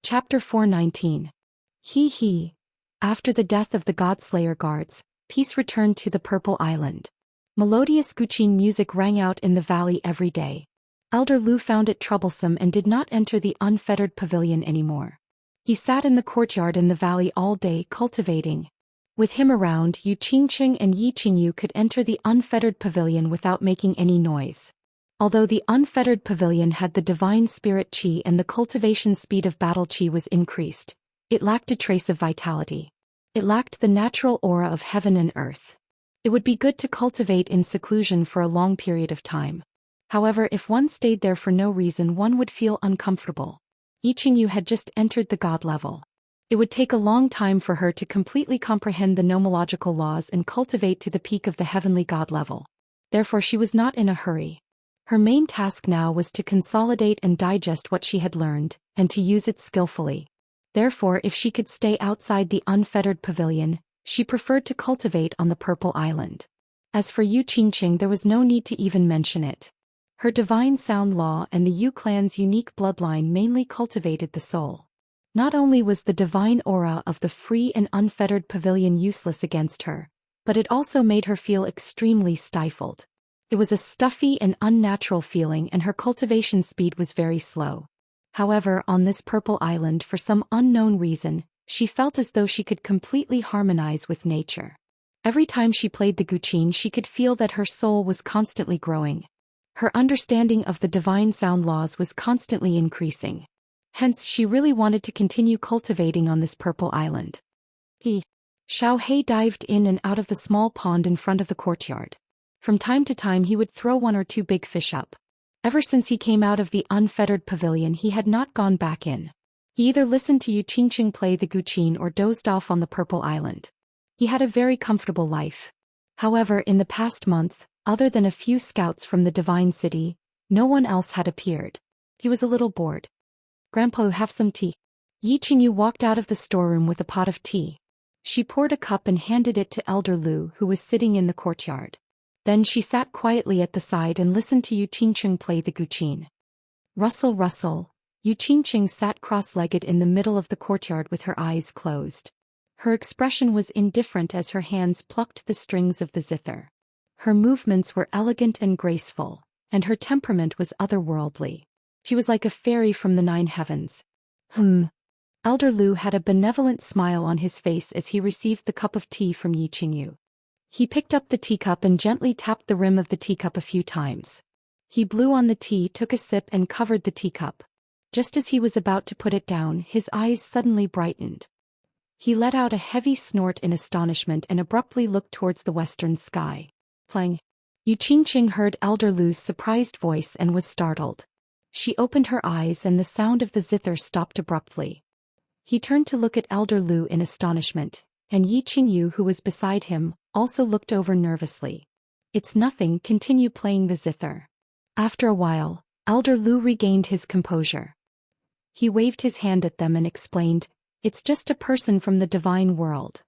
Chapter 419. He. After the death of the Godslayer guards, peace returned to the Purple Island. Melodious Guqin music rang out in the valley every day. Elder Lu found it troublesome and did not enter the unfettered pavilion anymore. He sat in the courtyard in the valley all day cultivating. With him around, Yu Qingqing and Yi Qingyu could enter the unfettered pavilion without making any noise. Although the unfettered pavilion had the divine spirit qi and the cultivation speed of battle qi was increased, it lacked a trace of vitality. It lacked the natural aura of heaven and earth. It would be good to cultivate in seclusion for a long period of time. However, if one stayed there for no reason, one would feel uncomfortable. Yi Qingyu had just entered the god level. It would take a long time for her to completely comprehend the nomological laws and cultivate to the peak of the heavenly god level. Therefore, she was not in a hurry. Her main task now was to consolidate and digest what she had learned, and to use it skillfully. Therefore, if she could stay outside the unfettered pavilion, she preferred to cultivate on the Purple Island. As for Yu Qingqing, there was no need to even mention it. Her divine sound law and the Yu clan's unique bloodline mainly cultivated the soul. Not only was the divine aura of the free and unfettered pavilion useless against her, but it also made her feel extremely stifled. It was a stuffy and unnatural feeling, and her cultivation speed was very slow. However, on this Purple Island, for some unknown reason, she felt as though she could completely harmonize with nature. Every time she played the Guqin, she could feel that her soul was constantly growing. Her understanding of the divine sound laws was constantly increasing. Hence, she really wanted to continue cultivating on this Purple Island. Xiao He dived in and out of the small pond in front of the courtyard. From time to time he would throw one or two big fish up. Ever since he came out of the unfettered pavilion, he had not gone back in. He either listened to Yu Qingqing play the Guqin or dozed off on the Purple Island. He had a very comfortable life. However, in the past month, other than a few scouts from the Divine City, no one else had appeared. He was a little bored. "Grandpa, have some tea." Yi Qingyu walked out of the storeroom with a pot of tea. She poured a cup and handed it to Elder Lu, who was sitting in the courtyard. Then she sat quietly at the side and listened to Yu Qingqing play the Guqin. Rustle, rustle. Yu Qingqing sat cross-legged in the middle of the courtyard with her eyes closed. Her expression was indifferent as her hands plucked the strings of the zither. Her movements were elegant and graceful, and her temperament was otherworldly. She was like a fairy from the 9 heavens. Elder Lu had a benevolent smile on his face as he received the cup of tea from Yi Qingyu. He picked up the teacup and gently tapped the rim of the teacup a few times. He blew on the tea, took a sip and covered the teacup. Just as he was about to put it down, his eyes suddenly brightened. He let out a heavy snort in astonishment and abruptly looked towards the western sky. Plang! Yu Qingqing heard Elder Lu's surprised voice and was startled. She opened her eyes and the sound of the zither stopped abruptly. He turned to look at Elder Lu in astonishment, and Yi Qingyu, who was beside him, also looked over nervously. "It's nothing, continue playing the zither." After a while, Elder Lu regained his composure. He waved his hand at them and explained, "It's just a person from the divine world."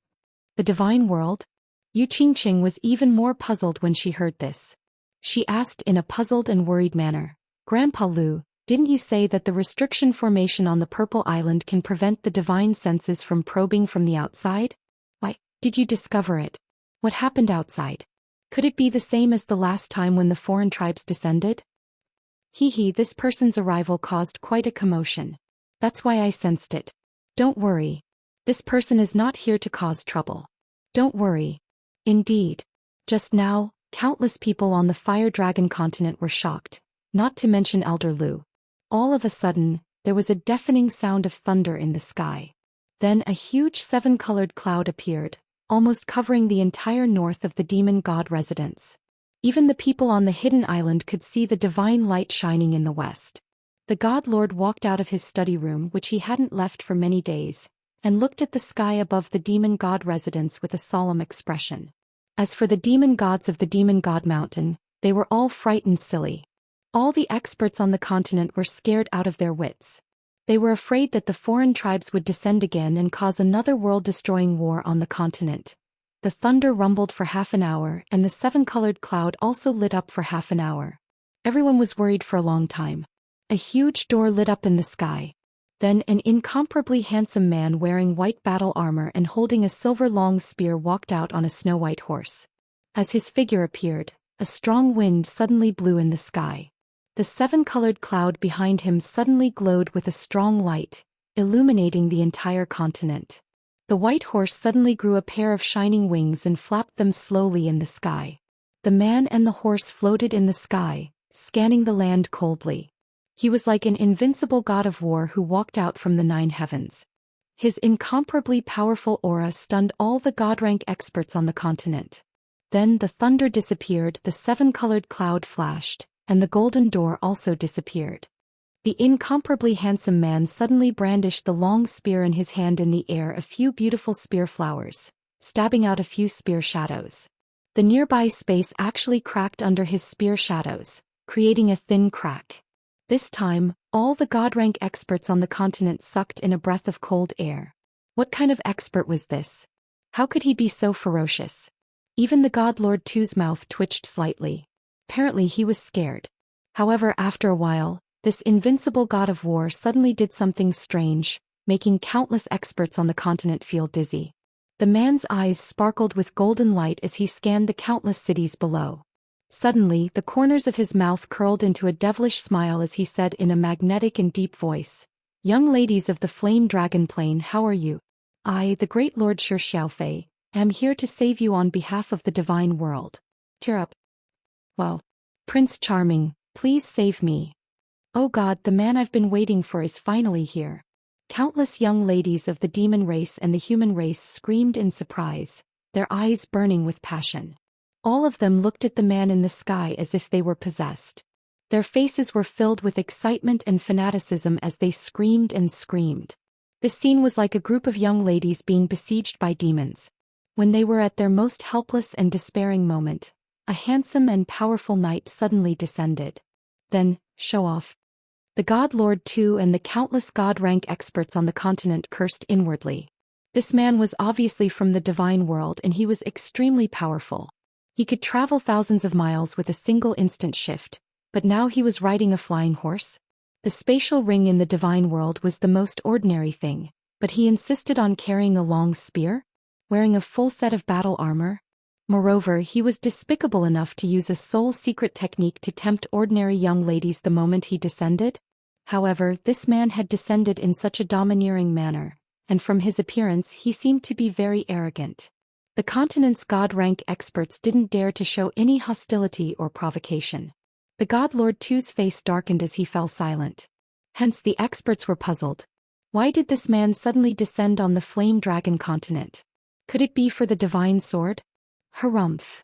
"The divine world?" Yu Qingqing was even more puzzled when she heard this. She asked in a puzzled and worried manner, "Grandpa Lu, didn't you say that the restriction formation on the Purple Island can prevent the divine senses from probing from the outside? Why, did you discover it? What happened outside? Could it be the same as the last time when the foreign tribes descended?" This person's arrival caused quite a commotion. That's why I sensed it. Don't worry. This person is not here to cause trouble. Don't worry. Indeed. Just now, countless people on the Fire Dragon continent were shocked, not to mention Elder Lu. All of a sudden, there was a deafening sound of thunder in the sky. Then a huge 7-colored cloud appeared, almost covering the entire north of the demon god residence. Even the people on the hidden island could see the divine light shining in the west. The god lord walked out of his study room, which he hadn't left for many days, and looked at the sky above the demon god residence with a solemn expression. As for the demon gods of the demon god mountain, they were all frightened silly. All the experts on the continent were scared out of their wits. They were afraid that the foreign tribes would descend again and cause another world-destroying war on the continent. The thunder rumbled for half an hour, and the 7-colored cloud also lit up for half an hour. Everyone was worried for a long time. A huge door lit up in the sky. Then an incomparably handsome man wearing white battle armor and holding a silver long spear walked out on a snow-white horse. As his figure appeared, a strong wind suddenly blew in the sky. The seven-colored cloud behind him suddenly glowed with a strong light, illuminating the entire continent. The white horse suddenly grew a pair of shining wings and flapped them slowly in the sky. The man and the horse floated in the sky, scanning the land coldly. He was like an invincible god of war who walked out from the 9 heavens. His incomparably powerful aura stunned all the god-rank experts on the continent. Then the thunder disappeared, the seven-colored cloud flashed, and the golden door also disappeared. The incomparably handsome man suddenly brandished the long spear in his hand, in the air a few beautiful spear flowers, stabbing out a few spear shadows. The nearby space actually cracked under his spear shadows, creating a thin crack. This time, all the god-rank experts on the continent sucked in a breath of cold air. What kind of expert was this? How could he be so ferocious? Even the God Lord Tu's mouth twitched slightly. Apparently he was scared. However, after a while, this invincible god of war suddenly did something strange, making countless experts on the continent feel dizzy. The man's eyes sparkled with golden light as he scanned the countless cities below. Suddenly, the corners of his mouth curled into a devilish smile as he said in a magnetic and deep voice, "Young ladies of the Flame Dragon Plain, how are you? I, the great Lord Zhou Xian, am here to save you on behalf of the divine world. Cheer up. Well, Prince Charming, please save me. Oh God, the man I've been waiting for is finally here." Countless young ladies of the demon race and the human race screamed in surprise, their eyes burning with passion. All of them looked at the man in the sky as if they were possessed. Their faces were filled with excitement and fanaticism as they screamed and screamed. This scene was like a group of young ladies being besieged by demons. When they were at their most helpless and despairing moment, a handsome and powerful knight suddenly descended. Then, show off. The God Lord Tu and the countless god-rank experts on the continent cursed inwardly. This man was obviously from the divine world and he was extremely powerful. He could travel thousands of miles with a single instant shift, but now he was riding a flying horse? The spatial ring in the divine world was the most ordinary thing, but he insisted on carrying a long spear? Wearing a full set of battle armor? Moreover, he was despicable enough to use a sole secret technique to tempt ordinary young ladies the moment he descended? However, this man had descended in such a domineering manner, and from his appearance he seemed to be very arrogant. The continent's god-rank experts didn't dare to show any hostility or provocation. The God Lord Tu's face darkened as he fell silent. Hence the experts were puzzled. Why did this man suddenly descend on the Flame Dragon continent? Could it be for the divine sword? Harumph.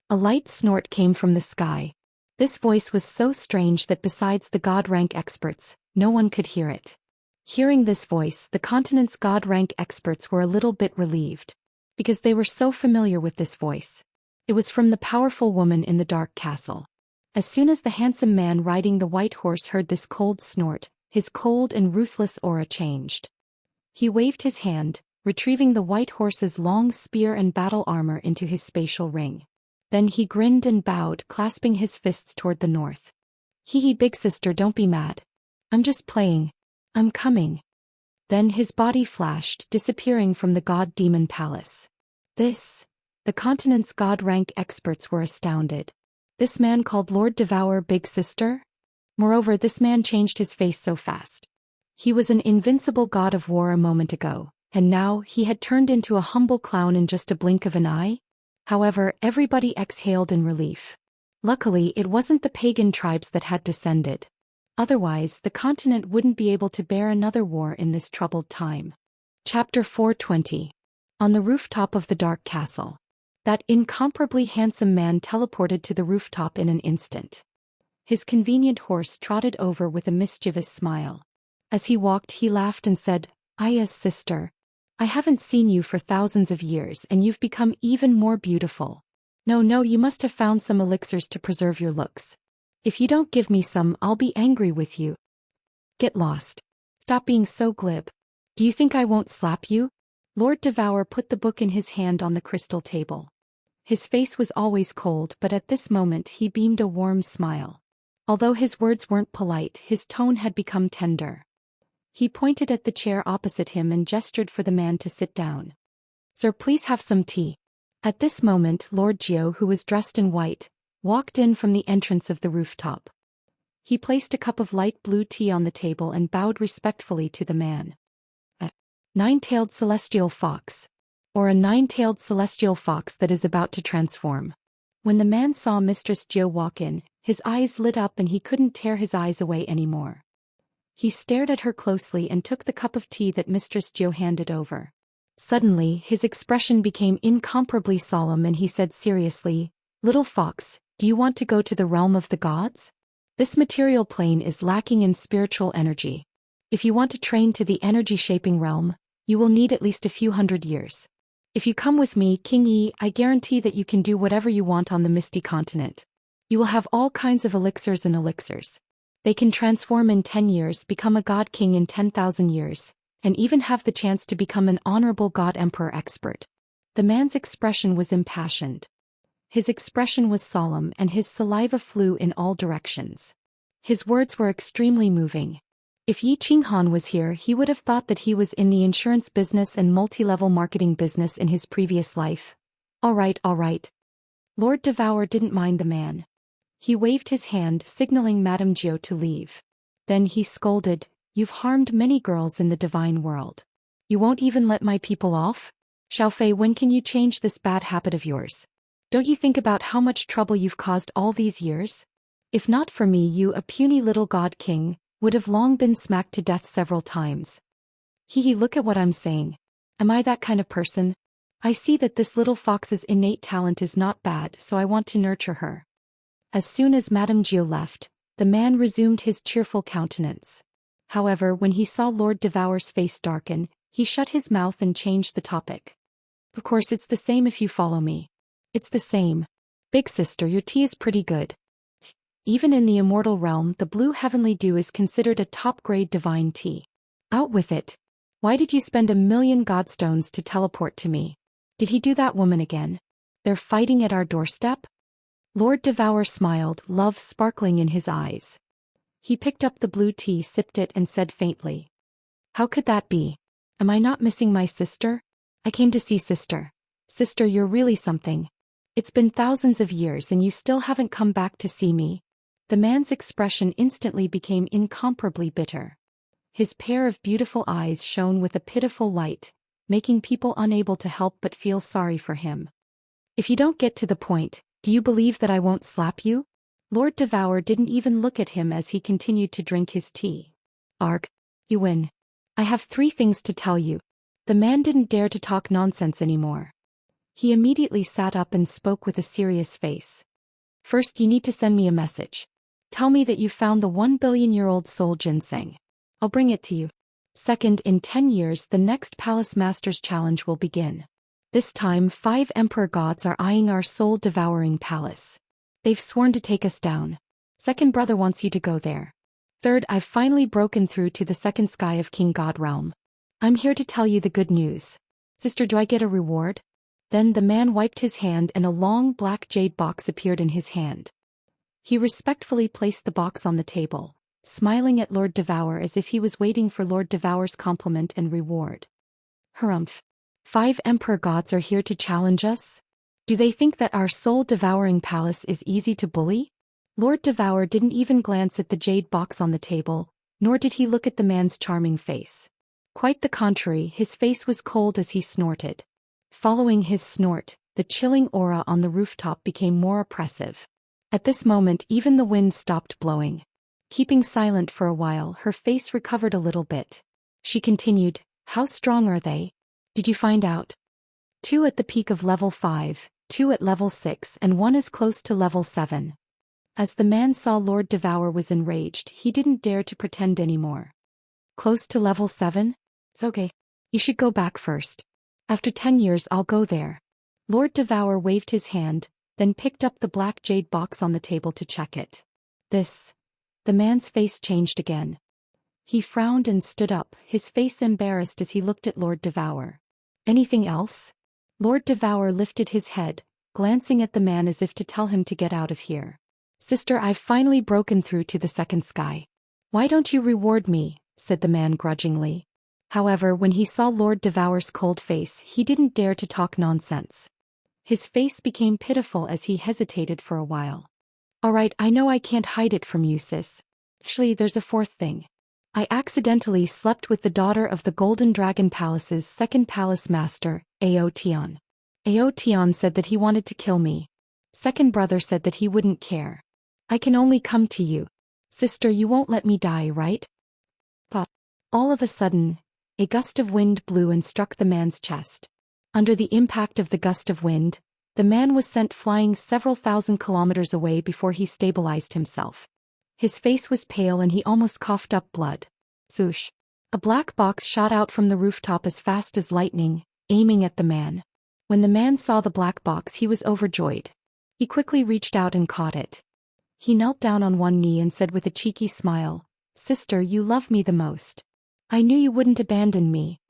A light snort came from the sky. This voice was so strange that besides the god-rank experts, no one could hear it. Hearing this voice, the continent's god-rank experts were a little bit relieved, because they were so familiar with this voice. It was from the powerful woman in the dark castle. As soon as the handsome man riding the white horse heard this cold snort, his cold and ruthless aura changed. He waved his hand, retrieving the white horse's long spear and battle armor into his spatial ring. Then he grinned and bowed, clasping his fists toward the north. "Hee, big sister, don't be mad. I'm just playing. I'm coming." Then his body flashed, disappearing from the god-demon palace. The continent's god-rank experts were astounded. This man called Lord Devour Big Sister? Moreover, this man changed his face so fast. He was an invincible god of war a moment ago, and now he had turned into a humble clown in just a blink of an eye? However, everybody exhaled in relief. Luckily, it wasn't the pagan tribes that had descended. Otherwise, the continent wouldn't be able to bear another war in this troubled time. Chapter 420. On the rooftop of the dark castle. That incomparably handsome man teleported to the rooftop in an instant. His convenient horse trotted over with a mischievous smile. As he walked, he laughed and said, "Aya's sister. I haven't seen you for thousands of years and you've become even more beautiful. No, you must have found some elixirs to preserve your looks. If you don't give me some, I'll be angry with you. Get lost. Stop being so glib. Do you think I won't slap you?" Lord Devour put the book in his hand on the crystal table. His face was always cold, but at this moment he beamed a warm smile. Although his words weren't polite, his tone had become tender. He pointed at the chair opposite him and gestured for the man to sit down. Sir, please have some tea. At this moment, Lord Jiu, who was dressed in white, walked in from the entrance of the rooftop. He placed a cup of light blue tea on the table and bowed respectfully to the man. A nine-tailed celestial fox. Or a nine-tailed celestial fox that is about to transform. When the man saw Mistress Jiu walk in, his eyes lit up and he couldn't tear his eyes away anymore. He stared at her closely and took the cup of tea that Mistress Jiu handed over. Suddenly, his expression became incomparably solemn and he said seriously, "Little fox, do you want to go to the realm of the gods? This material plane is lacking in spiritual energy. If you want to train to the energy-shaping realm, you will need at least a few hundred years. If you come with me, King Yi, I guarantee that you can do whatever you want on the Misty Continent. You will have all kinds of elixirs and elixirs. They can transform in 10 years, become a god king in 10,000 years, and even have the chance to become an honorable god emperor expert." The man's expression was impassioned. His expression was solemn and his saliva flew in all directions. His words were extremely moving. If Yi Qinghan was here, he would have thought that he was in the insurance business and multi-level marketing business in his previous life. All right. Lord Devour didn't mind the man. He waved his hand, signaling Madame Jiu to leave. Then he scolded, "You've harmed many girls in the divine world. You won't even let my people off? Xiaofei, when can you change this bad habit of yours? Don't you think about how much trouble you've caused all these years? If not for me, you, a puny little god king, would have long been smacked to death several times. Hee, look at what I'm saying. Am I that kind of person? I see that this little fox's innate talent is not bad, so I want to nurture her." As soon as Madame Jiu left, the man resumed his cheerful countenance. However, when he saw Lord Devour's face darken, he shut his mouth and changed the topic. "Of course it's the same if you follow me. It's the same. Big sister, your tea is pretty good. Even in the immortal realm, the blue heavenly dew is considered a top-grade divine tea. Out with it. Why did you spend 1,000,000 godstones to teleport to me? Did he do that woman again? They're fighting at our doorstep?" Lord Devour smiled, love sparkling in his eyes. He picked up the blue tea, sipped it and said faintly, "How could that be? Am I not missing my sister? I came to see sister. Sister, you're really something. It's been thousands of years and you still haven't come back to see me." The man's expression instantly became incomparably bitter. His pair of beautiful eyes shone with a pitiful light, making people unable to help but feel sorry for him. "If you don't get to the point, do you believe that I won't slap you?" Lord Devour didn't even look at him as he continued to drink his tea. "Arg, you win. I have 3 things to tell you." The man didn't dare to talk nonsense anymore. He immediately sat up and spoke with a serious face. "First, you need to send me a message. Tell me that you found the 1 billion-year-old soul ginseng. I'll bring it to you. Second, in 10 years the next Palace Masters Challenge will begin. This time 5 Emperor gods are eyeing our soul-devouring palace. They've sworn to take us down. Second brother wants you to go there. Third, I've finally broken through to the second sky of King God Realm. I'm here to tell you the good news. Sister, do I get a reward?" Then the man wiped his hand and a long black jade box appeared in his hand. He respectfully placed the box on the table, smiling at Lord Devour as if he was waiting for Lord Devour's compliment and reward. "Harumph. 5 Emperor gods are here to challenge us? Do they think that our soul-devouring palace is easy to bully?" Lord Devour didn't even glance at the jade box on the table, nor did he look at the man's charming face. Quite the contrary, his face was cold as he snorted. Following his snort, the chilling aura on the rooftop became more oppressive. At this moment even the wind stopped blowing. Keeping silent for a while, her face recovered a little bit. She continued, "How strong are they? Did you find out? 2 at the peak of level 5, 2 at level 6 and 1 is close to level 7. As the man saw Lord Devour was enraged, he didn't dare to pretend anymore. "Close to level 7? It's okay. You should go back first. After 10 years I'll go there." Lord Devour waved his hand, then picked up the black jade box on the table to check it. The man's face changed again. He frowned and stood up, his face embarrassed as he looked at Lord Devour. "Anything else?" Lord Devour lifted his head, glancing at the man as if to tell him to get out of here. "Sister, I've finally broken through to the second sky. Why don't you reward me, said the man grudgingly. However, when he saw Lord Devour's cold face, he didn't dare to talk nonsense. His face became pitiful as he hesitated for a while. Alright, I know I can't hide it from you, sis. Actually, there's a fourth thing. I accidentally slept with the daughter of the Golden Dragon Palace's second palace master, Aotian. Aotian said that he wanted to kill me. Second brother said that he wouldn't care. I can only come to you. Sister, you won't let me die, right? But all of a sudden, a gust of wind blew and struck the man's chest. Under the impact of the gust of wind, the man was sent flying several thousand kilometers away before he stabilized himself. His face was pale and he almost coughed up blood. Swoosh. A black box shot out from the rooftop as fast as lightning, aiming at the man. When the man saw the black box, he was overjoyed. He quickly reached out and caught it. He knelt down on one knee and said with a cheeky smile, "Sister, you love me the most. I knew you wouldn't abandon me.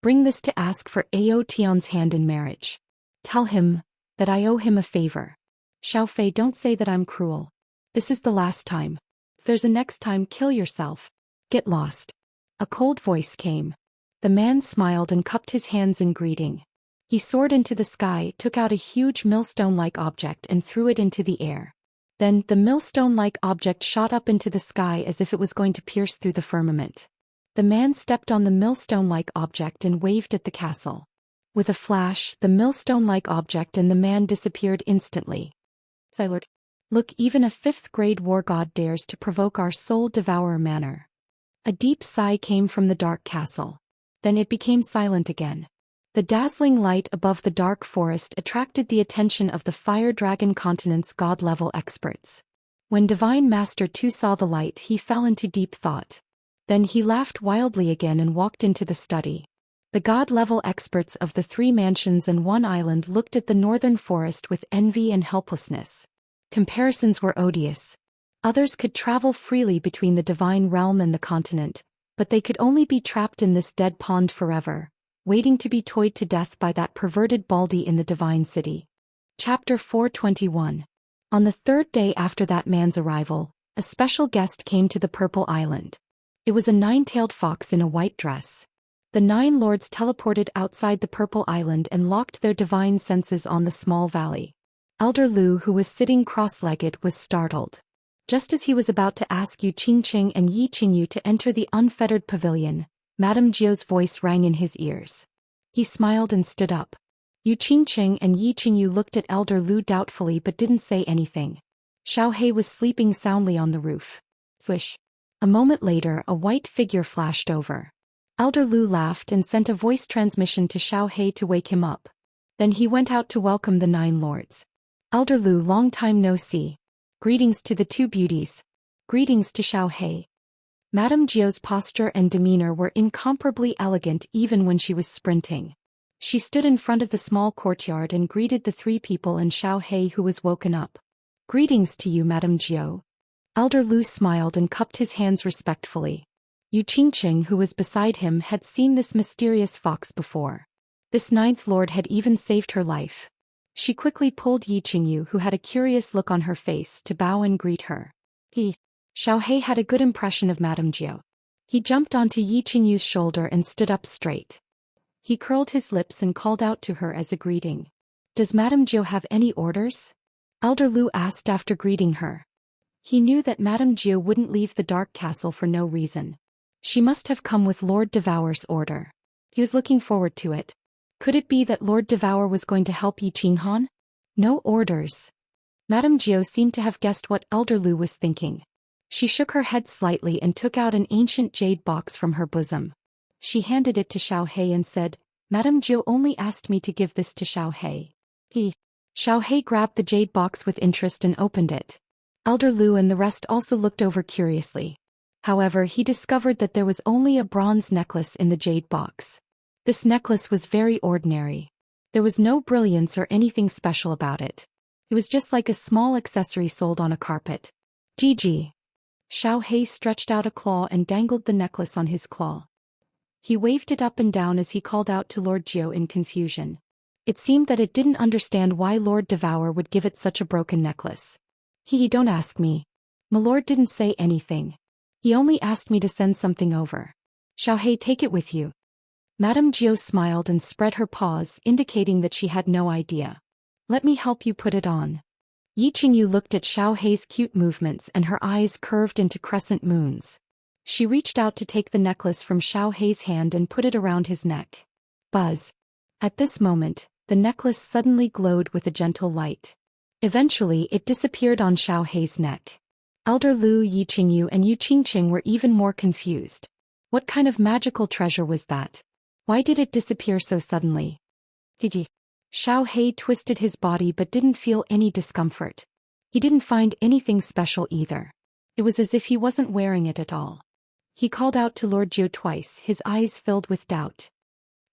Bring this to ask for Aotian's hand in marriage. Tell him that I owe him a favor. Xiaofei, don't say that I'm cruel. This is the last time. If there's a next time, kill yourself. Get lost." A cold voice came. The man smiled and cupped his hands in greeting. He soared into the sky, took out a huge millstone-like object and threw it into the air. Then, the millstone-like object shot up into the sky as if it was going to pierce through the firmament. The man stepped on the millstone-like object and waved at the castle. With a flash, the millstone-like object and the man disappeared instantly. Silord. Look, even a 5th grade war god dares to provoke our soul devourer manner. A deep sigh came from the dark castle. Then it became silent again. The dazzling light above the dark forest attracted the attention of the Fire Dragon Continent's god-level experts. When Divine Master Tu saw the light, he fell into deep thought. Then he laughed wildly again and walked into the study. The god-level experts of the 3 mansions and 1 island looked at the northern forest with envy and helplessness. Comparisons were odious. Others could travel freely between the divine realm and the continent, but they could only be trapped in this dead pond forever, waiting to be toyed to death by that perverted Baldy in the divine city. Chapter 421. On the 3rd day after that man's arrival, a special guest came to the Purple Island. It was a 9-tailed fox in a white dress. The 9 lords teleported outside the Purple Island and locked their divine senses on the small valley. Elder Lu, who was sitting cross-legged, was startled. Just as he was about to ask Yu Qingqing and Yi Qingyu to enter the unfettered pavilion, Madame Jiao's voice rang in his ears. He smiled and stood up. Yu Qingqing and Yi Qingyu looked at Elder Lu doubtfully but didn't say anything. Xiaohei was sleeping soundly on the roof. Swish. A moment later, a white figure flashed over. Elder Lu laughed and sent a voice transmission to Xiaohei to wake him up. Then he went out to welcome the 9 lords. Elder Lu, long time no see. Greetings to the 2 beauties. Greetings to Xiaohei. Madame Jiao's posture and demeanor were incomparably elegant even when she was sprinting. She stood in front of the small courtyard and greeted the 3 people and Xiaohei, who was woken up. Greetings to you, Madame Jiao. Elder Lu smiled and cupped his hands respectfully. Yu Qingqing, who was beside him, had seen this mysterious fox before. This 9th lord had even saved her life. She quickly pulled Yi Qingyu, who had a curious look on her face, to bow and greet her. Xiaohei had a good impression of Madame Jiao. He jumped onto Yi Qingyu's shoulder and stood up straight. He curled his lips and called out to her as a greeting. Does Madame Jiao have any orders? Elder Lu asked after greeting her. He knew that Madame Jiao wouldn't leave the Dark Castle for no reason. She must have come with Lord Devour's order. He was looking forward to it. Could it be that Lord Devour was going to help Yi Qinghan? No orders. Madame Jiao seemed to have guessed what Elder Lu was thinking. She shook her head slightly and took out an ancient jade box from her bosom. She handed it to Xiaohei and said, Madame Jiao only asked me to give this to Xiaohei. Xiaohei grabbed the jade box with interest and opened it. Elder Lu and the rest also looked over curiously. However, he discovered that there was only a bronze necklace in the jade box. This necklace was very ordinary. There was no brilliance or anything special about it. It was just like a small accessory sold on a carpet. Gigi. Xiaohei stretched out a claw and dangled the necklace on his claw. He waved it up and down as he called out to Lord Jiao in confusion. It seemed that it didn't understand why Lord Devour would give it such a broken necklace. Don't ask me. Milord didn't say anything. He only asked me to send something over. Xiaohei, take it with you. Madame Jiu smiled and spread her paws, indicating that she had no idea. Let me help you put it on. Yi Qingyu looked at Xiaohei's cute movements and her eyes curved into crescent moons. She reached out to take the necklace from Xiaohei's hand and put it around his neck. Buzz. At this moment, the necklace suddenly glowed with a gentle light. Eventually it disappeared on Xiaohei's neck. Elder Lu, Yi Qingyu and Yu Qingqing were even more confused. What kind of magical treasure was that? Why did it disappear so suddenly? Gigi. Xiaohei twisted his body but didn't feel any discomfort. He didn't find anything special either. It was as if he wasn't wearing it at all. He called out to Lord Jiu twice, his eyes filled with doubt.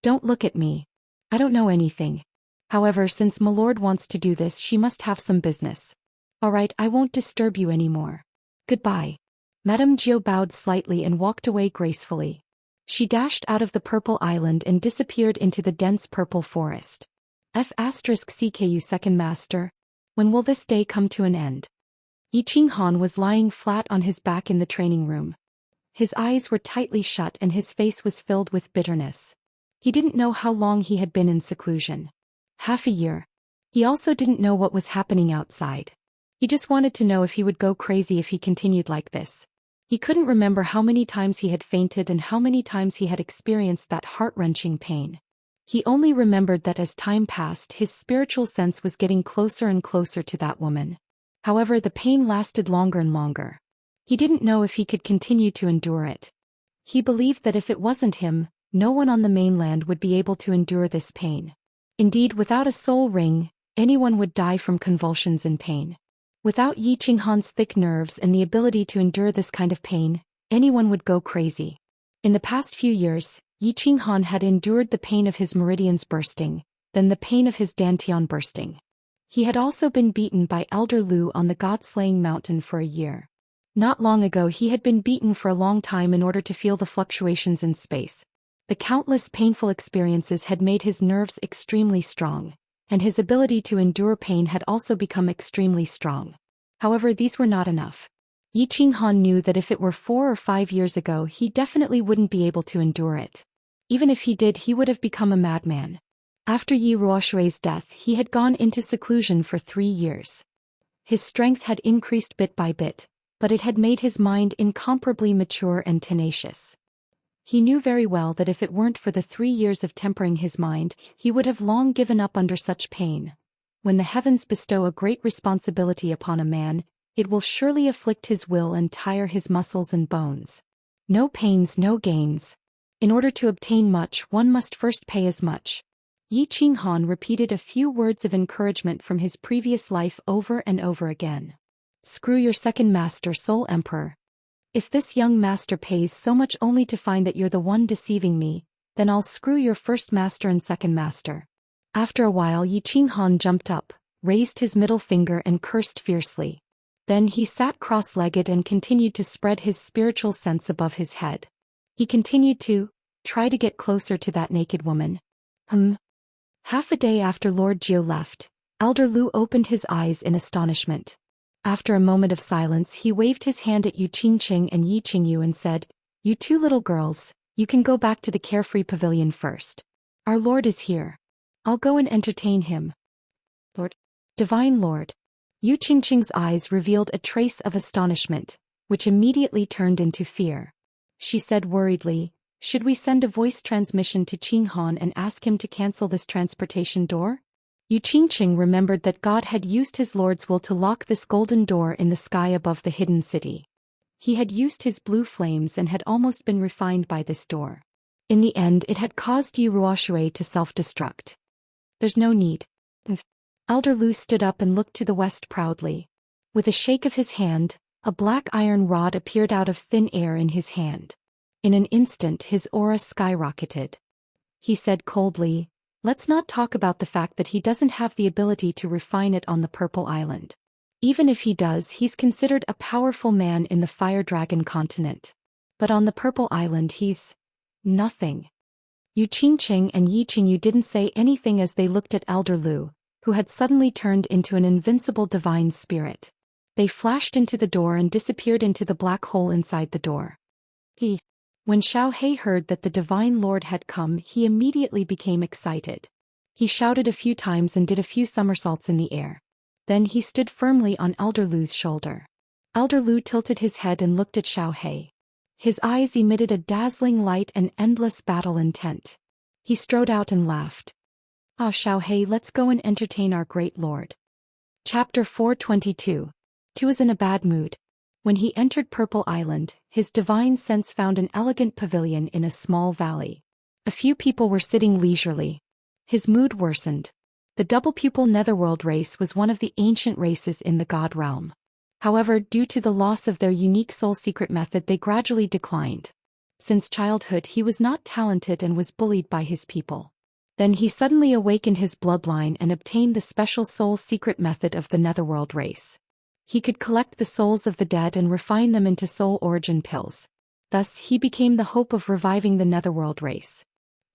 Don't look at me. I don't know anything. However, since Milord wants to do this, she must have some business. Alright, I won't disturb you anymore. Goodbye. Madame Jiu bowed slightly and walked away gracefully. She dashed out of the purple island and disappeared into the dense purple forest. F*CKU Second Master. When will this day come to an end? Yi Qinghan was lying flat on his back in the training room. His eyes were tightly shut and his face was filled with bitterness. He didn't know how long he had been in seclusion. Half a year. He also didn't know what was happening outside. He just wanted to know if he would go crazy if he continued like this. He couldn't remember how many times he had fainted and how many times he had experienced that heart-wrenching pain. He only remembered that as time passed, his spiritual sense was getting closer and closer to that woman. However, the pain lasted longer and longer. He didn't know if he could continue to endure it. He believed that if it wasn't him, no one on the mainland would be able to endure this pain. Indeed, without a soul ring, anyone would die from convulsions and pain. Without Yi Qinghan's thick nerves and the ability to endure this kind of pain, anyone would go crazy. In the past few years, Yi Qinghan had endured the pain of his meridians bursting, then the pain of his dantian bursting. He had also been beaten by Elder Lu on the god-slaying mountain for a year. Not long ago he had been beaten for a long time in order to feel the fluctuations in space. The countless painful experiences had made his nerves extremely strong, and his ability to endure pain had also become extremely strong. However, these were not enough. Yi Qinghan knew that if it were 4 or 5 years ago, he definitely wouldn't be able to endure it. Even if he did, he would have become a madman. After Yi Ruoshui's death, he had gone into seclusion for 3 years. His strength had increased bit by bit, but it had made his mind incomparably mature and tenacious. He knew very well that if it weren't for the 3 years of tempering his mind, he would have long given up under such pain. When the heavens bestow a great responsibility upon a man, it will surely afflict his will and tire his muscles and bones. No pains, no gains. In order to obtain much, one must first pay as much. Yi Qinghan repeated a few words of encouragement from his previous life over and over again. Screw your second master, Soul Emperor. If this young master pays so much only to find that you're the one deceiving me, then I'll screw your first master and second master. After a while, Yi Qinghan jumped up, raised his middle finger and cursed fiercely. Then he sat cross-legged and continued to spread his spiritual sense above his head. He continued to try to get closer to that naked woman. Half a day after Lord Jiu left, Elder Lu opened his eyes in astonishment. After a moment of silence, he waved his hand at Yu Qingqing and Yi Qingyu and said, "You two little girls, you can go back to the carefree pavilion first. Our Lord is here. I'll go and entertain him." Lord? Divine Lord. Yu Qingqing's eyes revealed a trace of astonishment, which immediately turned into fear. She said worriedly, "Should we send a voice transmission to Qinghan and ask him to cancel this transportation door?" Yu Qingqing remembered that God had used his Lord's will to lock this golden door in the sky above the hidden city. He had used his blue flames and had almost been refined by this door. In the end, it had caused Yi Ruoshui to self-destruct. There's no need. Elder Lu stood up and looked to the west proudly. With a shake of his hand, a black iron rod appeared out of thin air in his hand. In an instant his aura skyrocketed. He said coldly, "Let's not talk about the fact that he doesn't have the ability to refine it on the Purple Island. Even if he does, he's considered a powerful man in the Fire Dragon continent. But on the Purple Island he's nothing." Yu Qingqing and Yi Qingyu didn't say anything as they looked at Elder Lu, who had suddenly turned into an invincible divine spirit. They flashed into the door and disappeared into the black hole inside the door. When Xiao heard that the Divine Lord had come, he immediately became excited. He shouted a few times and did a few somersaults in the air. Then he stood firmly on Elder Lu's shoulder. Elder Lu tilted his head and looked at Xiao. His eyes emitted a dazzling light and endless battle intent. He strode out and laughed. "Ah, Xiao, let's go and entertain our great lord." Chapter 422. Tu is in a bad mood. When he entered Purple Island, his divine sense found an elegant pavilion in a small valley. A few people were sitting leisurely. His mood worsened. The double-pupil netherworld race was one of the ancient races in the god realm. However, due to the loss of their unique soul secret method, they gradually declined. Since childhood, he was not talented and was bullied by his people. Then he suddenly awakened his bloodline and obtained the special soul secret method of the netherworld race. He could collect the souls of the dead and refine them into soul origin pills. Thus, he became the hope of reviving the netherworld race.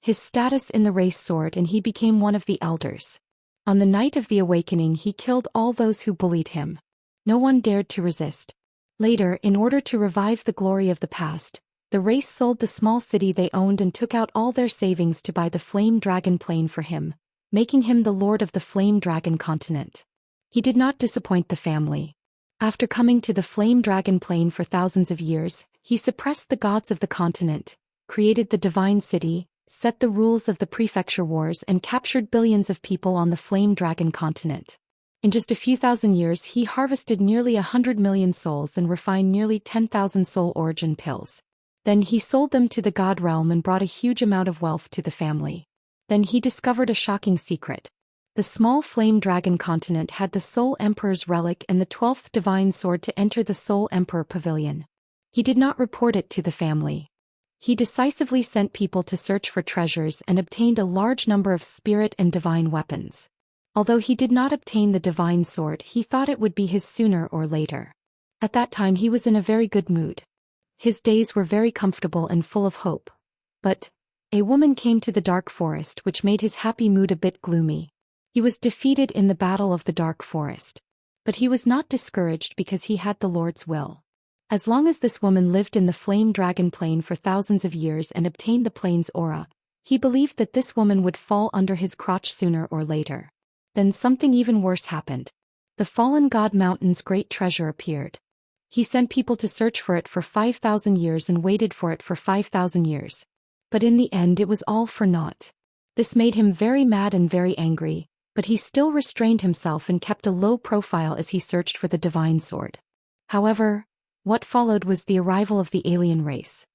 His status in the race soared and he became one of the elders. On the night of the awakening, he killed all those who bullied him. No one dared to resist. Later, in order to revive the glory of the past, the race sold the small city they owned and took out all their savings to buy the Flame Dragon plane for him, making him the lord of the Flame Dragon continent. He did not disappoint the family. After coming to the Flame Dragon plane for thousands of years, he suppressed the gods of the continent, created the divine city, set the rules of the prefecture wars and captured billions of people on the Flame Dragon continent. In just a few thousand years, he harvested nearly 100 million souls and refined nearly 10,000 soul origin pills. Then he sold them to the god realm and brought a huge amount of wealth to the family. Then he discovered a shocking secret. The small Flame Dragon continent had the Soul Emperor's relic and the 12th divine sword to enter the Soul Emperor pavilion. He did not report it to the family. He decisively sent people to search for treasures and obtained a large number of spirit and divine weapons. Although he did not obtain the divine sword, he thought it would be his sooner or later. At that time he was in a very good mood. His days were very comfortable and full of hope. But a woman came to the dark forest, which made his happy mood a bit gloomy. He was defeated in the battle of the dark forest. But he was not discouraged because he had the Lord's will. As long as this woman lived in the Flame Dragon plane for thousands of years and obtained the plane's aura, he believed that this woman would fall under his crotch sooner or later. Then something even worse happened. The fallen god mountain's great treasure appeared. He sent people to search for it for 5,000 years and waited for it for 5,000 years. But in the end it was all for naught. This made him very mad and very angry, but he still restrained himself and kept a low profile as he searched for the divine sword. However, what followed was the arrival of the alien race.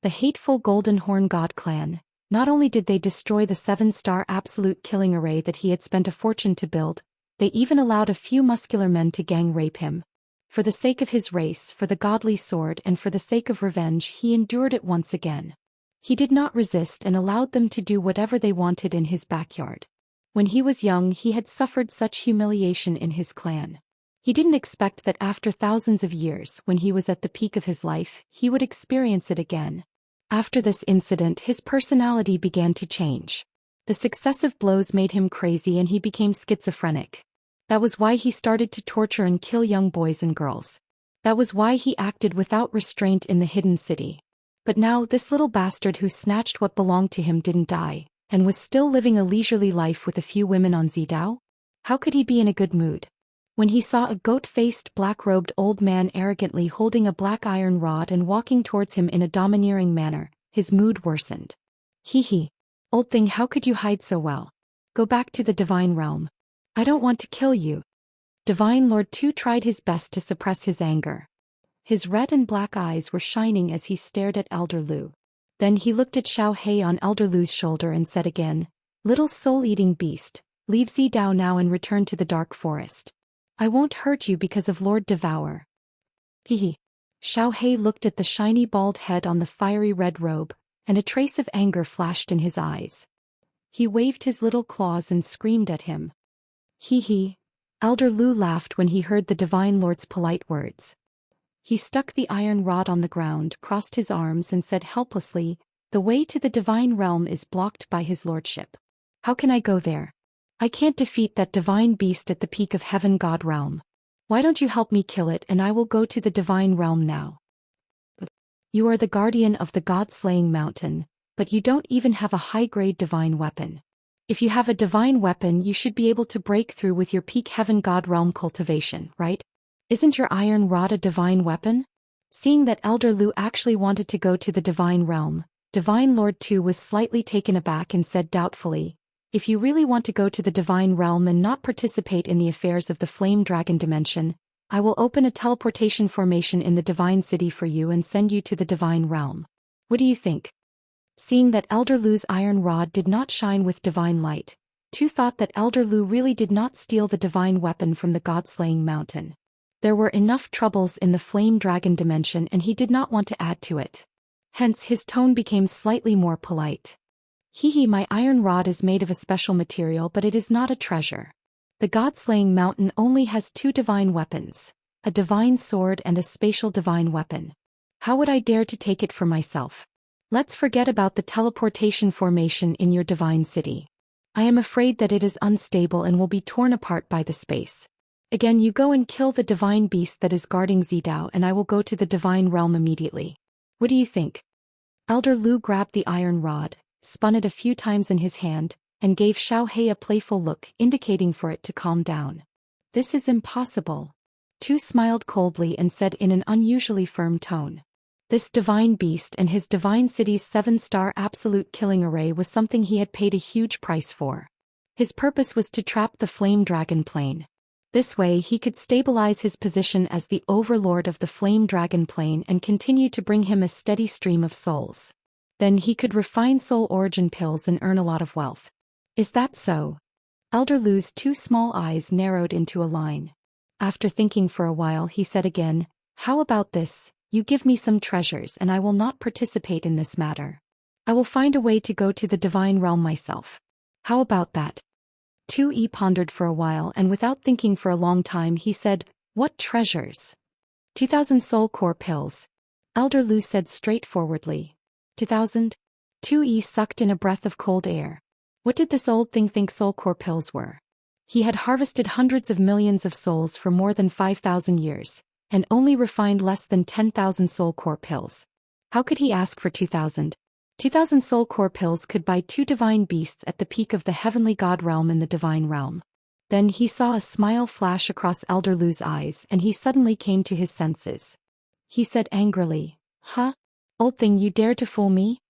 The hateful Golden Horn God clan. Not only did they destroy the 7-star absolute killing array that he had spent a fortune to build, they even allowed a few muscular men to gang rape him. For the sake of his race, for the godly sword and for the sake of revenge, he endured it once again. He did not resist and allowed them to do whatever they wanted in his backyard. When he was young, he had suffered such humiliation in his clan. He didn't expect that after thousands of years, when he was at the peak of his life, he would experience it again. After this incident, his personality began to change. The successive blows made him crazy and he became schizophrenic. That was why he started to torture and kill young boys and girls. That was why he acted without restraint in the hidden city. But now this little bastard who snatched what belonged to him didn't die, and was still living a leisurely life with a few women on Zidao? How could he be in a good mood? When he saw a goat-faced, black-robed old man arrogantly holding a black iron rod and walking towards him in a domineering manner, his mood worsened. Hee. Old thing, how could you hide so well? Go back to the divine realm. I don't want to kill you. Divine Lord Tu tried his best to suppress his anger. His red and black eyes were shining as he stared at Elder Lu. Then he looked at Xiao on Elder Lu's shoulder and said again, "Little soul-eating beast, leave Zidao now and return to the dark forest. I won't hurt you because of Lord Devour." Xiao looked at the shiny bald head on the fiery red robe, and a trace of anger flashed in his eyes. He waved his little claws and screamed at him. Elder Lu laughed when he heard the Divine Lord's polite words. He stuck the iron rod on the ground, crossed his arms and said helplessly, "The way to the divine realm is blocked by his lordship. How can I go there? I can't defeat that divine beast at the peak of Heaven God realm." Why don't you help me kill it and I will go to the divine realm now. You are the guardian of the god-slaying mountain, but you don't even have a high-grade divine weapon. If you have a divine weapon you should be able to break through with your peak heaven god realm cultivation, right? Isn't your iron rod a divine weapon? Seeing that Elder Lu actually wanted to go to the divine realm, Divine Lord Tu was slightly taken aback and said doubtfully, if you really want to go to the divine realm and not participate in the affairs of the flame dragon dimension, I will open a teleportation formation in the divine city for you and send you to the divine realm. What do you think? Seeing that Elder Lu's iron rod did not shine with divine light, Tu thought that Elder Lu really did not steal the divine weapon from the god-slaying mountain. There were enough troubles in the flame dragon dimension and he did not want to add to it. Hence his tone became slightly more polite. My iron rod is made of a special material but it is not a treasure. The god-slaying mountain only has 2 divine weapons, a divine sword and a spatial divine weapon. How would I dare to take it for myself? Let's forget about the teleportation formation in your divine city. I am afraid that it is unstable and will be torn apart by the space. Again, you go and kill the divine beast that is guarding Zidao and I will go to the divine realm immediately. What do you think? Elder Lu grabbed the iron rod, spun it a few times in his hand, and gave Xiaohei a playful look indicating for it to calm down. This is impossible. Tu smiled coldly and said in an unusually firm tone. This divine beast and his divine city's 7-star absolute killing array was something he had paid a huge price for. His purpose was to trap the flame dragon plane. This way he could stabilize his position as the overlord of the flame dragon plane and continue to bring him a steady stream of souls. Then he could refine soul origin pills and earn a lot of wealth. Is that so? Elder Lu's 2 small eyes narrowed into a line. After thinking for a while he said again, how about this, you give me some treasures and I will not participate in this matter. I will find a way to go to the divine realm myself. How about that? Tu pondered for a while and without thinking for a long time he said, what treasures? 2,000 soul core pills. Elder Lu said straightforwardly. 2,000? Tu sucked in a breath of cold air. What did this old thing think soul core pills were? He had harvested hundreds of millions of souls for more than 5,000 years, and only refined less than 10,000 soul core pills. How could he ask for 2,000? 2,000 soul core pills could buy 2 divine beasts at the peak of the heavenly god realm in the divine realm. Then he saw a smile flash across Elder Lu's eyes and he suddenly came to his senses. He said angrily, huh? Old thing, you dare to fool me?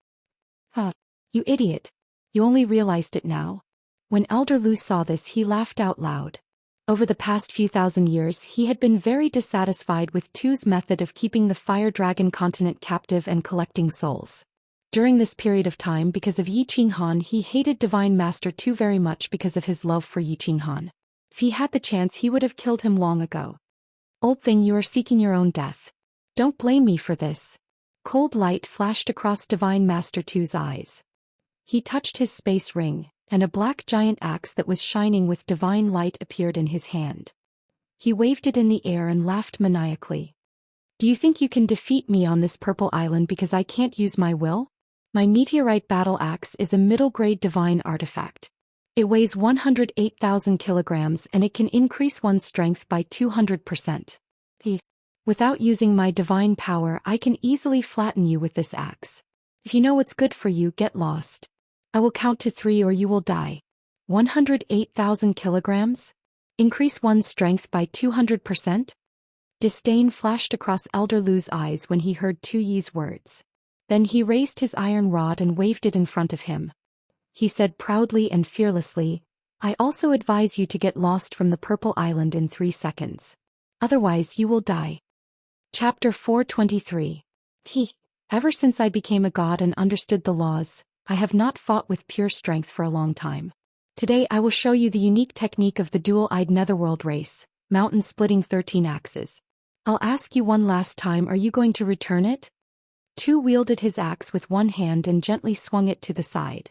Huh? You idiot. You only realized it now? When Elder Lu saw this he laughed out loud. Over the past few thousand years he had been very dissatisfied with Tu's method of keeping the fire dragon continent captive and collecting souls. During this period of time, because of Yi Qinghan, he hated Divine Master Tu very much because of his love for Yi Qinghan. If he had the chance he would have killed him long ago. Old thing, you are seeking your own death. Don't blame me for this. Cold light flashed across Divine Master Tu's eyes. He touched his space ring, and a black giant axe that was shining with divine light appeared in his hand. He waved it in the air and laughed maniacally. Do you think you can defeat me on this purple island because I can't use my will? My meteorite battle axe is a middle-grade divine artifact. It weighs 108,000 kilograms and it can increase one's strength by 200%. Without using my divine power, I can easily flatten you with this axe. If you know what's good for you, get lost. I will count to 3 or you will die. 108,000 kilograms? Increase one's strength by 200%? Disdain flashed across Elder Lu's eyes when he heard Tu Yi's words. Then he raised his iron rod and waved it in front of him. He said proudly and fearlessly, I also advise you to get lost from the Purple Island in 3 seconds. Otherwise you will die. Chapter 423. Ever since I became a god and understood the laws, I have not fought with pure strength for a long time. Today I will show you the unique technique of the dual-eyed netherworld race, mountain-splitting 13 axes. I'll ask you one last time, are you going to return it? Tu wielded his axe with one hand and gently swung it to the side.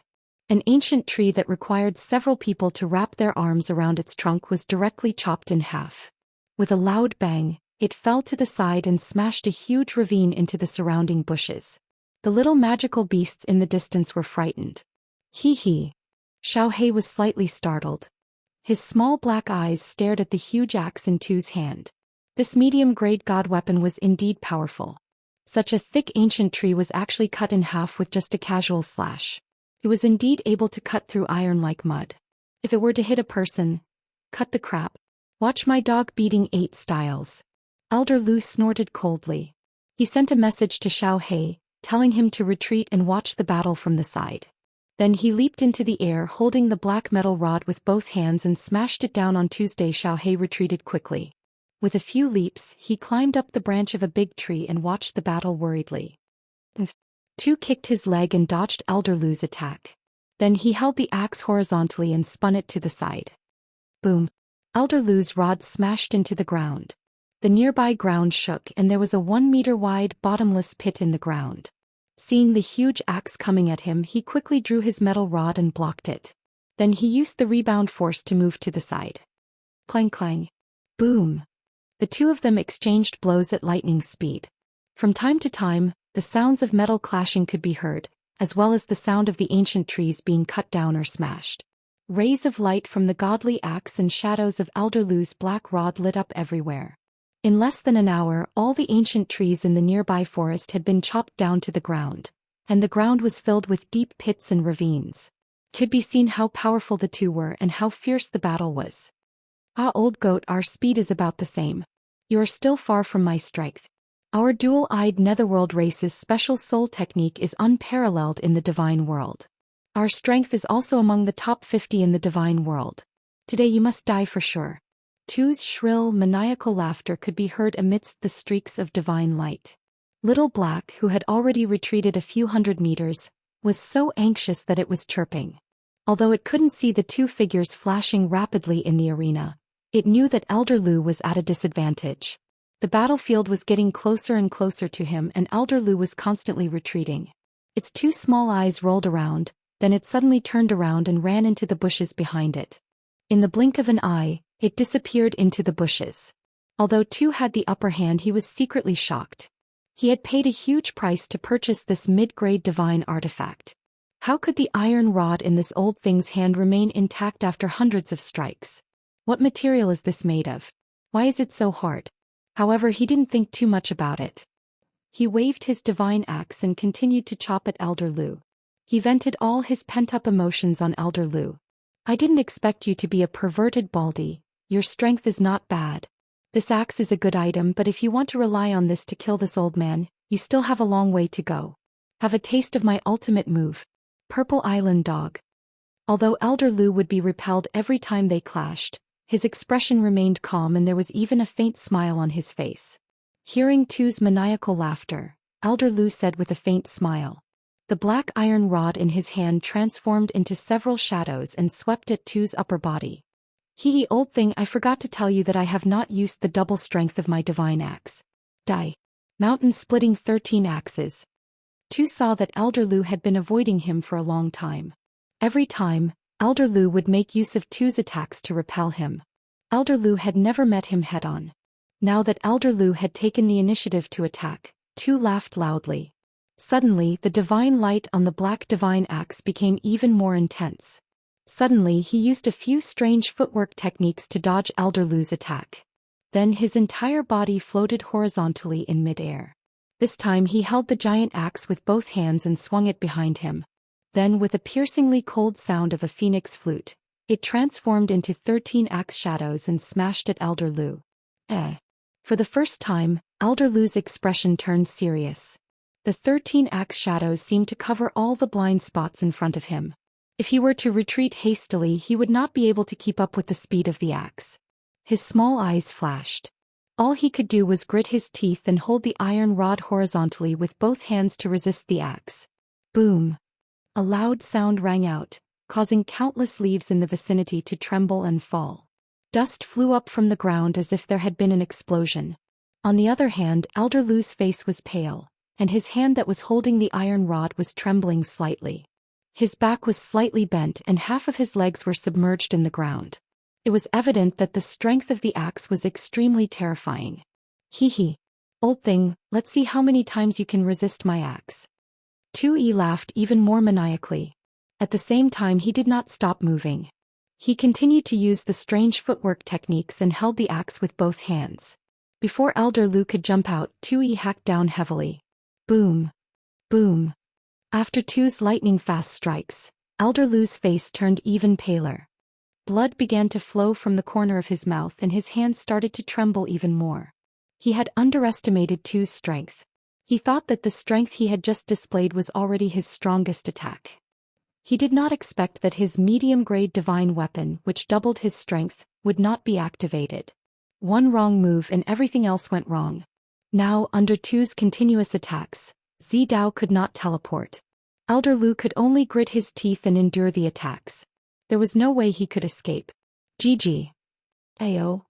An ancient tree that required several people to wrap their arms around its trunk was directly chopped in half. With a loud bang, it fell to the side and smashed a huge ravine into the surrounding bushes. The little magical beasts in the distance were frightened. Xiaohei was slightly startled. His small black eyes stared at the huge axe in Tu's hand. This medium-grade god weapon was indeed powerful. Such a thick ancient tree was actually cut in half with just a casual slash. It was indeed able to cut through iron like mud. If it were to hit a person, cut the crap. Watch my dog beating 8 styles. Elder Lu snorted coldly. He sent a message to Xiao He, telling him to retreat and watch the battle from the side. Then he leaped into the air holding the black metal rod with both hands and smashed it down on Tuesday. Xiao He retreated quickly. With a few leaps, he climbed up the branch of a big tree and watched the battle worriedly. Tu kicked his leg and dodged Elder Lu's attack. Then he held the axe horizontally and spun it to the side. Boom! Elder Lu's rod smashed into the ground. The nearby ground shook and there was a 1-meter-wide bottomless pit in the ground. Seeing the huge axe coming at him, he quickly drew his metal rod and blocked it. Then he used the rebound force to move to the side. Clang clang. Boom! The two of them exchanged blows at lightning speed. From time to time, the sounds of metal clashing could be heard, as well as the sound of the ancient trees being cut down or smashed. Rays of light from the godly axe and shadows of Elder Lu's black rod lit up everywhere. In less than an hour, all the ancient trees in the nearby forest had been chopped down to the ground, and the ground was filled with deep pits and ravines. Could be seen how powerful the two were and how fierce the battle was. Ah, old goat, our speed is about the same. You are still far from my strength. Our dual-eyed netherworld race's special soul technique is unparalleled in the divine world. Our strength is also among the top 50 in the divine world. Today you must die for sure. Tu's shrill, maniacal laughter could be heard amidst the streaks of divine light. Little Black, who had already retreated a few hundred meters, was so anxious that it was chirping. Although it couldn't see the two figures flashing rapidly in the arena, it knew that Elder Lu was at a disadvantage. The battlefield was getting closer and closer to him and Elder Lu was constantly retreating. Its two small eyes rolled around, then it suddenly turned around and ran into the bushes behind it. In the blink of an eye, it disappeared into the bushes. Although Tu had the upper hand, he was secretly shocked. He had paid a huge price to purchase this mid-grade divine artifact. How could the iron rod in this old thing's hand remain intact after hundreds of strikes? What material is this made of? Why is it so hard? However, he didn't think too much about it. He waved his divine axe and continued to chop at Elder Lu. He vented all his pent-up emotions on Elder Lu. I didn't expect you to be a perverted baldy. Your strength is not bad. This axe is a good item, but if you want to rely on this to kill this old man, you still have a long way to go. Have a taste of my ultimate move. Purple Island Dog. Although Elder Lu would be repelled every time they clashed, his expression remained calm and there was even a faint smile on his face. Hearing Tu's maniacal laughter, Elder Lu said with a faint smile. The black iron rod in his hand transformed into several shadows and swept at Tu's upper body. Hee old thing, I forgot to tell you that I have not used the double strength of my divine axe. Die. Mountain splitting 13 axes. Tu saw that Elder Lu had been avoiding him for a long time. Every time, Elder Lu would make use of Tu's attacks to repel him. Elder Lu had never met him head-on. Now that Elder Lu had taken the initiative to attack, Tu laughed loudly. Suddenly, the divine light on the black divine axe became even more intense. Suddenly, he used a few strange footwork techniques to dodge Elder Lu's attack. Then his entire body floated horizontally in mid-air. This time he held the giant axe with both hands and swung it behind him. Then with a piercingly cold sound of a phoenix flute, it transformed into 13 axe shadows and smashed at Elder Lu. For the first time, Elder Lu's expression turned serious. The 13 axe shadows seemed to cover all the blind spots in front of him. If he were to retreat hastily, he would not be able to keep up with the speed of the axe. His small eyes flashed. All he could do was grit his teeth and hold the iron rod horizontally with both hands to resist the axe. Boom! A loud sound rang out, causing countless leaves in the vicinity to tremble and fall. Dust flew up from the ground as if there had been an explosion. On the other hand, Elder Lu's face was pale, and his hand that was holding the iron rod was trembling slightly. His back was slightly bent and half of his legs were submerged in the ground. It was evident that the strength of the axe was extremely terrifying. Hee. Old thing, let's see how many times you can resist my axe. Tu laughed even more maniacally. At the same time, he did not stop moving. He continued to use the strange footwork techniques and held the axe with both hands. Before Elder Lu could jump out, Tui hacked down heavily. Boom. Boom. After Tu's lightning-fast strikes, Elder Lu's face turned even paler. Blood began to flow from the corner of his mouth and his hands started to tremble even more. He had underestimated Tu's strength. He thought that the strength he had just displayed was already his strongest attack. He did not expect that his medium-grade divine weapon, which doubled his strength, would not be activated. One wrong move and everything else went wrong. Now, under Tu's continuous attacks, Zidao could not teleport. Elder Lu could only grit his teeth and endure the attacks. There was no way he could escape. GG. Ayo.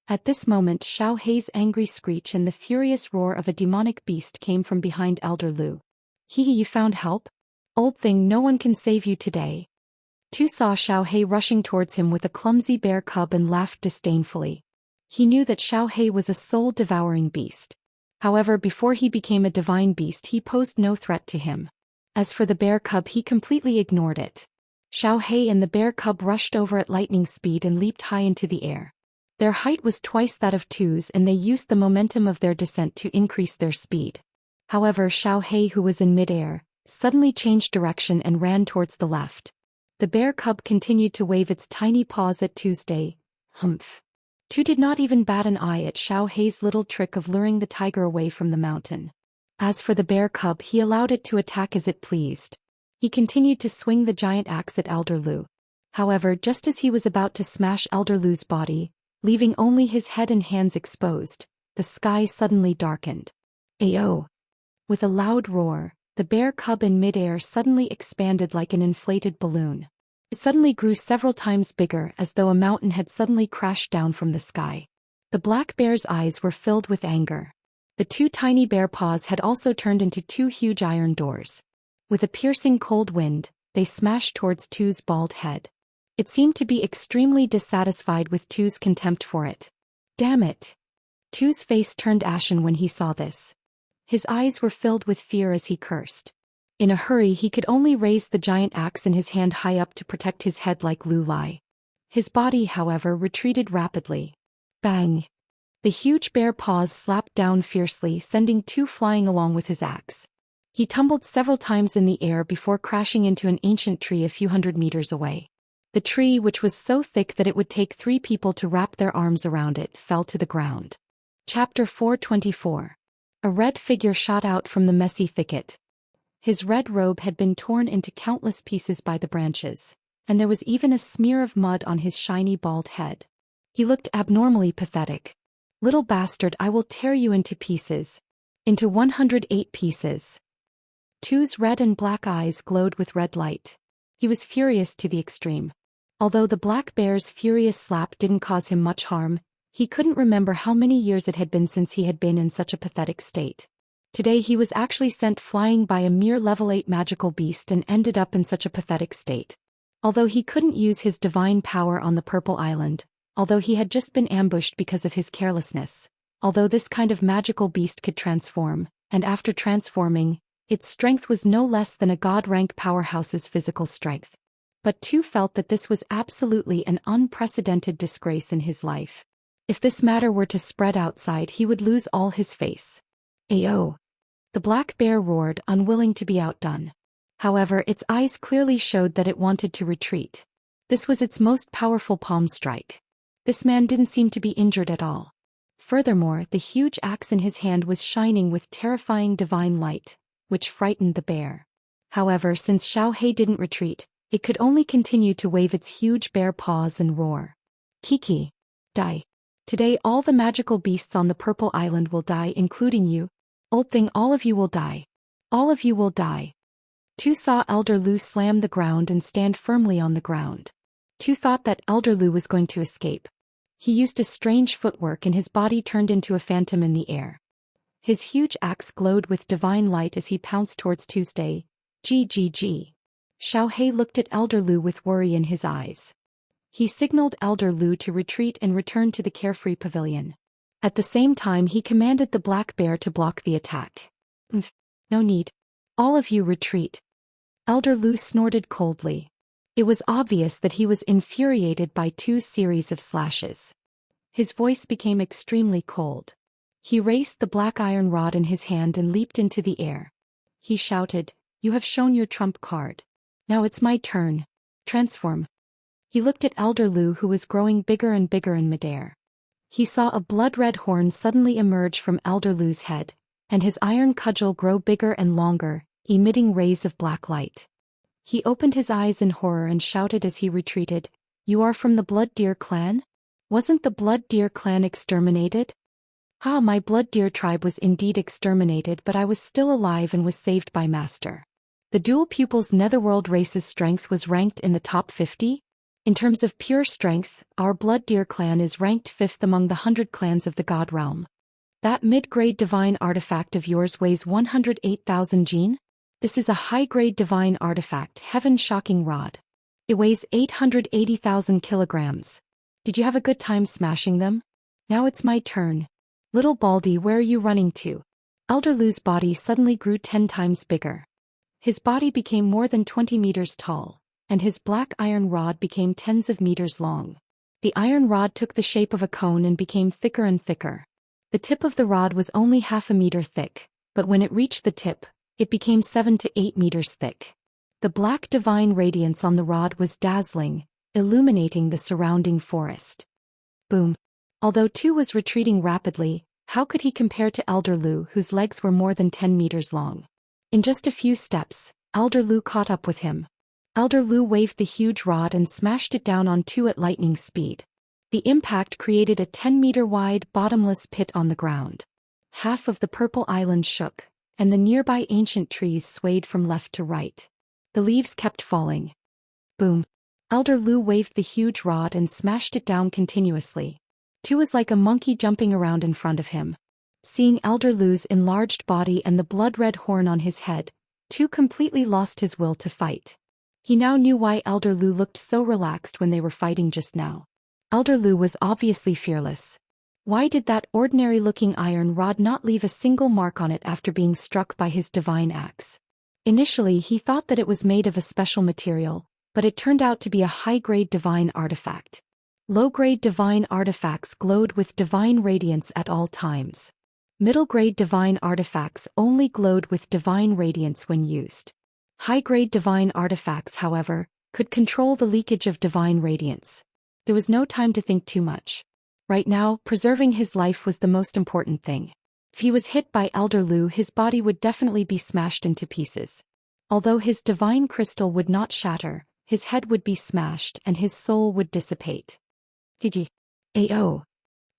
At this moment, Xiao Hei's angry screech and the furious roar of a demonic beast came from behind Elder Lu. Hee, you found help? Old thing, no one can save you today. Tu saw Xiao Hei rushing towards him with a clumsy bear cub and laughed disdainfully. He knew that Xiao Hei was a soul-devouring beast. However, before he became a divine beast, he posed no threat to him. As for the bear cub, he completely ignored it. Xiao Hei and the bear cub rushed over at lightning speed and leaped high into the air. Their height was twice that of Tu's and they used the momentum of their descent to increase their speed. However, Xiao Hei, who was in mid-air, suddenly changed direction and ran towards the left. The bear cub continued to wave its tiny paws at Tuesday. Humph. Tu did not even bat an eye at Xiao Hei's little trick of luring the tiger away from the mountain. As for the bear cub, he allowed it to attack as it pleased. He continued to swing the giant axe at Elder Lu. However, just as he was about to smash Elder Lu's body, leaving only his head and hands exposed, the sky suddenly darkened. Ayo! With a loud roar, the bear cub in midair suddenly expanded like an inflated balloon. It suddenly grew several times bigger as though a mountain had suddenly crashed down from the sky. The black bear's eyes were filled with anger. The two tiny bear paws had also turned into two huge iron doors. With a piercing cold wind, they smashed towards Tu's bald head. It seemed to be extremely dissatisfied with Tu's contempt for it. Damn it! Tu's face turned ashen when he saw this. His eyes were filled with fear as he cursed. In a hurry, he could only raise the giant axe in his hand high up to protect his head like Lu Lai. His body, however, retreated rapidly. Bang! The huge bear paws slapped down fiercely, sending Tu flying along with his axe. He tumbled several times in the air before crashing into an ancient tree a few hundred meters away. The tree, which was so thick that it would take 3 people to wrap their arms around it, fell to the ground. Chapter 424. A red figure shot out from the messy thicket. His red robe had been torn into countless pieces by the branches, and there was even a smear of mud on his shiny bald head. He looked abnormally pathetic. Little bastard, I will tear you into pieces. Into 108 pieces. Tu's red and black eyes glowed with red light. He was furious to the extreme. Although the black bear's furious slap didn't cause him much harm, he couldn't remember how many years it had been since he had been in such a pathetic state. Today he was actually sent flying by a mere level 8 magical beast and ended up in such a pathetic state. Although he couldn't use his divine power on the Purple Island, although he had just been ambushed because of his carelessness, although this kind of magical beast could transform, and after transforming, its strength was no less than a god-rank powerhouse's physical strength. But Tu felt that this was absolutely an unprecedented disgrace in his life. If this matter were to spread outside, he would lose all his face. Ayo! The black bear roared, unwilling to be outdone. However, its eyes clearly showed that it wanted to retreat. This was its most powerful palm strike. This man didn't seem to be injured at all. Furthermore, the huge axe in his hand was shining with terrifying divine light, which frightened the bear. However, since Xiao Hei didn't retreat, it could only continue to wave its huge bear paws and roar. Kiki. Die. Today all the magical beasts on the Purple Island will die, including you. Old thing, all of you will die. All of you will die. Tu saw Elder Lu slam the ground and stand firmly on the ground. Tu thought that Elder Lu was going to escape. He used a strange footwork and his body turned into a phantom in the air. His huge axe glowed with divine light as he pounced towards Tuesday. GGG. Xiao Hei looked at Elder Lu with worry in his eyes. He signaled Elder Lu to retreat and return to the carefree pavilion. At the same time, he commanded the black bear to block the attack. No need. All of you retreat. Elder Lu snorted coldly. It was obvious that he was infuriated by Tu's series of slashes. His voice became extremely cold. He raised the black iron rod in his hand and leaped into the air. He shouted, "You have shown your trump card. Now it's my turn. Transform." He looked at Elder Lu, who was growing bigger and bigger in midair. He saw a blood-red horn suddenly emerge from Elder Lu's head, and his iron cudgel grow bigger and longer, emitting rays of black light. He opened his eyes in horror and shouted as he retreated, "You are from the Blood Deer clan? Wasn't the Blood Deer clan exterminated?" "Ah, my Blood Deer tribe was indeed exterminated, but I was still alive and was saved by Master." The dual pupils' netherworld race's strength was ranked in the top 50. In terms of pure strength, our Blood Deer clan is ranked 5th among the 100 clans of the God Realm. That mid-grade divine artifact of yours weighs 108,000 gene? This is a high-grade divine artifact, Heaven Shocking Rod. It weighs 880,000 kilograms. Did you have a good time smashing them? Now it's my turn. Little Baldy, where are you running to? Elder Lu's body suddenly grew 10 times bigger. His body became more than 20 meters tall, and his black iron rod became tens of meters long. The iron rod took the shape of a cone and became thicker and thicker. The tip of the rod was only half a meter thick, but when it reached the tip, it became 7 to 8 meters thick. The black divine radiance on the rod was dazzling, illuminating the surrounding forest. Boom. Although Tu was retreating rapidly, how could he compare to Elder Lu, whose legs were more than 10 meters long? In just a few steps, Elder Lu caught up with him. Elder Lu waved the huge rod and smashed it down on Tu at lightning speed. The impact created a 10-meter-wide bottomless pit on the ground. Half of the purple island shook, and the nearby ancient trees swayed from left to right. The leaves kept falling. Boom. Elder Lu waved the huge rod and smashed it down continuously. Tu was like a monkey jumping around in front of him. Seeing Elder Lu's enlarged body and the blood-red horn on his head, Tu completely lost his will to fight. He now knew why Elder Lu looked so relaxed when they were fighting just now. Elder Lu was obviously fearless. Why did that ordinary-looking iron rod not leave a single mark on it after being struck by his divine axe? Initially he thought that it was made of a special material, but it turned out to be a high-grade divine artifact. Low-grade divine artifacts glowed with divine radiance at all times. Middle-grade divine artifacts only glowed with divine radiance when used. High-grade divine artifacts, however, could control the leakage of divine radiance. There was no time to think too much. Right now, preserving his life was the most important thing. If he was hit by Elder Lu, his body would definitely be smashed into pieces. Although his divine crystal would not shatter, his head would be smashed and his soul would dissipate. Gigi. Ao.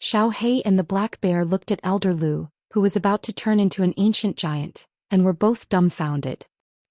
Xiao Hei and the black bear looked at Elder Lu, who was about to turn into an ancient giant, and were both dumbfounded.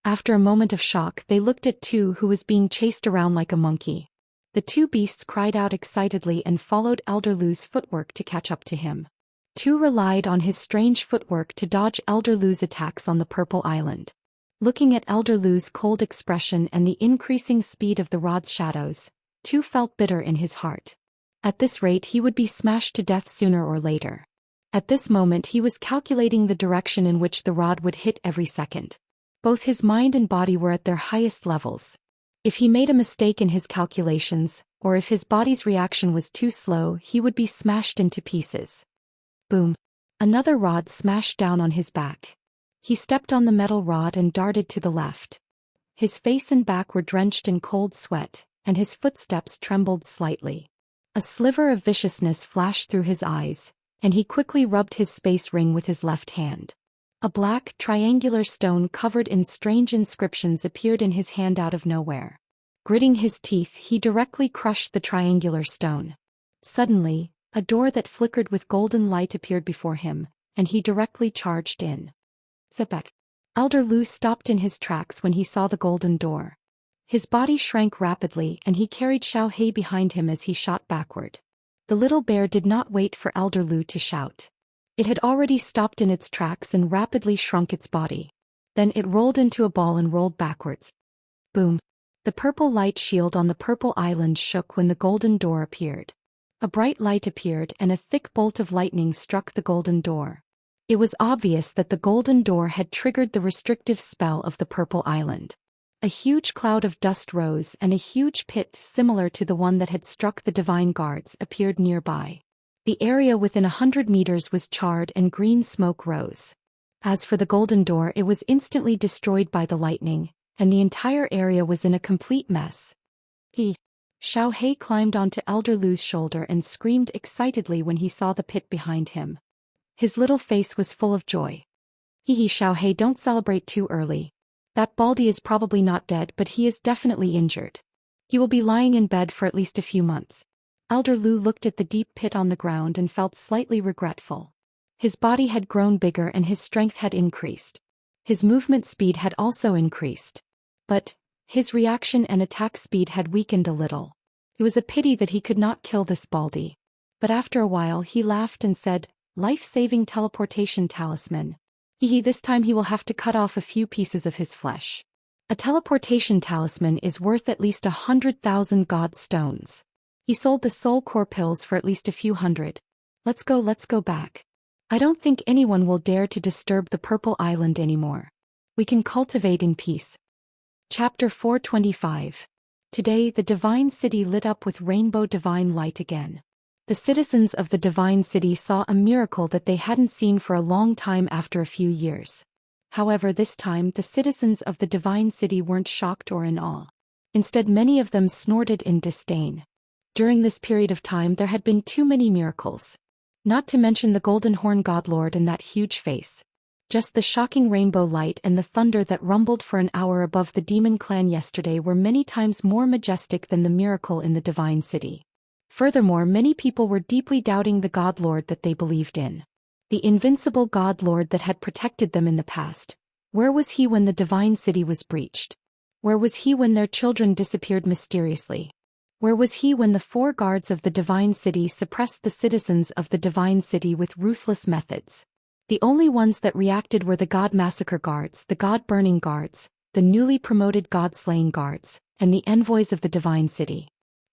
After a moment of shock, they looked at Tu, who was being chased around like a monkey. The two beasts cried out excitedly and followed Elder Lu's footwork to catch up to him. Tu relied on his strange footwork to dodge Elder Lu's attacks on the Purple Island. Looking at Elder Lu's cold expression and the increasing speed of the rod's shadows, Tu felt bitter in his heart. At this rate he would be smashed to death sooner or later. At this moment he was calculating the direction in which the rod would hit every second. Both his mind and body were at their highest levels. If he made a mistake in his calculations, or if his body's reaction was too slow, he would be smashed into pieces. Boom. Another rod smashed down on his back. He stepped on the metal rod and darted to the left. His face and back were drenched in cold sweat, and his footsteps trembled slightly. A sliver of viciousness flashed through his eyes, and he quickly rubbed his space ring with his left hand. A black, triangular stone covered in strange inscriptions appeared in his hand out of nowhere. Gritting his teeth, he directly crushed the triangular stone. Suddenly, a door that flickered with golden light appeared before him, and he directly charged in. Zebek. Elder Lu stopped in his tracks when he saw the golden door. His body shrank rapidly and he carried Xiao Hei behind him as he shot backward. The little bear did not wait for Elder Lu to shout. It had already stopped in its tracks and rapidly shrunk its body. Then it rolled into a ball and rolled backwards. Boom. The purple light shield on the purple island shook when the golden door appeared. A bright light appeared and a thick bolt of lightning struck the golden door. It was obvious that the golden door had triggered the restrictive spell of the purple island. A huge cloud of dust rose and a huge pit similar to the one that had struck the divine guards appeared nearby. The area within 100 meters was charred and green smoke rose. As for the golden door, it was instantly destroyed by the lightning, and the entire area was in a complete mess. Xiao He climbed onto Elder Lu's shoulder and screamed excitedly when he saw the pit behind him. His little face was full of joy. Xiao He, don't celebrate too early. That Baldy is probably not dead, but he is definitely injured. He will be lying in bed for at least a few months. Elder Lu looked at the deep pit on the ground and felt slightly regretful. His body had grown bigger and his strength had increased. His movement speed had also increased. But his reaction and attack speed had weakened a little. It was a pity that he could not kill this Baldy. But after a while he laughed and said, "Life-saving teleportation talisman. This time he will have to cut off a few pieces of his flesh. A teleportation talisman is worth at least 100,000 god stones. He sold the soul core pills for at least a few hundred. Let's go back. I don't think anyone will dare to disturb the Purple Island anymore. We can cultivate in peace." Chapter 425. Today the Divine City lit up with rainbow divine light again. The citizens of the Divine City saw a miracle that they hadn't seen for a long time after a few years. However, this time the citizens of the Divine City weren't shocked or in awe. Instead, many of them snorted in disdain. During this period of time there had been too many miracles. Not to mention the Golden Horn Godlord and that huge face. Just the shocking rainbow light and the thunder that rumbled for an hour above the demon clan yesterday were many times more majestic than the miracle in the Divine City. Furthermore, many people were deeply doubting the Godlord that they believed in. The invincible Godlord that had protected them in the past. Where was he when the Divine City was breached? Where was he when their children disappeared mysteriously? Where was he when the 4 guards of the Divine City suppressed the citizens of the Divine City with ruthless methods? The only ones that reacted were the God Massacre Guards, the God Burning Guards, the newly promoted God Slaying Guards, and the envoys of the Divine City.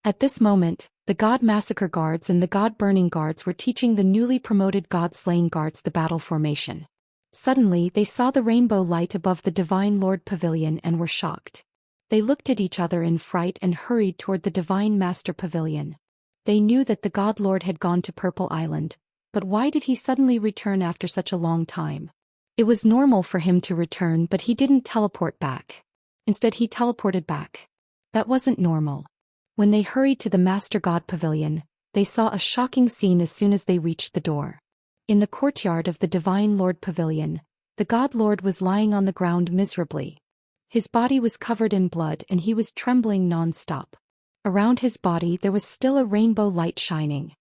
At this moment, the God Massacre Guards and the God Burning Guards were teaching the newly promoted God Slaying Guards the battle formation. Suddenly they saw the rainbow light above the Divine Lord Pavilion and were shocked. They looked at each other in fright and hurried toward the Divine Master Pavilion. They knew that the God Lord had gone to Purple Island, but why did he suddenly return after such a long time? It was normal for him to return, but he didn't teleport back. Instead he teleported back. That wasn't normal. When they hurried to the Master God Pavilion, they saw a shocking scene as soon as they reached the door. In the courtyard of the Divine Lord Pavilion, the God Lord was lying on the ground miserably. His body was covered in blood and he was trembling non-stop. Around his body there was still a rainbow light shining.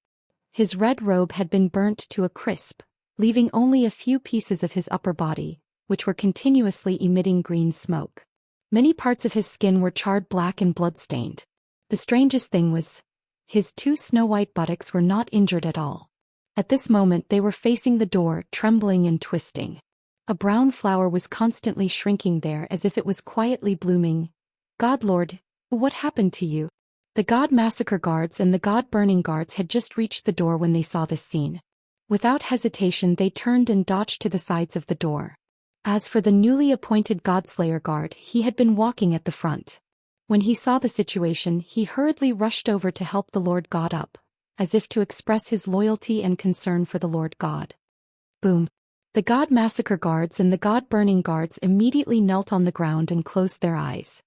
His red robe had been burnt to a crisp, leaving only a few pieces of his upper body, which were continuously emitting green smoke. Many parts of his skin were charred black and blood-stained. The strangest thing was, his 2 snow-white buttocks were not injured at all. At this moment they were facing the door, trembling and twisting. A brown flower was constantly shrinking there as if it was quietly blooming. "Godlord, what happened to you?" The God Massacre Guards and the God Burning Guards had just reached the door when they saw this scene. Without hesitation they turned and dodged to the sides of the door. As for the newly appointed Godslayer Guard, he had been walking at the front. When he saw the situation, he hurriedly rushed over to help the Lord God up, as if to express his loyalty and concern for the Lord God. Boom! The God Massacre Guards and the God Burning Guards immediately knelt on the ground and closed their eyes.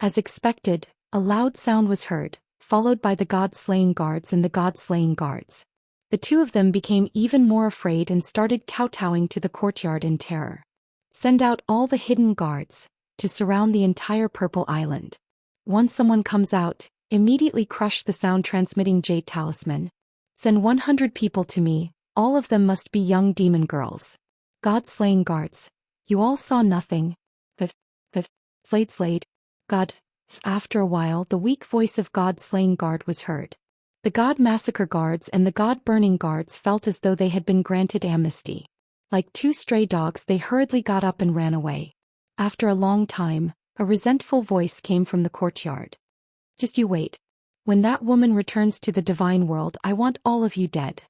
As expected, a loud sound was heard, followed by the God Slaying Guards and the God Slaying Guards. The 2 of them became even more afraid and started kowtowing to the courtyard in terror. "Send out all the hidden guards to surround the entire Purple Island. Once someone comes out, immediately crush the sound-transmitting jade talisman. Send 100 people to me, all of them must be young demon girls. God-slaying guards. You all saw nothing. But, Slade. God." After a while the weak voice of God-slaying guard was heard. The God Massacre Guards and the God Burning Guards felt as though they had been granted amnesty. Like 2 stray dogs they hurriedly got up and ran away. After a long time, a resentful voice came from the courtyard. "Just you wait. When that woman returns to the divine world, I want all of you dead.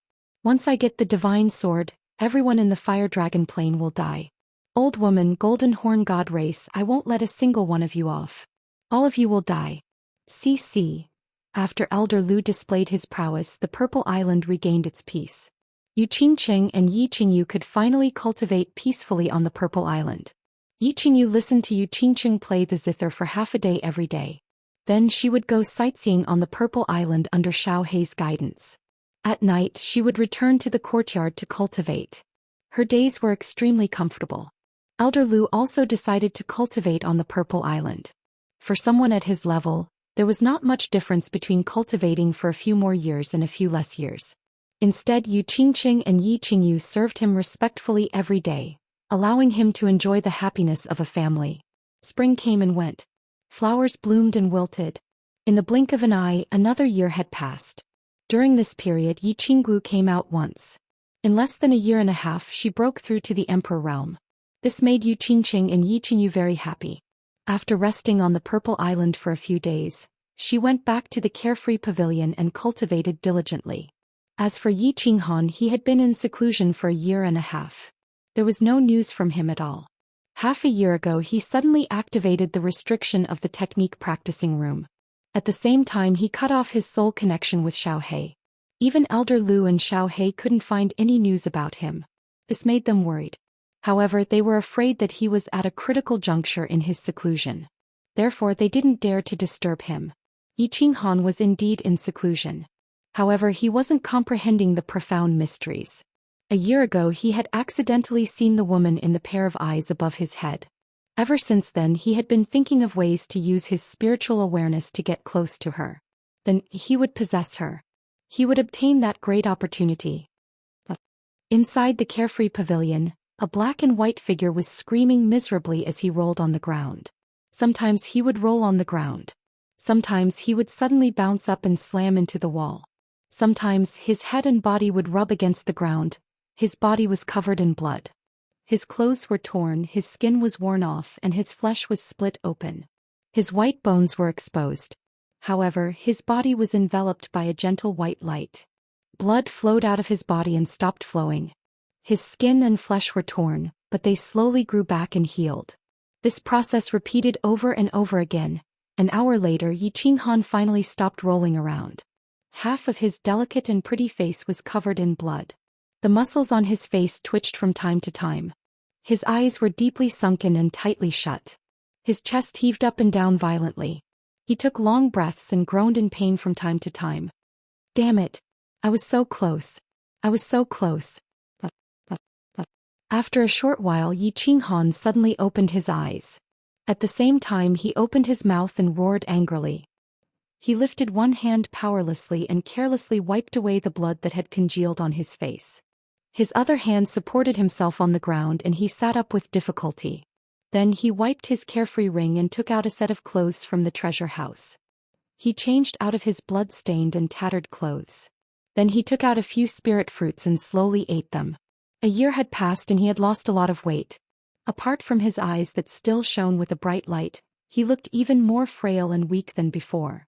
Once I get the divine sword, everyone in the Fire Dragon Plain will die. Old woman, Golden Horn God race, I won't let a single one of you off. All of you will die. CC. After Elder Lu displayed his prowess, the Purple Island regained its peace. Yu Qingqing and Yi Qingyu could finally cultivate peacefully on the Purple Island. Yi Qingyu listened to Yu Qingqing play the zither for half a day every day. Then she would go sightseeing on the Purple Island under Xiao Hei's guidance. At night she would return to the courtyard to cultivate. Her days were extremely comfortable. Elder Lu also decided to cultivate on the Purple Island. For someone at his level, there was not much difference between cultivating for a few more years and a few less years. Instead, Yu Qingqing and Yi Qingyu served him respectfully every day, allowing him to enjoy the happiness of a family. Spring came and went. Flowers bloomed and wilted. In the blink of an eye, another year had passed. During this period, Yi Qinggu came out once. In less than a year and a half, she broke through to the Emperor realm. This made Yu Qingqing and Yi Qingyu very happy. After resting on the Purple Island for a few days, she went back to the carefree pavilion and cultivated diligently. As for Yi Qinghan, he had been in seclusion for a year and a half. There was no news from him at all. Half a year ago he suddenly activated the restriction of the technique practicing room. At the same time he cut off his soul connection with Xiao Hei. Even Elder Lu and Xiao Hei couldn't find any news about him. This made them worried. However, they were afraid that he was at a critical juncture in his seclusion. Therefore they didn't dare to disturb him. Yi Qinghan was indeed in seclusion. However, he wasn't comprehending the profound mysteries. A year ago he had accidentally seen the woman in the pair of eyes above his head. Ever since then he had been thinking of ways to use his spiritual awareness to get close to her. Then he would possess her. He would obtain that great opportunity. But inside the carefree pavilion, a black and white figure was screaming miserably as he rolled on the ground. Sometimes he would roll on the ground. Sometimes he would suddenly bounce up and slam into the wall. Sometimes his head and body would rub against the ground. His body was covered in blood. His clothes were torn, his skin was worn off, and his flesh was split open. His white bones were exposed. However, his body was enveloped by a gentle white light. Blood flowed out of his body and stopped flowing. His skin and flesh were torn, but they slowly grew back and healed. This process repeated over and over again. An hour later, Yi Qinghan finally stopped rolling around. Half of his delicate and pretty face was covered in blood. The muscles on his face twitched from time to time. His eyes were deeply sunken and tightly shut. His chest heaved up and down violently. He took long breaths and groaned in pain from time to time. Damn it! I was so close. I was so close. But. After a short while, Yi Qinghan suddenly opened his eyes. At the same time he opened his mouth and roared angrily. He lifted one hand powerlessly and carelessly wiped away the blood that had congealed on his face. His other hand supported himself on the ground and he sat up with difficulty. Then he wiped his carefree ring and took out a set of clothes from the treasure house. He changed out of his blood-stained and tattered clothes. Then he took out a few spirit fruits and slowly ate them. A year had passed and he had lost a lot of weight. Apart from his eyes that still shone with a bright light, he looked even more frail and weak than before.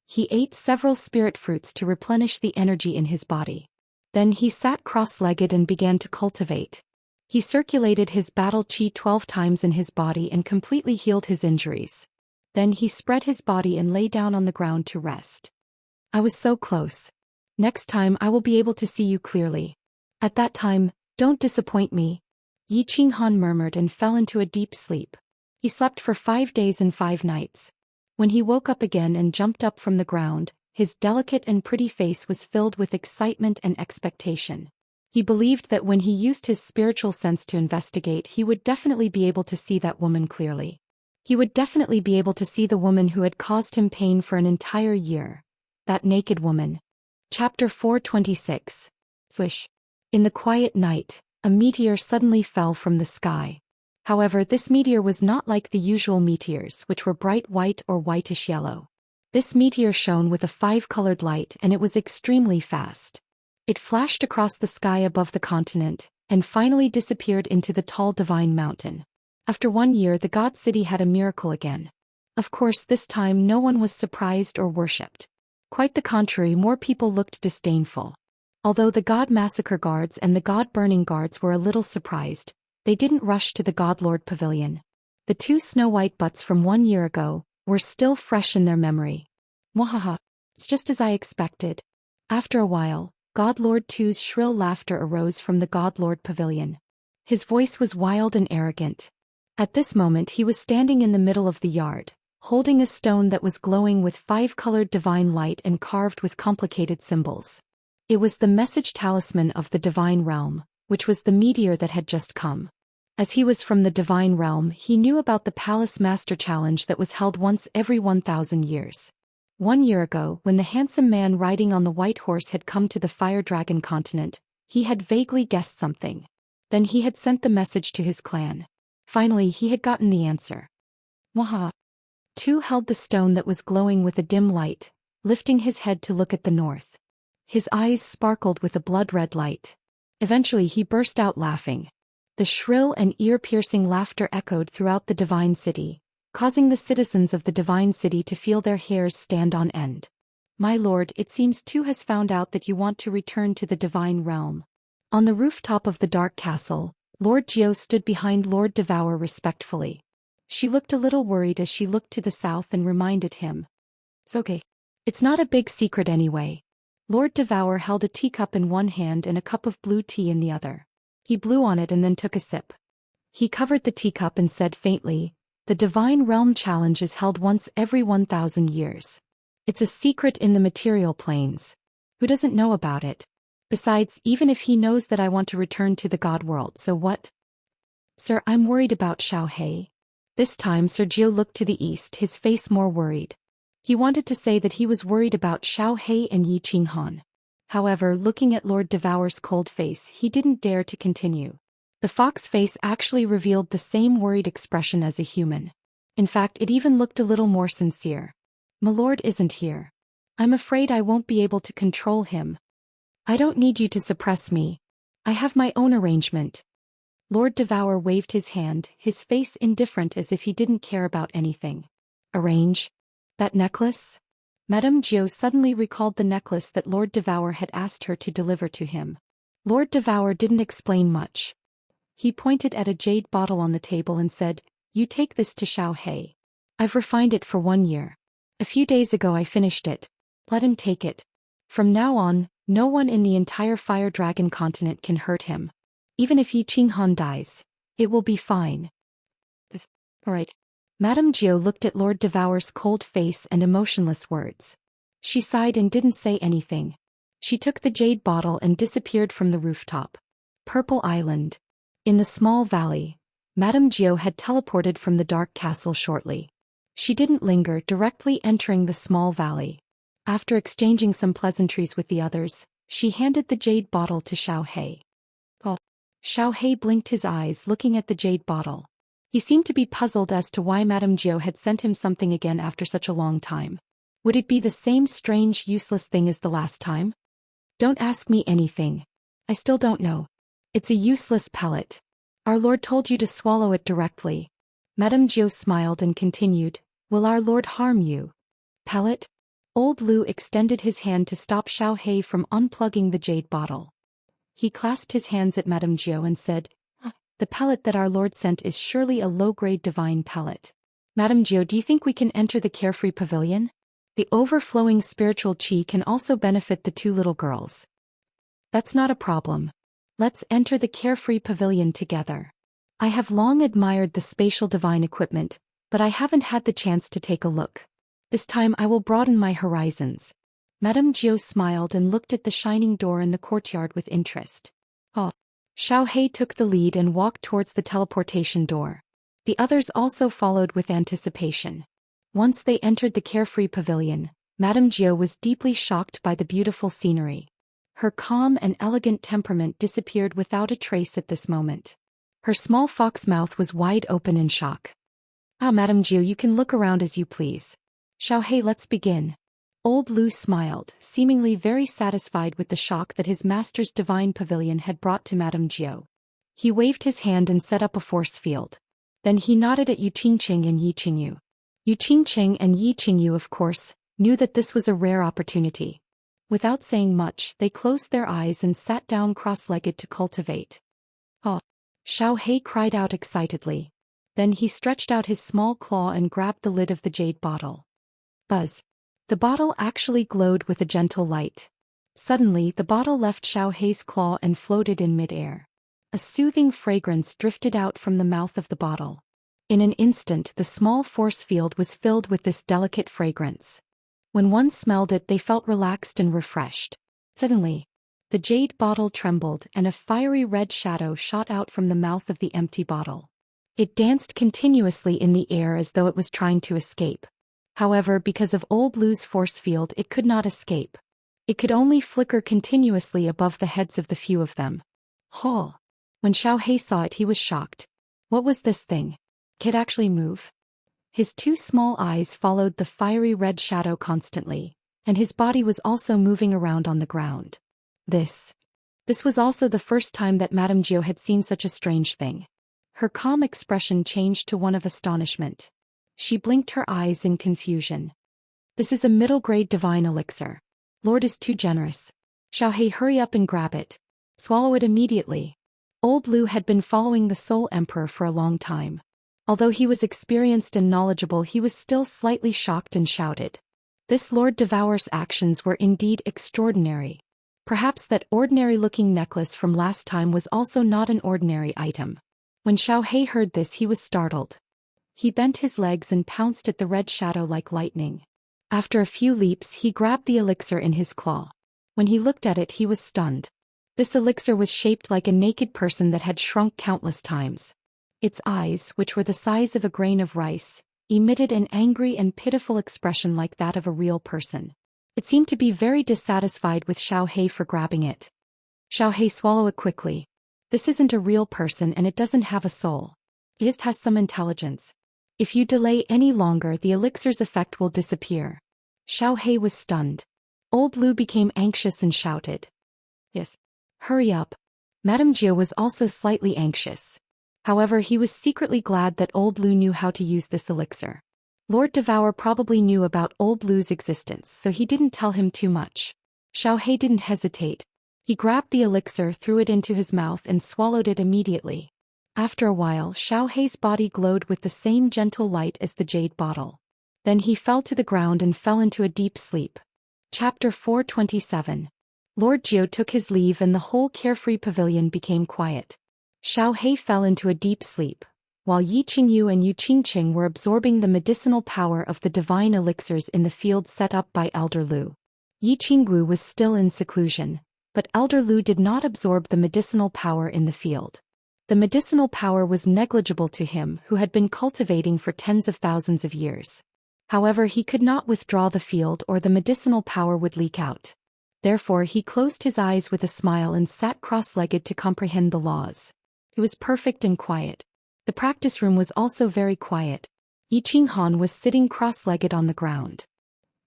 He ate several spirit fruits to replenish the energy in his body. Then he sat cross-legged and began to cultivate. He circulated his battle chi 12 times in his body and completely healed his injuries. Then he spread his body and lay down on the ground to rest. I was so close. Next time I will be able to see you clearly. At that time, don't disappoint me. Yi Qinghan murmured and fell into a deep sleep. He slept for 5 days and 5 nights. When he woke up again and jumped up from the ground, his delicate and pretty face was filled with excitement and expectation. He believed that when he used his spiritual sense to investigate, he would definitely be able to see that woman clearly. He would definitely be able to see the woman who had caused him pain for an entire year. That naked woman. Chapter 426. Swish. In the quiet night, a meteor suddenly fell from the sky. However, this meteor was not like the usual meteors, which were bright white or whitish yellow. This meteor shone with a 5-colored light and it was extremely fast. It flashed across the sky above the continent, and finally disappeared into the tall divine mountain. After 1 year the god city had a miracle again. Of course this time no one was surprised or worshipped. Quite the contrary, more people looked disdainful. Although the god massacre guards and the god burning guards were a little surprised, they didn't rush to the god lord pavilion. The 2 snow-white butts from 1 year ago were still fresh in their memory. Mwahaha. It's just as I expected. After a while, God Lord Tu's shrill laughter arose from the God Lord Pavilion. His voice was wild and arrogant. At this moment he was standing in the middle of the yard, holding a stone that was glowing with 5-colored divine light and carved with complicated symbols. It was the message talisman of the divine realm, which was the meteor that had just come. As he was from the divine realm, he knew about the Palace Master Challenge that was held once every 1,000 years. 1 year ago, when the handsome man riding on the white horse had come to the Fire Dragon continent, he had vaguely guessed something. Then he had sent the message to his clan. Finally he had gotten the answer. Waha! Tu held the stone that was glowing with a dim light, lifting his head to look at the north. His eyes sparkled with a blood-red light. Eventually he burst out laughing. The shrill and ear-piercing laughter echoed throughout the divine city, causing the citizens of the divine city to feel their hairs stand on end. My lord, it seems Tu has found out that you want to return to the divine realm. On the rooftop of the dark castle, Lord Zhou stood behind Lord Devour respectfully. She looked a little worried as she looked to the south and reminded him. It's okay. It's not a big secret anyway. Lord Devour held a teacup in one hand and a cup of blue tea in the other. He blew on it and then took a sip. He covered the teacup and said faintly, "The Divine Realm Challenge is held once every 1,000 years. It's a secret in the material planes. Who doesn't know about it? Besides, even if he knows that I want to return to the God world, so what? Sir, I'm worried about Xiaohe." This time Sergio looked to the east, his face more worried. He wanted to say that he was worried about Xiaohe and Yi Qinghan. However, looking at Lord Devour's cold face, he didn't dare to continue. The fox face actually revealed the same worried expression as a human. In fact, it even looked a little more sincere. "My lord isn't here. I'm afraid I won't be able to control him. I don't need you to suppress me. I have my own arrangement." Lord Devour waved his hand, his face indifferent as if he didn't care about anything. "Arrange? That necklace?" Madame Zhou suddenly recalled the necklace that Lord Devour had asked her to deliver to him. Lord Devour didn't explain much. He pointed at a jade bottle on the table and said, "You take this to Xiaohe. I've refined it for 1 year. A few days ago I finished it. Let him take it. From now on, no one in the entire Fire Dragon continent can hurt him. Even if Yi Qinghan dies, it will be fine." Alright. Madame Zhou looked at Lord Devour's cold face and emotionless words. She sighed and didn't say anything. She took the jade bottle and disappeared from the rooftop. Purple Island. In the small valley, Madame Zhou had teleported from the dark castle shortly. She didn't linger, directly entering the small valley. After exchanging some pleasantries with the others, she handed the jade bottle to Xiaohe. Oh. Xiaohe blinked his eyes looking at the jade bottle. He seemed to be puzzled as to why Madame Zhou had sent him something again after such a long time. Would it be the same strange, useless thing as the last time? "Don't ask me anything. I still don't know. It's a useless pellet. Our Lord told you to swallow it directly." Madame Zhou smiled and continued, "Will our Lord harm you?" "Pellet?" Old Lu extended his hand to stop Xiaohe from unplugging the jade bottle. He clasped his hands at Madame Zhou and said, "The pellet that our Lord sent is surely a low-grade divine pellet. Madame Zhou, do you think we can enter the Carefree Pavilion? The overflowing spiritual qi can also benefit the 2 little girls." "That's not a problem. Let's enter the Carefree Pavilion together. I have long admired the spatial divine equipment, but I haven't had the chance to take a look. This time I will broaden my horizons." Madame Zhou smiled and looked at the shining door in the courtyard with interest. Oh. Xiaohe took the lead and walked towards the teleportation door. The others also followed with anticipation. Once they entered the Carefree Pavilion, Madame Zhou was deeply shocked by the beautiful scenery. Her calm and elegant temperament disappeared without a trace at this moment. Her small fox mouth was wide open in shock. "Ah, Madame Zhou, you can look around as you please. Xiaohe, let's begin." Old Lu smiled, seemingly very satisfied with the shock that his master's divine pavilion had brought to Madame Zhou. He waved his hand and set up a force field. Then he nodded at Yu Qingqing and Yi Qingyu. Yu Qingqing and Yi Qingyu, of course, knew that this was a rare opportunity. Without saying much, they closed their eyes and sat down cross-legged to cultivate. "Oh!" Xiaohe cried out excitedly. Then he stretched out his small claw and grabbed the lid of the jade bottle. Buzz! The bottle actually glowed with a gentle light. Suddenly, the bottle left Xiao Hei's claw and floated in mid-air. A soothing fragrance drifted out from the mouth of the bottle. In an instant, the small force field was filled with this delicate fragrance. When one smelled it, they felt relaxed and refreshed. Suddenly, the jade bottle trembled and a fiery red shadow shot out from the mouth of the empty bottle. It danced continuously in the air as though it was trying to escape. However, because of Old Lu's force field, it could not escape. It could only flicker continuously above the heads of the few of them. Huh! When Xiao Hei saw it, he was shocked. What was this thing? Could it actually move? His two small eyes followed the fiery red shadow constantly, and his body was also moving around on the ground. This was also the first time that Madame Zhou had seen such a strange thing. Her calm expression changed to one of astonishment. She blinked her eyes in confusion. This is a middle-grade divine elixir. Lord is too generous. Xiao Hei, hurry up and grab it. Swallow it immediately. Old Lu had been following the Soul Emperor for a long time. Although he was experienced and knowledgeable, he was still slightly shocked and shouted. This Lord Devourer's actions were indeed extraordinary. Perhaps that ordinary-looking necklace from last time was also not an ordinary item. When Xiao Hei heard this, he was startled. He bent his legs and pounced at the red shadow like lightning. After a few leaps, he grabbed the elixir in his claw. When he looked at it, he was stunned. This elixir was shaped like a naked person that had shrunk countless times. Its eyes, which were the size of a grain of rice, emitted an angry and pitiful expression like that of a real person. It seemed to be very dissatisfied with Xiao Hei for grabbing it. Xiao Hei, swallow it quickly. This isn't a real person and it doesn't have a soul. It just has some intelligence. If you delay any longer, the elixir's effect will disappear. Xiao Hei was stunned. Old Lu became anxious and shouted. Yes. Hurry up. Madame Zhou was also slightly anxious. However, he was secretly glad that Old Lu knew how to use this elixir. Lord Devourer probably knew about Old Lu's existence, so he didn't tell him too much. Xiao Hei didn't hesitate. He grabbed the elixir, threw it into his mouth and swallowed it immediately. After a while, Xiao Hei's body glowed with the same gentle light as the jade bottle. Then he fell to the ground and fell into a deep sleep. Chapter 427. Lord Jiu took his leave and the whole carefree pavilion became quiet. Xiao Hei fell into a deep sleep, while Yi Qingyu and Yu Qingqing were absorbing the medicinal power of the divine elixirs in the field set up by Elder Lu. Yi Qingyu was still in seclusion, but Elder Lu did not absorb the medicinal power in the field. The medicinal power was negligible to him, who had been cultivating for tens of thousands of years. However, he could not withdraw the field or the medicinal power would leak out. Therefore, he closed his eyes with a smile and sat cross-legged to comprehend the laws. It was perfect and quiet. The practice room was also very quiet. Yi Qinghan was sitting cross-legged on the ground.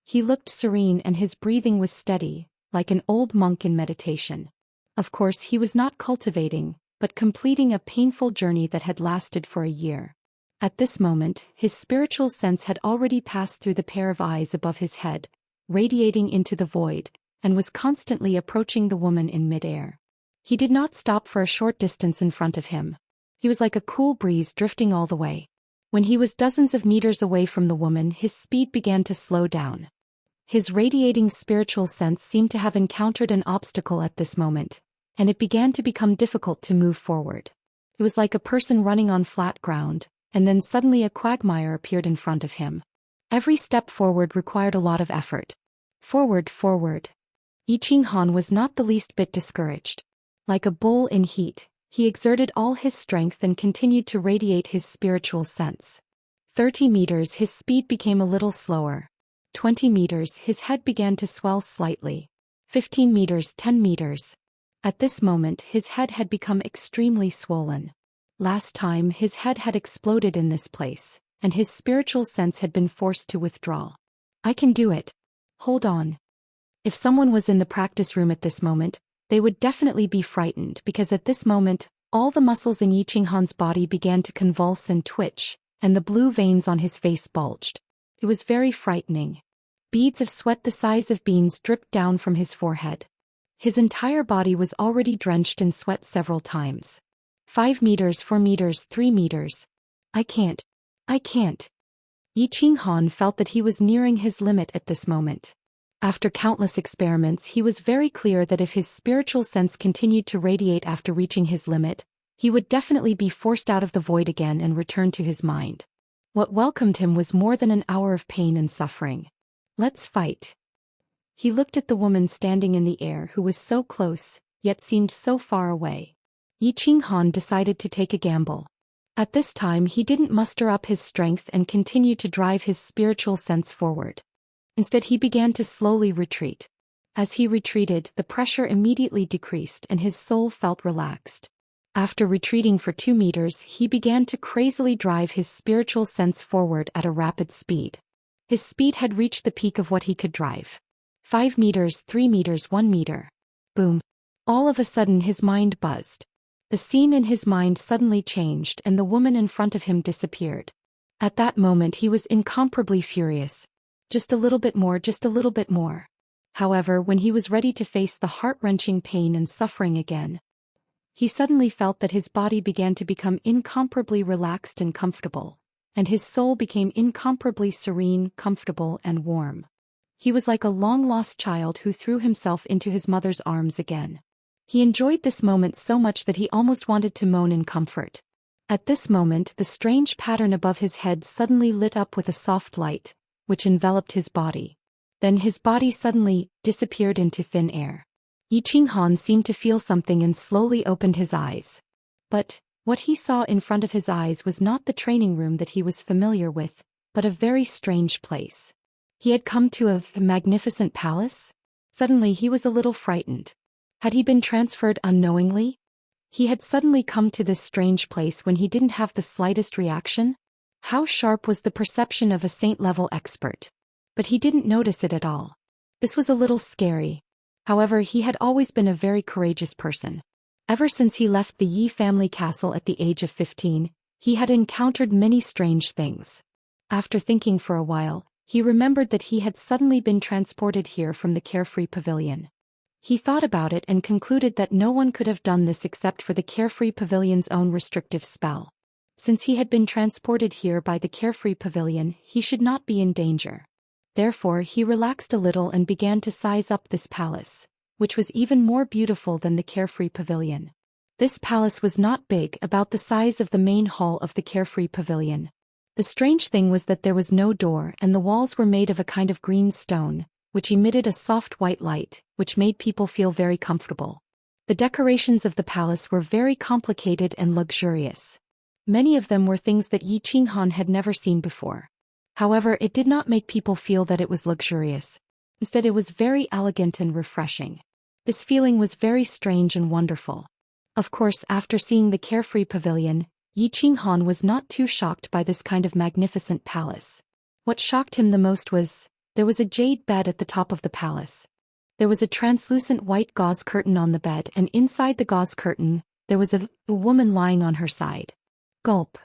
He looked serene and his breathing was steady, like an old monk in meditation. Of course, he was not cultivating, but completing a painful journey that had lasted for a year. At this moment, his spiritual sense had already passed through the pair of eyes above his head, radiating into the void, and was constantly approaching the woman in mid-air. He did not stop for a short distance in front of him. He was like a cool breeze drifting all the way. When he was dozens of meters away from the woman, his speed began to slow down. His radiating spiritual sense seemed to have encountered an obstacle at this moment, and it began to become difficult to move forward. It was like a person running on flat ground, and then suddenly a quagmire appeared in front of him. Every step forward required a lot of effort. Forward, forward. Yi Qinghan was not the least bit discouraged. Like a bull in heat, he exerted all his strength and continued to radiate his spiritual sense. 30 meters, his speed became a little slower. 20 meters, his head began to swell slightly. 15 meters, 10 meters. At this moment, his head had become extremely swollen. Last time, his head had exploded in this place, and his spiritual sense had been forced to withdraw. I can do it. Hold on. If someone was in the practice room at this moment, they would definitely be frightened because at this moment, all the muscles in Yi Qinghan's body began to convulse and twitch, and the blue veins on his face bulged. It was very frightening. Beads of sweat the size of beans dripped down from his forehead. His entire body was already drenched in sweat several times. 5 meters, 4 meters, 3 meters. I can't. Yi Qinghan felt that he was nearing his limit at this moment. After countless experiments, he was very clear that if his spiritual sense continued to radiate after reaching his limit, he would definitely be forced out of the void again and return to his mind. What welcomed him was more than an hour of pain and suffering. Let's fight. He looked at the woman standing in the air who was so close, yet seemed so far away. Yi Qinghan decided to take a gamble. At this time he didn't muster up his strength and continue to drive his spiritual sense forward. Instead he began to slowly retreat. As he retreated, the pressure immediately decreased and his soul felt relaxed. After retreating for 2 meters, he began to crazily drive his spiritual sense forward at a rapid speed. His speed had reached the peak of what he could drive. 5 meters, 3 meters, 1 meter. Boom. All of a sudden his mind buzzed. The scene in his mind suddenly changed and the woman in front of him disappeared. At that moment he was incomparably furious. Just a little bit more, just a little bit more. However, when he was ready to face the heart-wrenching pain and suffering again, he suddenly felt that his body began to become incomparably relaxed and comfortable, and his soul became incomparably serene, comfortable, and warm. He was like a long-lost child who threw himself into his mother's arms again. He enjoyed this moment so much that he almost wanted to moan in comfort. At this moment, the strange pattern above his head suddenly lit up with a soft light, which enveloped his body. Then his body suddenly disappeared into thin air. Yi Qinghan seemed to feel something and slowly opened his eyes. But what he saw in front of his eyes was not the training room that he was familiar with, but a very strange place. He had come to a magnificent palace? Suddenly he was a little frightened. Had he been transferred unknowingly? He had suddenly come to this strange place when he didn't have the slightest reaction? How sharp was the perception of a saint-level expert? But he didn't notice it at all. This was a little scary. However, he had always been a very courageous person. Ever since he left the Yi family castle at the age of 15, he had encountered many strange things. After thinking for a while, he remembered that he had suddenly been transported here from the Carefree Pavilion. He thought about it and concluded that no one could have done this except for the Carefree Pavilion's own restrictive spell. Since he had been transported here by the Carefree Pavilion, he should not be in danger. Therefore, he relaxed a little and began to size up this palace, which was even more beautiful than the Carefree Pavilion. This palace was not big, about the size of the main hall of the Carefree Pavilion. The strange thing was that there was no door and the walls were made of a kind of green stone, which emitted a soft white light, which made people feel very comfortable. The decorations of the palace were very complicated and luxurious. Many of them were things that Yi Qinghan had never seen before. However, it did not make people feel that it was luxurious. Instead, it was very elegant and refreshing. This feeling was very strange and wonderful. Of course, after seeing the Carefree Pavilion, Yi Qinghan was not too shocked by this kind of magnificent palace. What shocked him the most was, there was a jade bed at the top of the palace. There was a translucent white gauze curtain on the bed, and inside the gauze curtain, there was a woman lying on her side. Gulp.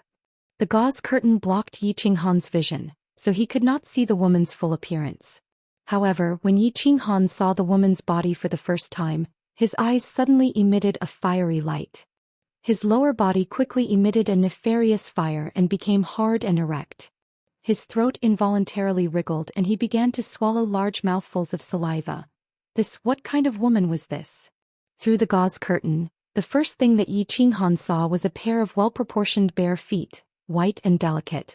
The gauze curtain blocked Yi Qinghan's vision, so he could not see the woman's full appearance. However, when Yi Qinghan saw the woman's body for the first time, his eyes suddenly emitted a fiery light. His lower body quickly emitted a nefarious fire and became hard and erect. His throat involuntarily wriggled and he began to swallow large mouthfuls of saliva. What kind of woman was this? Through the gauze curtain, the first thing that Yi Qinghan saw was a pair of well-proportioned bare feet, white and delicate.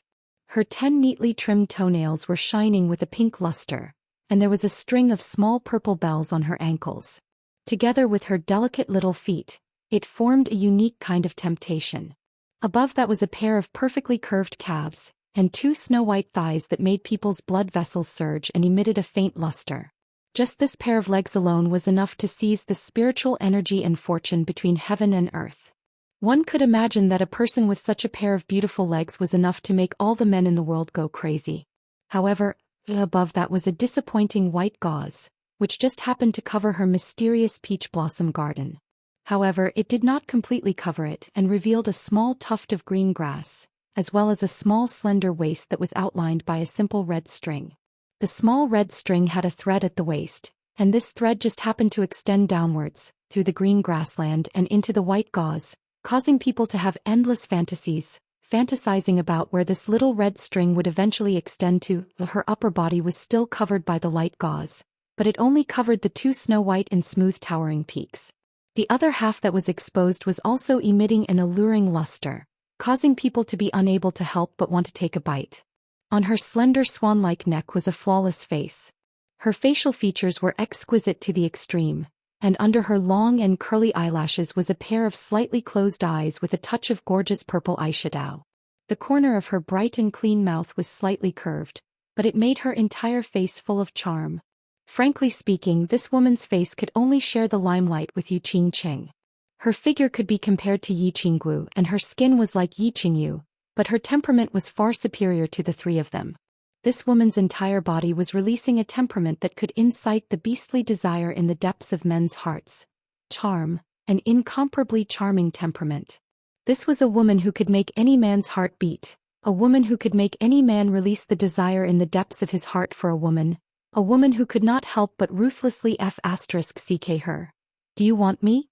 Her 10 neatly trimmed toenails were shining with a pink luster, and there was a string of small purple bells on her ankles. Together with her delicate little feet, it formed a unique kind of temptation. Above that was a pair of perfectly curved calves, and 2 snow-white thighs that made people's blood vessels surge and emitted a faint luster. Just this pair of legs alone was enough to seize the spiritual energy and fortune between heaven and earth. One could imagine that a person with such a pair of beautiful legs was enough to make all the men in the world go crazy. However, above that was a disappointing white gauze, which just happened to cover her mysterious peach blossom garden. However, it did not completely cover it and revealed a small tuft of green grass, as well as a small slender waist that was outlined by a simple red string. The small red string had a thread at the waist, and this thread just happened to extend downwards, through the green grassland and into the white gauze, causing people to have endless fantasies, fantasizing about where this little red string would eventually extend to. Her upper body was still covered by the light gauze, but it only covered the two snow-white and smooth towering peaks. The other half that was exposed was also emitting an alluring luster, causing people to be unable to help but want to take a bite. On her slender swan-like neck was a flawless face. Her facial features were exquisite to the extreme, and under her long and curly eyelashes was a pair of slightly closed eyes with a touch of gorgeous purple eyeshadow. The corner of her bright and clean mouth was slightly curved, but it made her entire face full of charm. Frankly speaking, this woman's face could only share the limelight with Yu Qingcheng. Her figure could be compared to Yi Qinggu and her skin was like Yi Qingyu, but her temperament was far superior to the three of them. This woman's entire body was releasing a temperament that could incite the beastly desire in the depths of men's hearts. Charm, an incomparably charming temperament. This was a woman who could make any man's heart beat, a woman who could make any man release the desire in the depths of his heart for a woman who could not help but ruthlessly *ck her. Do you want me?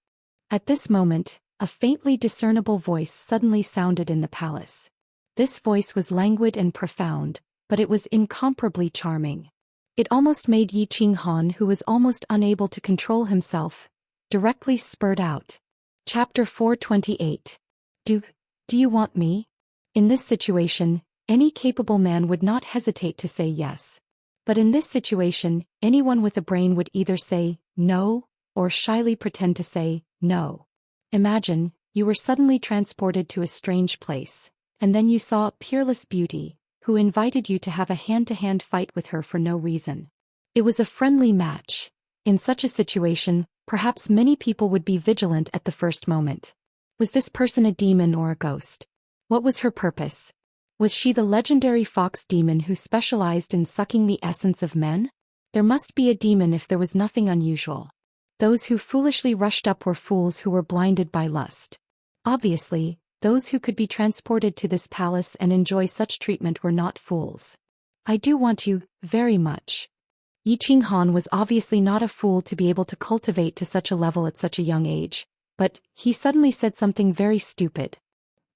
At this moment, a faintly discernible voice suddenly sounded in the palace. This voice was languid and profound, but it was incomparably charming. It almost made Yi Qinghan, who was almost unable to control himself, directly spurt out. Chapter 428. Do you want me? In this situation, any capable man would not hesitate to say yes. But in this situation, anyone with a brain would either say no, or shyly pretend to say no. Imagine, you were suddenly transported to a strange place, and then you saw a peerless beauty, who invited you to have a hand-to-hand fight with her for no reason. It was a friendly match. In such a situation, perhaps many people would be vigilant at the first moment. Was this person a demon or a ghost? What was her purpose? Was she the legendary fox demon who specialized in sucking the essence of men? There must be a demon if there was nothing unusual. Those who foolishly rushed up were fools who were blinded by lust. Obviously, those who could be transported to this palace and enjoy such treatment were not fools. I do want you, very much. Yi Qinghan was obviously not a fool to be able to cultivate to such a level at such a young age, but he suddenly said something very stupid.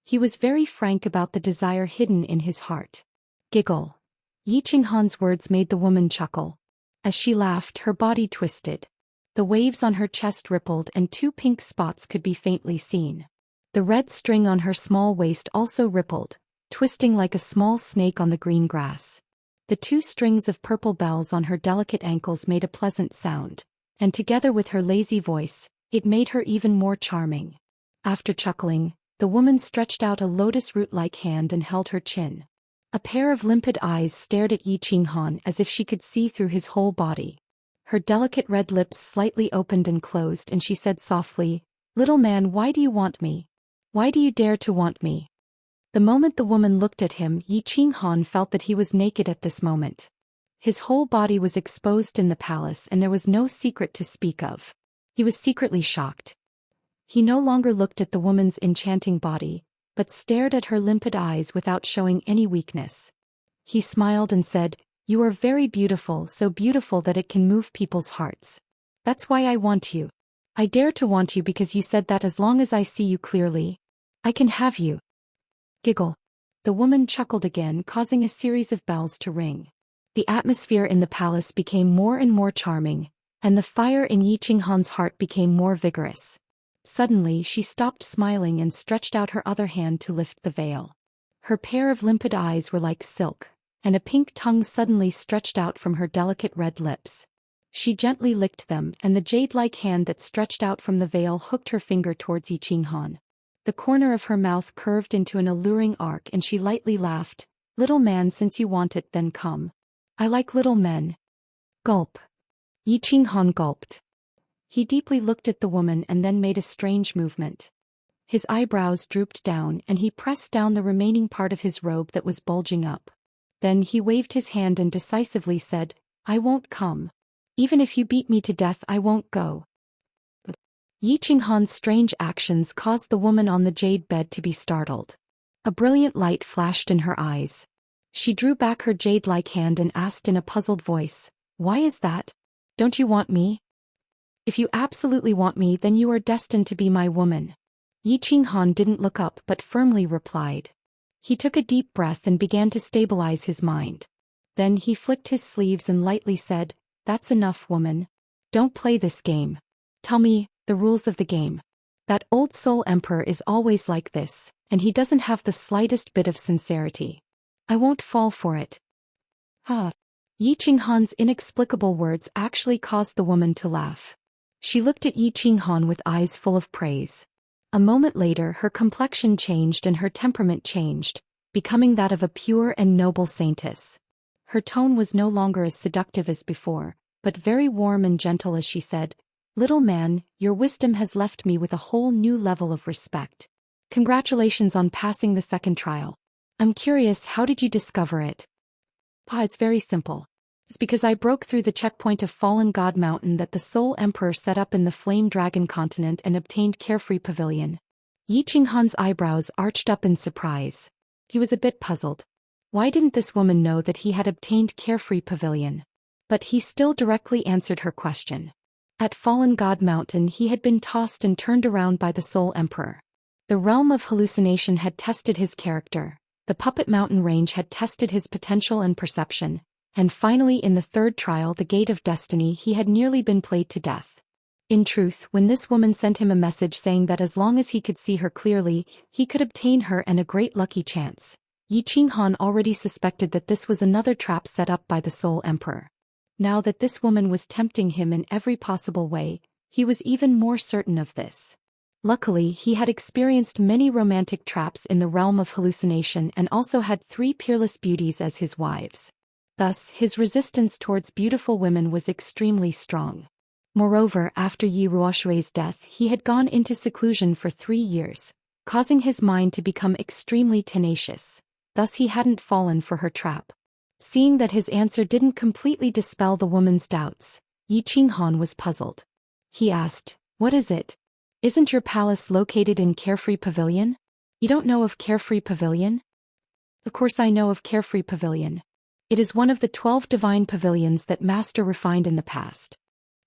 He was very frank about the desire hidden in his heart. Giggle. Yi Qinghan's words made the woman chuckle. As she laughed, her body twisted. The waves on her chest rippled and two pink spots could be faintly seen. The red string on her small waist also rippled, twisting like a small snake on the green grass. The two strings of purple bells on her delicate ankles made a pleasant sound, and together with her lazy voice, it made her even more charming. After chuckling, the woman stretched out a lotus root-like hand and held her chin. A pair of limpid eyes stared at Yi Qinghan as if she could see through his whole body. Her delicate red lips slightly opened and closed and she said softly, "Little man, why do you want me? Why do you dare to want me?" The moment the woman looked at him, Yi Qinghan felt that he was naked at this moment. His whole body was exposed in the palace and there was no secret to speak of. He was secretly shocked. He no longer looked at the woman's enchanting body, but stared at her limpid eyes without showing any weakness. He smiled and said, "You are very beautiful, so beautiful that it can move people's hearts. That's why I want you. I dare to want you because you said that as long as I see you clearly, I can have you." Giggle. The woman chuckled again, causing a series of bells to ring. The atmosphere in the palace became more and more charming, and the fire in Yi Qinghan's heart became more vigorous. Suddenly she stopped smiling and stretched out her other hand to lift the veil. Her pair of limpid eyes were like silk, and a pink tongue suddenly stretched out from her delicate red lips. She gently licked them, and the jade-like hand that stretched out from the veil hooked her finger towards Yi Qinghan. The corner of her mouth curved into an alluring arc and she lightly laughed. "Little man, since you want it, then come. I like little men." Gulp. Yi Qinghan gulped. He deeply looked at the woman and then made a strange movement. His eyebrows drooped down and he pressed down the remaining part of his robe that was bulging up. Then he waved his hand and decisively said, "I won't come. Even if you beat me to death, I won't go." Yi Qinghan's strange actions caused the woman on the jade bed to be startled. A brilliant light flashed in her eyes. She drew back her jade-like hand and asked in a puzzled voice, "Why is that? Don't you want me? If you absolutely want me, then you are destined to be my woman." Yi Qinghan didn't look up but firmly replied, He took a deep breath and began to stabilize his mind. Then he flicked his sleeves and lightly said, "That's enough, woman. Don't play this game. Tell me the rules of the game." That old soul emperor is always like this, and he doesn't have the slightest bit of sincerity. I won't fall for it. Ah. Yi Qinghan's inexplicable words actually caused the woman to laugh. She looked at Yi Qinghan with eyes full of praise. A moment later her complexion changed and her temperament changed, becoming that of a pure and noble saintess. Her tone was no longer as seductive as before, but very warm and gentle as she said, "Little man, your wisdom has left me with a whole new level of respect. Congratulations on passing the second trial. I'm curious, how did you discover it?" It's very simple. It's because I broke through the checkpoint of Fallen God Mountain that the Soul Emperor set up in the Flame Dragon continent and obtained Carefree Pavilion. Yi Qinghan's eyebrows arched up in surprise. He was a bit puzzled. Why didn't this woman know that he had obtained Carefree Pavilion? But he still directly answered her question. At Fallen God Mountain he had been tossed and turned around by the Soul Emperor. The realm of hallucination had tested his character, the Puppet Mountain range had tested his potential and perception, and finally in the third trial, the Gate of Destiny, he had nearly been played to death. In truth, when this woman sent him a message saying that as long as he could see her clearly, he could obtain her and a great lucky chance, Yi Qinghan already suspected that this was another trap set up by the Soul Emperor. Now that this woman was tempting him in every possible way, he was even more certain of this. Luckily, he had experienced many romantic traps in the realm of hallucination and also had 3 peerless beauties as his wives. Thus, his resistance towards beautiful women was extremely strong. Moreover, after Yi Ruoshui's death, he had gone into seclusion for 3 years, causing his mind to become extremely tenacious. Thus he hadn't fallen for her trap. Seeing that his answer didn't completely dispel the woman's doubts, Yi Qinghan was puzzled. He asked, "What is it? Isn't your palace located in Carefree Pavilion? You don't know of Carefree Pavilion?" "Of course I know of Carefree Pavilion. It is one of the 12 divine pavilions that Master refined in the past.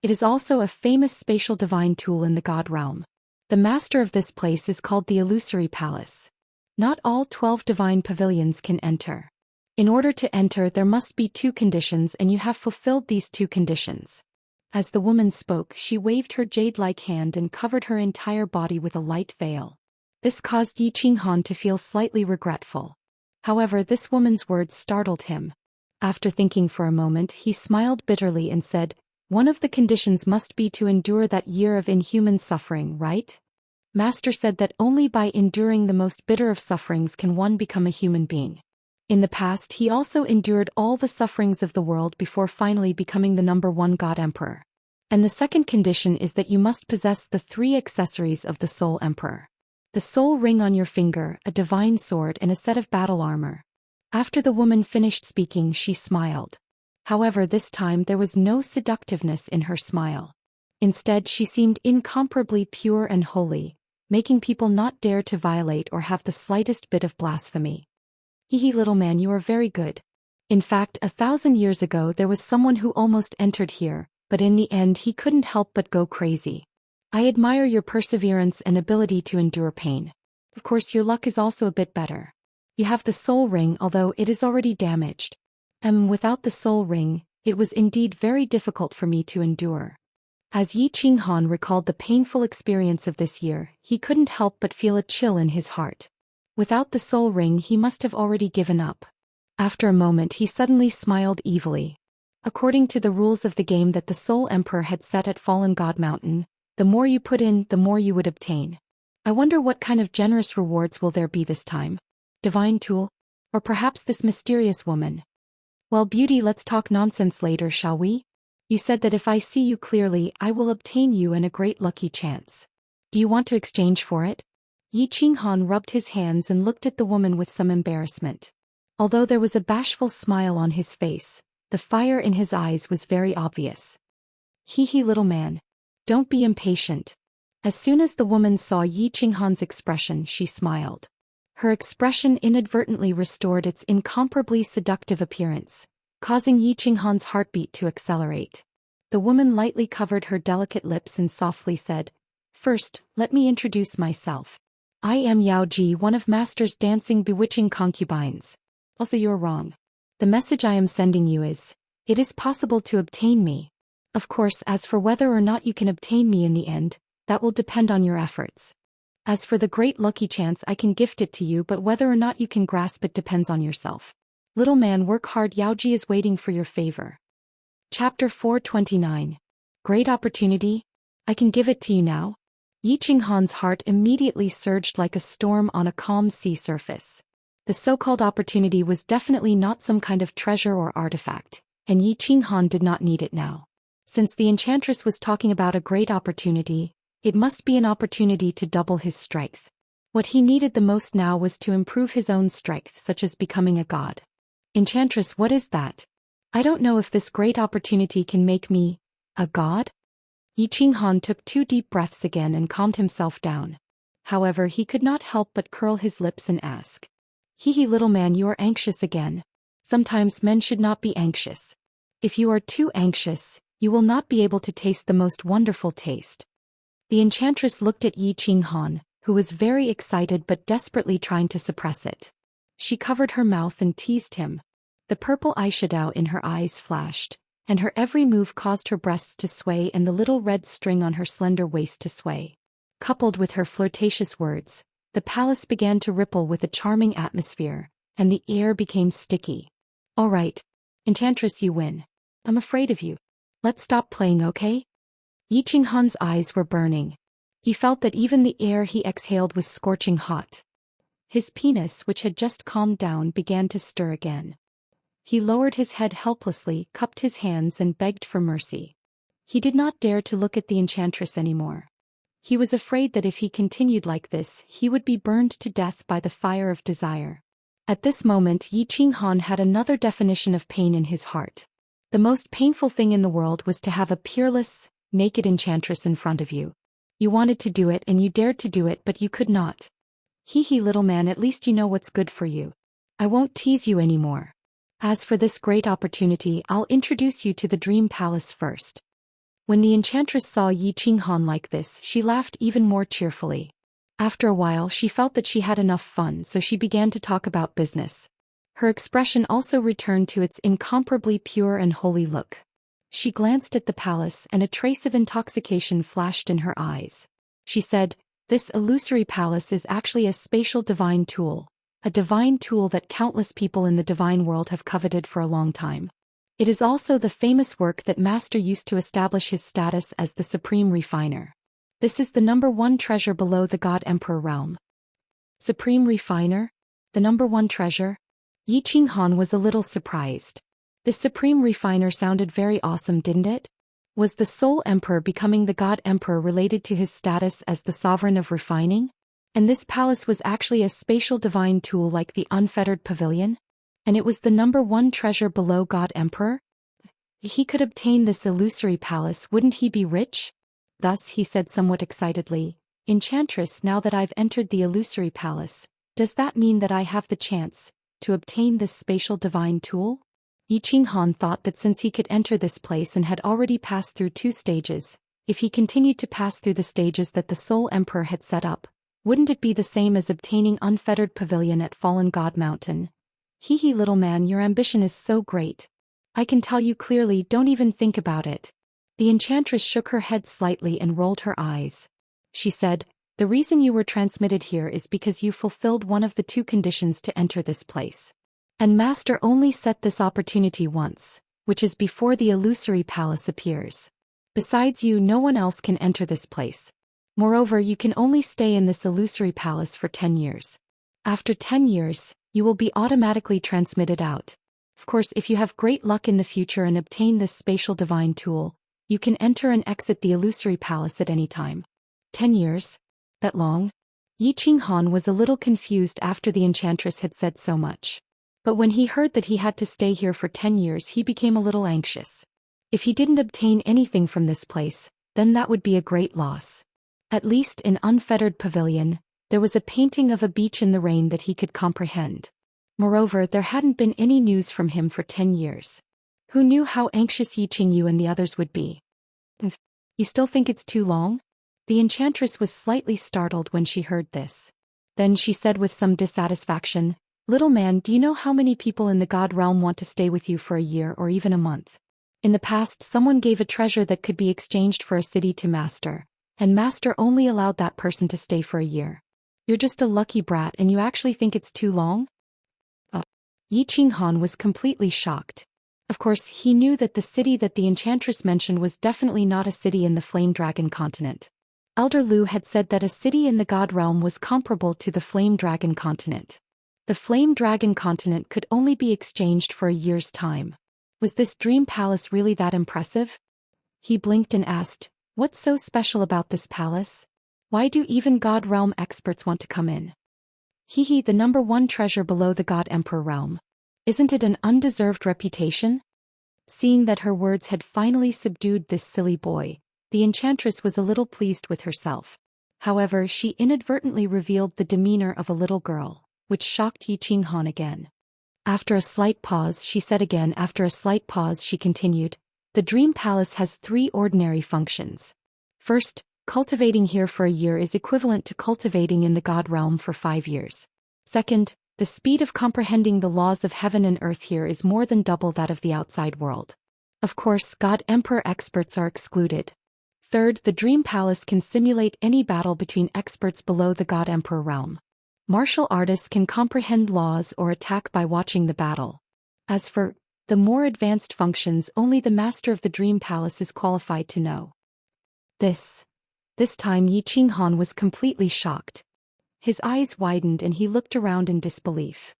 It is also a famous spatial divine tool in the God realm. The master of this place is called the Illusory Palace. Not all 12 divine pavilions can enter. In order to enter there must be 2 conditions and you have fulfilled these 2 conditions." As the woman spoke, she waved her jade-like hand and covered her entire body with a light veil. This caused Yi Qinghan to feel slightly regretful. However, this woman's words startled him. After thinking for a moment, he smiled bitterly and said, "One of the conditions must be to endure that year of inhuman suffering, right? Master said that only by enduring the most bitter of sufferings can one become a human being. In the past he also endured all the sufferings of the world before finally becoming the #1 God Emperor. And the second condition is that you must possess the 3 accessories of the Soul Emperor. The soul ring on your finger, a divine sword and a set of battle armor." After the woman finished speaking, she smiled. However, this time there was no seductiveness in her smile. Instead, she seemed incomparably pure and holy, making people not dare to violate or have the slightest bit of blasphemy. "Hee little man, you are very good. In fact, 1,000 years ago there was someone who almost entered here, but in the end he couldn't help but go crazy. I admire your perseverance and ability to endure pain. Of course your luck is also a bit better. You have the soul ring, although it is already damaged. Without the soul ring, it was indeed very difficult for me to endure." As Yi Qinghan recalled the painful experience of this year, he couldn't help but feel a chill in his heart. Without the soul ring he must have already given up. After a moment he suddenly smiled evilly. According to the rules of the game that the Soul Emperor had set at Fallen God Mountain, the more you put in, the more you would obtain. I wonder what kind of generous rewards will there be this time? Divine tool? Or perhaps this mysterious woman? Well, beauty, let's talk nonsense later, shall we? You said that if I see you clearly, I will obtain you and a great lucky chance. Do you want to exchange for it? Yi Qinghan rubbed his hands and looked at the woman with some embarrassment. Although there was a bashful smile on his face, the fire in his eyes was very obvious. "Hee little man. Don't be impatient." As soon as the woman saw Yi Qinghan's expression, she smiled. Her expression inadvertently restored its incomparably seductive appearance, causing Yi Qinghan's heartbeat to accelerate. The woman lightly covered her delicate lips and softly said, "First, let me introduce myself. I am Yao Ji, one of Master's dancing bewitching concubines. Also, you're wrong. The message I am sending you is, it is possible to obtain me. Of course, as for whether or not you can obtain me in the end, that will depend on your efforts. As for the great lucky chance, I can gift it to you, but whether or not you can grasp it depends on yourself. Little man, work hard. Yao Ji is waiting for your favor. Chapter 429. Great opportunity? I can give it to you now. Yi Qinghan's heart immediately surged like a storm on a calm sea surface. The so-called opportunity was definitely not some kind of treasure or artifact, and Yi Qinghan did not need it now. Since the enchantress was talking about a great opportunity, it must be an opportunity to double his strength. What he needed the most now was to improve his own strength, such as becoming a god. Enchantress, what is that? I don't know if this great opportunity can make me a god? Yi Qinghan took 2 deep breaths again and calmed himself down. However, he could not help but curl his lips and ask. Hee, little man, you are anxious again. Sometimes men should not be anxious. If you are too anxious, you will not be able to taste the most wonderful taste. The enchantress looked at Yi Qinghan, who was very excited but desperately trying to suppress it. She covered her mouth and teased him. The purple eyeshadow in her eyes flashed, and her every move caused her breasts to sway and the little red string on her slender waist to sway. Coupled with her flirtatious words, the palace began to ripple with a charming atmosphere, and the air became sticky. All right, Enchantress, you win. I'm afraid of you. Let's stop playing, okay? Yi Qinghan's eyes were burning. He felt that even the air he exhaled was scorching hot. His penis, which had just calmed down, began to stir again. He lowered his head helplessly, cupped his hands and begged for mercy. He did not dare to look at the enchantress anymore. He was afraid that if he continued like this, he would be burned to death by the fire of desire. At this moment, Yi Qinghan had another definition of pain in his heart. The most painful thing in the world was to have a peerless, naked enchantress in front of you. You wanted to do it and you dared to do it, but you could not. Hee, little man, at least you know what's good for you. I won't tease you anymore. As for this great opportunity, I'll introduce you to the Dream Palace first. When the enchantress saw Yi Qinghan like this, she laughed even more cheerfully. After a while, she felt that she had enough fun, so she began to talk about business. Her expression also returned to its incomparably pure and holy look. She glanced at the palace and a trace of intoxication flashed in her eyes. She said, "This illusory palace is actually a spatial divine tool. A divine tool that countless people in the divine world have coveted for a long time. It is also the famous work that Master used to establish his status as the Supreme Refiner. This is the #1 treasure below the God Emperor realm." Supreme Refiner? The #1 treasure? Yi Qinghan was a little surprised. The Supreme Refiner sounded very awesome, didn't it? Was the Soul Emperor becoming the God Emperor related to his status as the Sovereign of Refining? And this palace was actually a spatial divine tool like the Unfettered Pavilion? And it was the #1 treasure below God Emperor? He could obtain this illusory palace, wouldn't he be rich? Thus he said somewhat excitedly, "Enchantress, now that I've entered the illusory palace, does that mean that I have the chance to obtain this spatial divine tool?" Yi Qinghan thought that since he could enter this place and had already passed through 2 stages, if he continued to pass through the stages that the Soul Emperor had set up, wouldn't it be the same as obtaining Unfettered Pavilion at Fallen God Mountain? Hee, little man, your ambition is so great. I can tell you clearly, don't even think about it. The enchantress shook her head slightly and rolled her eyes. She said, "The reason you were transmitted here is because you fulfilled one of the 2 conditions to enter this place. And Master only set this opportunity once, which is before the illusory palace appears. Besides you, no one else can enter this place. Moreover, you can only stay in this illusory palace for 10 years. After 10 years, you will be automatically transmitted out. Of course, if you have great luck in the future and obtain this spatial divine tool, you can enter and exit the illusory palace at any time." 10 years? That long? Yi Qinghan was a little confused after the enchantress had said so much. But when he heard that he had to stay here for 10 years, he became a little anxious. If he didn't obtain anything from this place, then that would be a great loss. At least in Unfettered Pavilion, there was a painting of a beach in the rain that he could comprehend. Moreover, there hadn't been any news from him for 10 years. Who knew how anxious Yi Qingyu and the others would be? You still think it's too long? The enchantress was slightly startled when she heard this. Then she said with some dissatisfaction, "Little man, do you know how many people in the god realm want to stay with you for a year or even a month? In the past, someone gave a treasure that could be exchanged for a city to master, and master only allowed that person to stay for a year. You're just a lucky brat and you actually think it's too long?" Yi Qinghan was completely shocked. Of course, he knew that the city that the enchantress mentioned was definitely not a city in the Flame Dragon continent. Elder Lu had said that a city in the god realm was comparable to the Flame Dragon continent. The Flame Dragon continent could only be exchanged for a year's time. Was this dream palace really that impressive? He blinked and asked, "What's so special about this palace? Why do even god realm experts want to come in?" "Hehe, the number one treasure below the god emperor realm. Isn't it an undeserved reputation?" Seeing that her words had finally subdued this silly boy, the enchantress was a little pleased with herself. However, she inadvertently revealed the demeanor of a little girl, which shocked Yi Qinghan again. After a slight pause, she said again. After a slight pause, she continued, "The dream palace has 3 ordinary functions. First, cultivating here for a year is equivalent to cultivating in the god realm for 5 years. Second, the speed of comprehending the laws of heaven and earth here is more than double that of the outside world. Of course, god emperor experts are excluded. Third, the dream palace can simulate any battle between experts below the god emperor realm. Martial artists can comprehend laws or attack by watching the battle. As for the more advanced functions, only the master of the dream palace is qualified to know." This time Yi Qinghan was completely shocked. His eyes widened and he looked around in disbelief.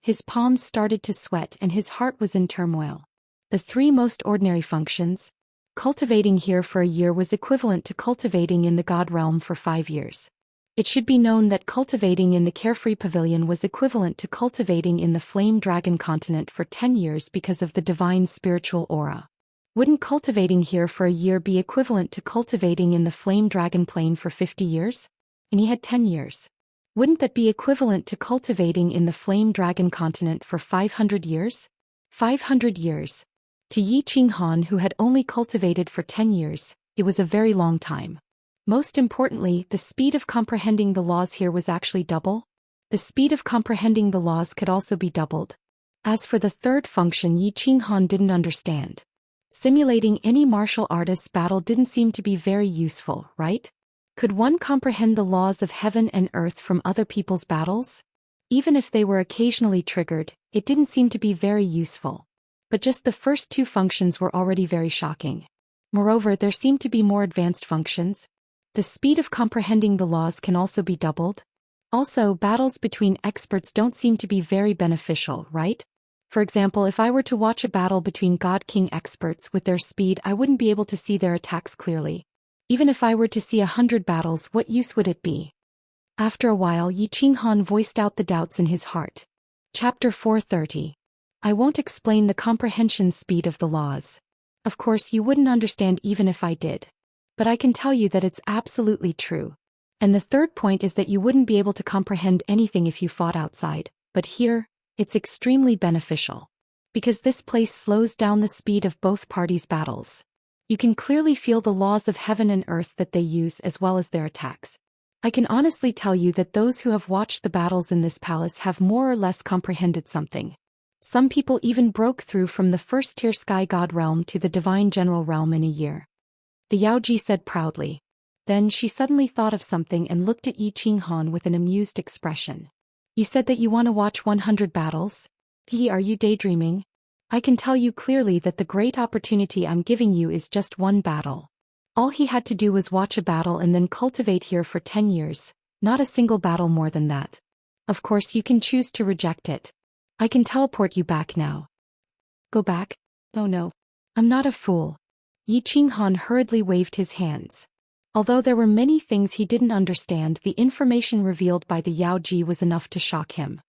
His palms started to sweat and his heart was in turmoil. The 3 most ordinary functions. Cultivating here for a year was equivalent to cultivating in the god realm for 5 years. It should be known that cultivating in the Carefree Pavilion was equivalent to cultivating in the Flame Dragon continent for 10 years because of the divine spiritual aura. Wouldn't cultivating here for a year be equivalent to cultivating in the Flame Dragon plane for 50 years? And he had 10 years. Wouldn't that be equivalent to cultivating in the Flame Dragon continent for 500 years? 500 years. To Yi Qinghan, who had only cultivated for 10 years, it was a very long time. Most importantly, the speed of comprehending the laws here was actually double. The speed of comprehending the laws could also be doubled. As for the third function, Yi Qinghan didn't understand. Simulating any martial artist's battle didn't seem to be very useful, right? Could one comprehend the laws of heaven and earth from other people's battles? Even if they were occasionally triggered, it didn't seem to be very useful. But just the first 2 functions were already very shocking. Moreover, there seemed to be more advanced functions. The speed of comprehending the laws can also be doubled. Also, battles between experts don't seem to be very beneficial, right? For example, if I were to watch a battle between God King experts with their speed, I wouldn't be able to see their attacks clearly. Even if I were to see 100 battles, what use would it be? After a while, Yi Qinghan voiced out the doubts in his heart. Chapter 430. I won't explain the comprehension speed of the laws. Of course, you wouldn't understand even if I did. But I can tell you that it's absolutely true. And the third point is that you wouldn't be able to comprehend anything if you fought outside. But here, it's extremely beneficial. Because this place slows down the speed of both parties' battles. You can clearly feel the laws of heaven and earth that they use as well as their attacks. I can honestly tell you that those who have watched the battles in this palace have more or less comprehended something. Some people even broke through from the first-tier sky god realm to the divine general realm in a year. The Yaoji said proudly. Then she suddenly thought of something and looked at Yi Qinghan with an amused expression. "You said that you want to watch 100 battles? Are you daydreaming? I can tell you clearly that the great opportunity I'm giving you is just one battle. All he had to do was watch a battle and then cultivate here for 10 years, not a single battle more than that. Of course you can choose to reject it. I can teleport you back now." "Go back? Oh no. I'm not a fool." Yi Qinghan hurriedly waved his hands. Although there were many things he didn't understand, the information revealed by the Yaoji was enough to shock him.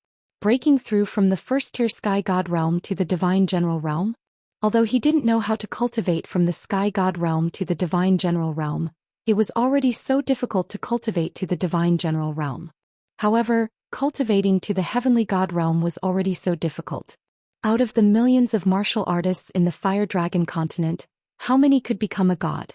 Breaking through from the first-tier sky god realm to the divine general realm? Although he didn't know how to cultivate from the sky god realm to the divine general realm, it was already so difficult to cultivate to the divine general realm. However, cultivating to the heavenly god realm was already so difficult. Out of the millions of martial artists in the Fire Dragon continent, how many could become a god?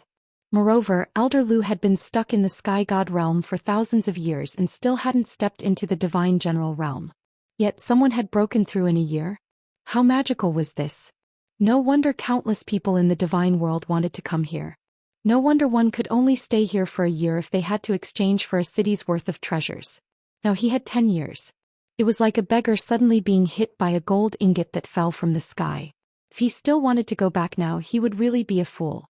Moreover, Elder Lu had been stuck in the sky god realm for thousands of years and still hadn't stepped into the divine general realm. Yet someone had broken through in a year? How magical was this? No wonder countless people in the divine world wanted to come here. No wonder one could only stay here for a year if they had to exchange for a city's worth of treasures. Now he had 10 years. It was like a beggar suddenly being hit by a gold ingot that fell from the sky. If he still wanted to go back now, he would really be a fool.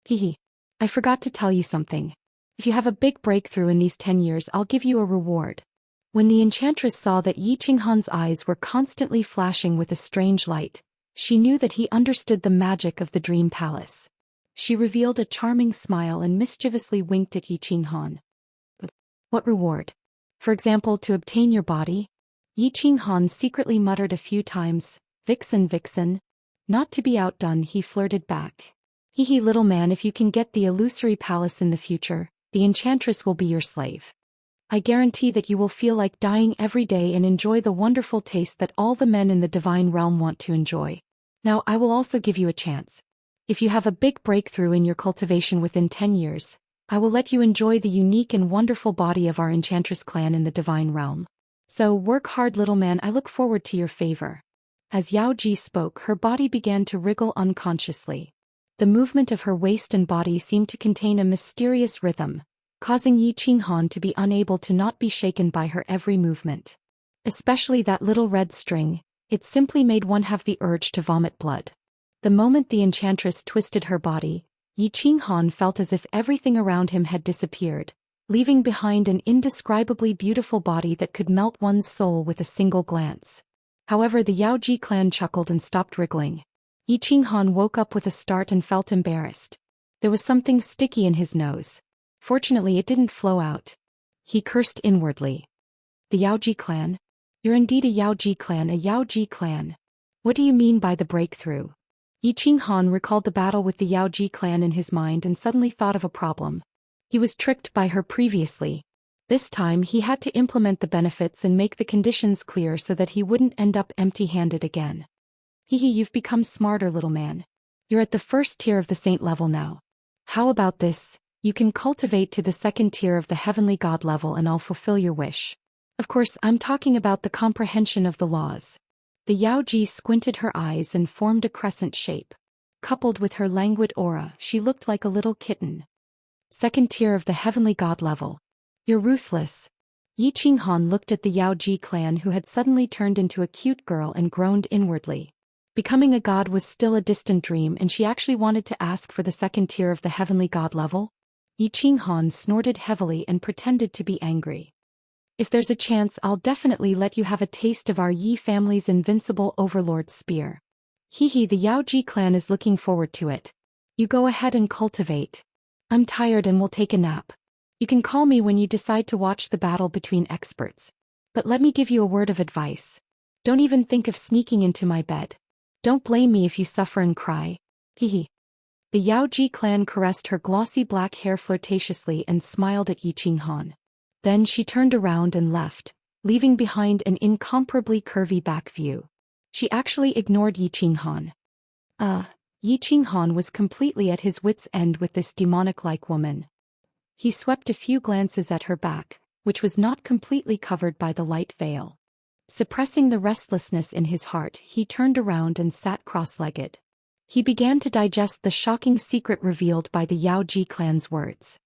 Hehe. I forgot to tell you something. If you have a big breakthrough in these 10 years, I'll give you a reward. When the enchantress saw that Yi Qinghan's eyes were constantly flashing with a strange light, she knew that he understood the magic of the dream palace. She revealed a charming smile and mischievously winked at Yi Qinghan. What reward? For example, to obtain your body? Yi Qinghan secretly muttered a few times, "Vixen, vixen." Not to be outdone, he flirted back. Hehe, little man, if you can get the illusory palace in the future, the enchantress will be your slave. I guarantee that you will feel like dying every day and enjoy the wonderful taste that all the men in the divine realm want to enjoy. Now I will also give you a chance. If you have a big breakthrough in your cultivation within 10 years, I will let you enjoy the unique and wonderful body of our enchantress clan in the divine realm. So work hard, little man, I look forward to your favor. As Yao Ji spoke, her body began to wriggle unconsciously. The movement of her waist and body seemed to contain a mysterious rhythm, causing Yi Qinghan to be unable to not be shaken by her every movement. Especially that little red string, it simply made one have the urge to vomit blood. The moment the enchantress twisted her body, Yi Qinghan felt as if everything around him had disappeared, leaving behind an indescribably beautiful body that could melt one's soul with a single glance. However, the Yaoji clan chuckled and stopped wriggling. Yi Qinghan woke up with a start and felt embarrassed. There was something sticky in his nose. Fortunately, it didn't flow out. He cursed inwardly. The Yaoji clan? You're indeed a Yaoji clan, a Yaoji clan. What do you mean by the breakthrough? Yi Qinghan recalled the battle with the Yaoji clan in his mind and suddenly thought of a problem. He was tricked by her previously. This time he had to implement the benefits and make the conditions clear so that he wouldn't end up empty-handed again. Hehe, you've become smarter, little man. You're at the first tier of the saint level now. How about this? You can cultivate to the second tier of the heavenly god level and I'll fulfill your wish. Of course, I'm talking about the comprehension of the laws. The Yaoji squinted her eyes and formed a crescent shape. Coupled with her languid aura, she looked like a little kitten. Second tier of the heavenly god level. You're ruthless. Yi Qinghan looked at the Yaoji clan who had suddenly turned into a cute girl and groaned inwardly. Becoming a god was still a distant dream and she actually wanted to ask for the second tier of the heavenly god level? Yi Qinghan snorted heavily and pretended to be angry. If there's a chance, I'll definitely let you have a taste of our Yi family's invincible overlord spear. Hehe, the Yaoji clan is looking forward to it. You go ahead and cultivate. I'm tired and will take a nap. You can call me when you decide to watch the battle between experts. But let me give you a word of advice. Don't even think of sneaking into my bed. Don't blame me if you suffer and cry. Hehe. The Yaoji clan caressed her glossy black hair flirtatiously and smiled at Yi Qinghan. Then she turned around and left, leaving behind an incomparably curvy back view. She actually ignored Yi Qinghan. Yi Qinghan was completely at his wits' end with this demonic-like woman. He swept a few glances at her back, which was not completely covered by the light veil. Suppressing the restlessness in his heart, he turned around and sat cross-legged. He began to digest the shocking secret revealed by the Yaoji clan's words.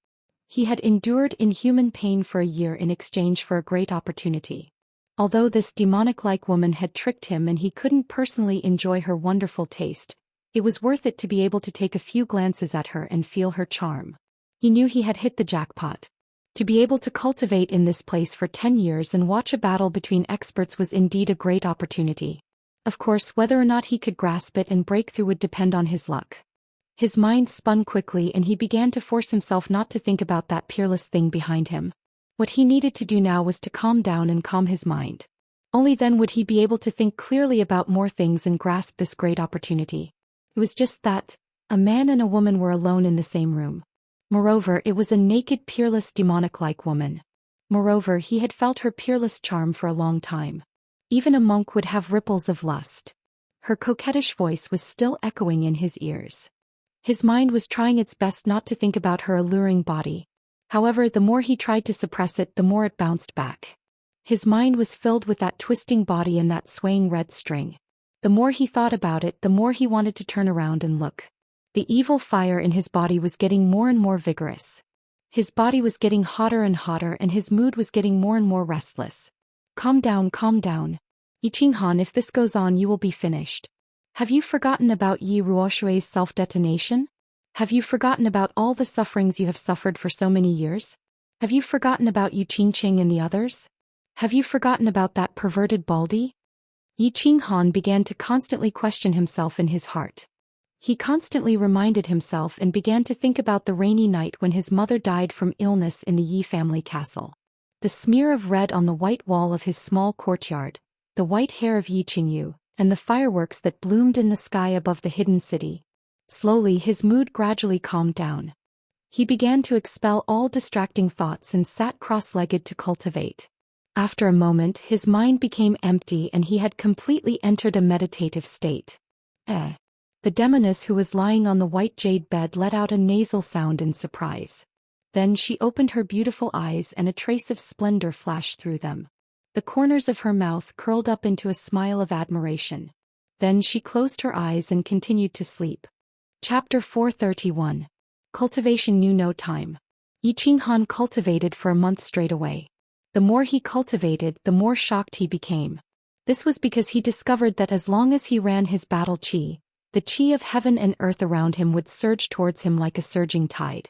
He had endured inhuman pain for a year in exchange for a great opportunity. Although this demonic-like woman had tricked him and he couldn't personally enjoy her wonderful taste, it was worth it to be able to take a few glances at her and feel her charm. He knew he had hit the jackpot. To be able to cultivate in this place for 10 years and watch a battle between experts was indeed a great opportunity. Of course, whether or not he could grasp it and break through would depend on his luck. His mind spun quickly and he began to force himself not to think about that peerless thing behind him. What he needed to do now was to calm down and calm his mind. Only then would he be able to think clearly about more things and grasp this great opportunity. It was just that, a man and a woman were alone in the same room. Moreover, it was a naked, peerless, demonic-like woman. Moreover, he had felt her peerless charm for a long time. Even a monk would have ripples of lust. Her coquettish voice was still echoing in his ears. His mind was trying its best not to think about her alluring body. However, the more he tried to suppress it, the more it bounced back. His mind was filled with that twisting body and that swaying red string. The more he thought about it, the more he wanted to turn around and look. The evil fire in his body was getting more and more vigorous. His body was getting hotter and hotter, and his mood was getting more and more restless. Calm down, calm down. Yi Qinghan, if this goes on you will be finished. Have you forgotten about Yi Ruoshui's self-detonation? Have you forgotten about all the sufferings you have suffered for so many years? Have you forgotten about Yu Qingqing and the others? Have you forgotten about that perverted Baldi? Yi Qinghan began to constantly question himself in his heart. He constantly reminded himself and began to think about the rainy night when his mother died from illness in the Yi family castle. The smear of red on the white wall of his small courtyard, the white hair of Yi Qingyu, and the fireworks that bloomed in the sky above the hidden city. Slowly his mood gradually calmed down. He began to expel all distracting thoughts and sat cross-legged to cultivate. After a moment his mind became empty and he had completely entered a meditative state. The demoness who was lying on the white jade bed let out a nasal sound in surprise. Then she opened her beautiful eyes and a trace of splendor flashed through them. The corners of her mouth curled up into a smile of admiration. Then she closed her eyes and continued to sleep. Chapter 431. Cultivation knew no time. Yi Qinghan cultivated for a month straight away. The more he cultivated, the more shocked he became. This was because he discovered that as long as he ran his battle qi, the qi of heaven and earth around him would surge towards him like a surging tide.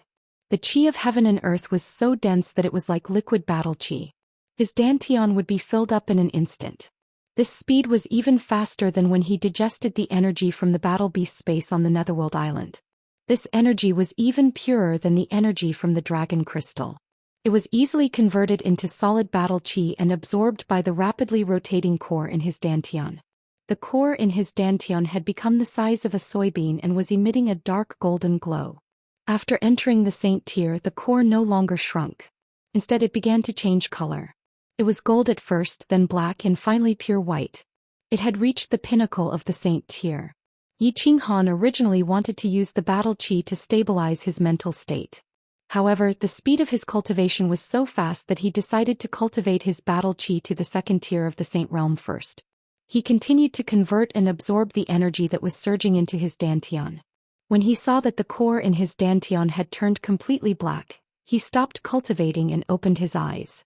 The qi of heaven and earth was so dense that it was like liquid battle qi. His dantian would be filled up in an instant. This speed was even faster than when he digested the energy from the battle beast space on the Netherworld Island. This energy was even purer than the energy from the dragon crystal. It was easily converted into solid battle qi and absorbed by the rapidly rotating core in his dantian. The core in his dantian had become the size of a soybean and was emitting a dark golden glow. After entering the saint tier, the core no longer shrunk. Instead, it began to change color. It was gold at first, then black, and finally pure white. It had reached the pinnacle of the saint tier. Yi Qinghan originally wanted to use the battle qi to stabilize his mental state. However, the speed of his cultivation was so fast that he decided to cultivate his battle qi to the second tier of the saint realm first. He continued to convert and absorb the energy that was surging into his dantian. When he saw that the core in his dantian had turned completely black, he stopped cultivating and opened his eyes.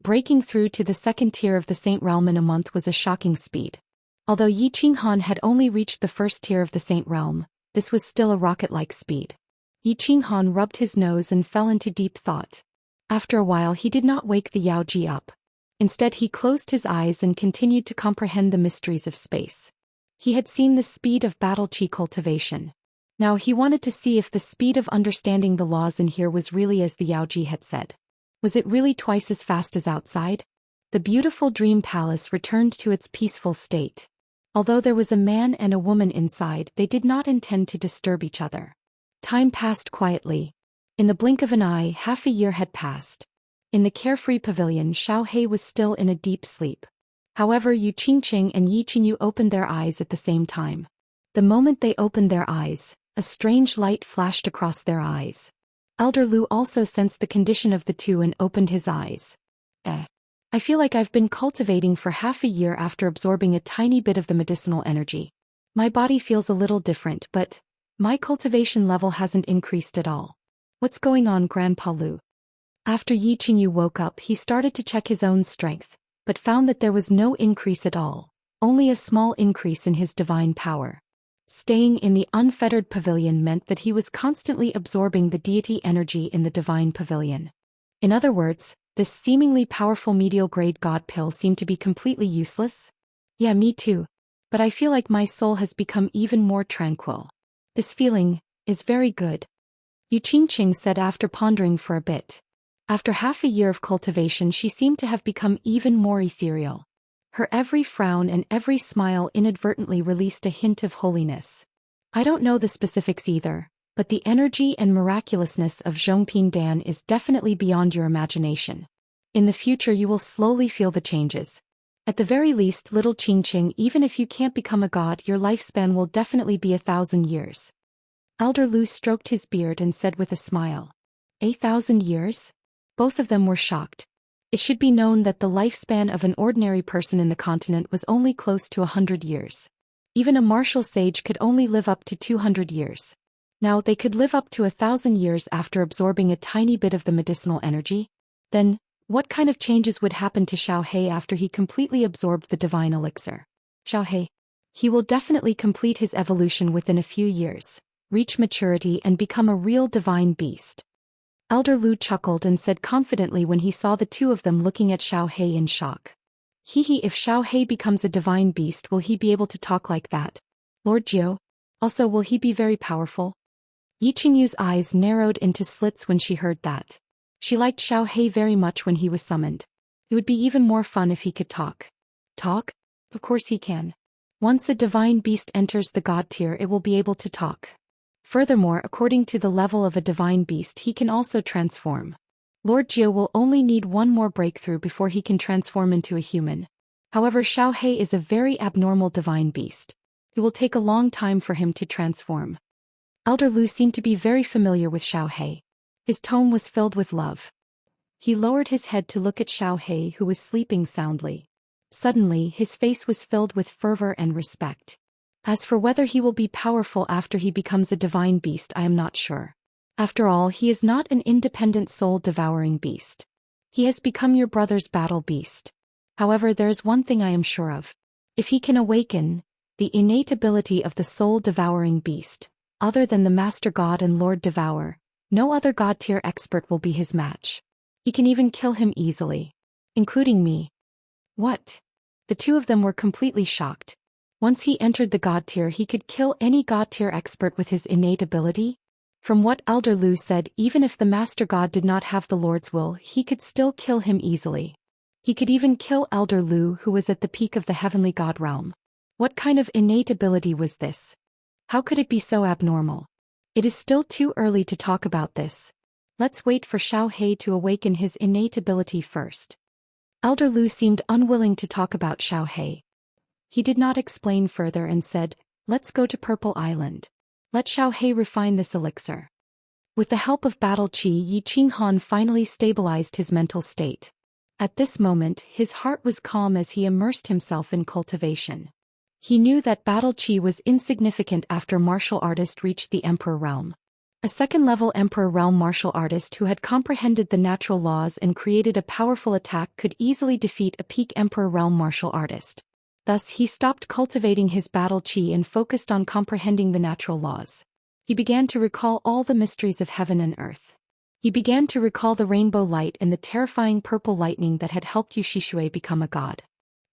Breaking through to the second tier of the saint realm in a month was a shocking speed. Although Yi Qinghan had only reached the first tier of the saint realm, this was still a rocket-like speed. Yi Qinghan rubbed his nose and fell into deep thought. After a while he did not wake the Yaoji up. Instead he closed his eyes and continued to comprehend the mysteries of space. He had seen the speed of battle qi cultivation. Now he wanted to see if the speed of understanding the laws in here was really as the Yaoji had said. Was it really twice as fast as outside? The beautiful dream palace returned to its peaceful state. Although there was a man and a woman inside, they did not intend to disturb each other. Time passed quietly. In the blink of an eye, half a year had passed. In the carefree pavilion, Xiao He was still in a deep sleep. However, Yu Qingqing and Yi Qingyu opened their eyes at the same time. The moment they opened their eyes, a strange light flashed across their eyes. Elder Lu also sensed the condition of the two and opened his eyes. I feel like I've been cultivating for half a year after absorbing a tiny bit of the medicinal energy. My body feels a little different, but my cultivation level hasn't increased at all. What's going on, Grandpa Lu? After Yi Qingyu woke up, he started to check his own strength, but found that there was no increase at all, only a small increase in his divine power. Staying in the unfettered pavilion meant that he was constantly absorbing the deity energy in the divine pavilion. In other words, this seemingly powerful medial-grade god pill seemed to be completely useless. Yeah, me too. But I feel like my soul has become even more tranquil. This feeling is very good. Yu Qingqing said after pondering for a bit. After half a year of cultivation, she seemed to have become even more ethereal. Her every frown and every smile inadvertently released a hint of holiness. I don't know the specifics either, but the energy and miraculousness of Zhongping Dan is definitely beyond your imagination. In the future you will slowly feel the changes. At the very least, little Qingqing, even if you can't become a god, your lifespan will definitely be 1,000 years. Elder Lu stroked his beard and said with a smile. 1,000 years? Both of them were shocked. It should be known that the lifespan of an ordinary person in the continent was only close to 100 years. Even a martial sage could only live up to 200 years. Now they could live up to 1,000 years after absorbing a tiny bit of the medicinal energy? Then, what kind of changes would happen to Xiao He after he completely absorbed the divine elixir? Xiao He. He will definitely complete his evolution within a few years, reach maturity and become a real divine beast. Elder Lu chuckled and said confidently when he saw the two of them looking at Xiao He in shock. Hehe, if Xiao He becomes a divine beast, will he be able to talk like that? Lord Jiu? Also, will he be very powerful? Yi Qingyu's eyes narrowed into slits when she heard that. She liked Xiao He very much when he was summoned. It would be even more fun if he could talk. Talk? Of course he can. Once a divine beast enters the god tier, it will be able to talk. Furthermore, according to the level of a divine beast, he can also transform. Lord Jiu will only need one more breakthrough before he can transform into a human. However, Xiao He is a very abnormal divine beast. It will take a long time for him to transform. Elder Lu seemed to be very familiar with Xiao He. His tone was filled with love. He lowered his head to look at Xiao He, who was sleeping soundly. Suddenly, his face was filled with fervor and respect. As for whether he will be powerful after he becomes a divine beast, I am not sure. After all, he is not an independent soul-devouring beast. He has become your brother's battle beast. However, there is one thing I am sure of. If he can awaken the innate ability of the soul-devouring beast, other than the Master God and Lord Devour, no other god-tier expert will be his match. He can even kill him easily. Including me. What? The two of them were completely shocked. Once he entered the god tier, he could kill any god tier expert with his innate ability? From what Elder Lu said, even if the Master God did not have the Lord's will, he could still kill him easily. He could even kill Elder Lu, who was at the peak of the heavenly god realm. What kind of innate ability was this? How could it be so abnormal? It is still too early to talk about this. Let's wait for Xiao He to awaken his innate ability first. Elder Lu seemed unwilling to talk about Xiao He. He did not explain further and said, let's go to Purple Island. Let Xiao He refine this elixir. With the help of Battle Qi, Yi Qinghan finally stabilized his mental state. At this moment, his heart was calm as he immersed himself in cultivation. He knew that Battle Qi was insignificant after martial artist reached the Emperor realm. A second-level Emperor realm martial artist who had comprehended the natural laws and created a powerful attack could easily defeat a peak Emperor realm martial artist. Thus, he stopped cultivating his battle qi and focused on comprehending the natural laws. He began to recall all the mysteries of heaven and earth. He began to recall the rainbow light and the terrifying purple lightning that had helped Yu Shixue become a god.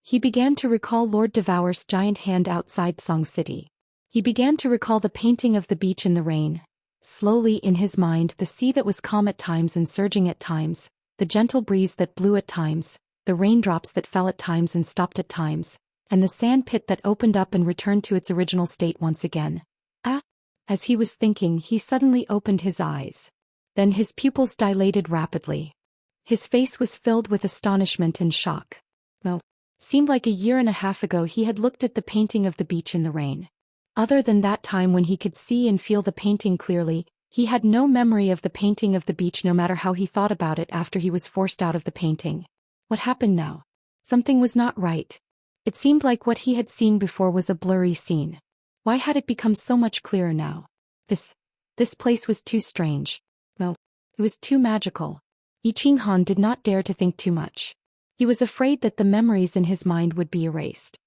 He began to recall Lord Devour's giant hand outside Song City. He began to recall the painting of the beach in the rain. Slowly in his mind, the sea that was calm at times and surging at times, the gentle breeze that blew at times, the raindrops that fell at times and stopped at times, and the sand pit that opened up and returned to its original state once again. As he was thinking, he suddenly opened his eyes. Then his pupils dilated rapidly. His face was filled with astonishment and shock. Seemed like a year and a half ago he had looked at the painting of the beach in the rain. Other than that time when he could see and feel the painting clearly, he had no memory of the painting of the beach, no matter how he thought about it after he was forced out of the painting. What happened now? Something was not right. It seemed like what he had seen before was a blurry scene. Why had it become so much clearer now? This place was too strange. It was too magical. Yi Qinghan did not dare to think too much. He was afraid that the memories in his mind would be erased.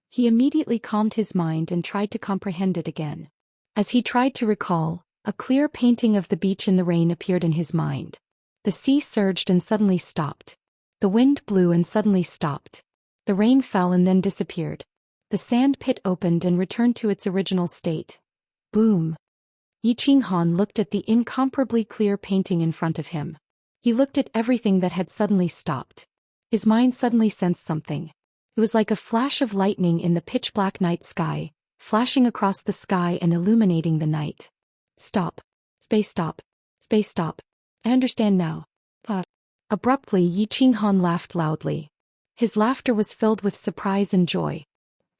He immediately calmed his mind and tried to comprehend it again. As he tried to recall, a clear painting of the beach in the rain appeared in his mind. The sea surged and suddenly stopped. The wind blew and suddenly stopped. The rain fell and then disappeared. The sand pit opened and returned to its original state. Boom! Yi Qinghan looked at the incomparably clear painting in front of him. He looked at everything that had suddenly stopped. His mind suddenly sensed something. It was like a flash of lightning in the pitch-black night sky, flashing across the sky and illuminating the night. Stop. Space stop. Space stop. I understand now. Abruptly, Yi Qinghan laughed loudly. His laughter was filled with surprise and joy.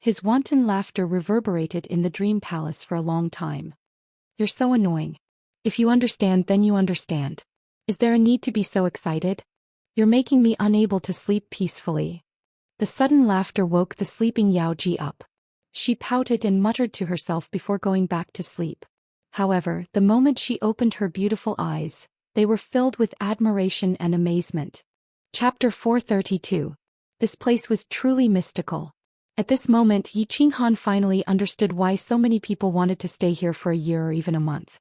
His wanton laughter reverberated in the dream palace for a long time. You're so annoying. If you understand, then you understand. Is there a need to be so excited? You're making me unable to sleep peacefully. The sudden laughter woke the sleeping Yao Ji up. She pouted and muttered to herself before going back to sleep. However, the moment she opened her beautiful eyes, they were filled with admiration and amazement. Chapter 432. This place was truly mystical. At this moment, Yi Qinghan finally understood why so many people wanted to stay here for a year or even a month.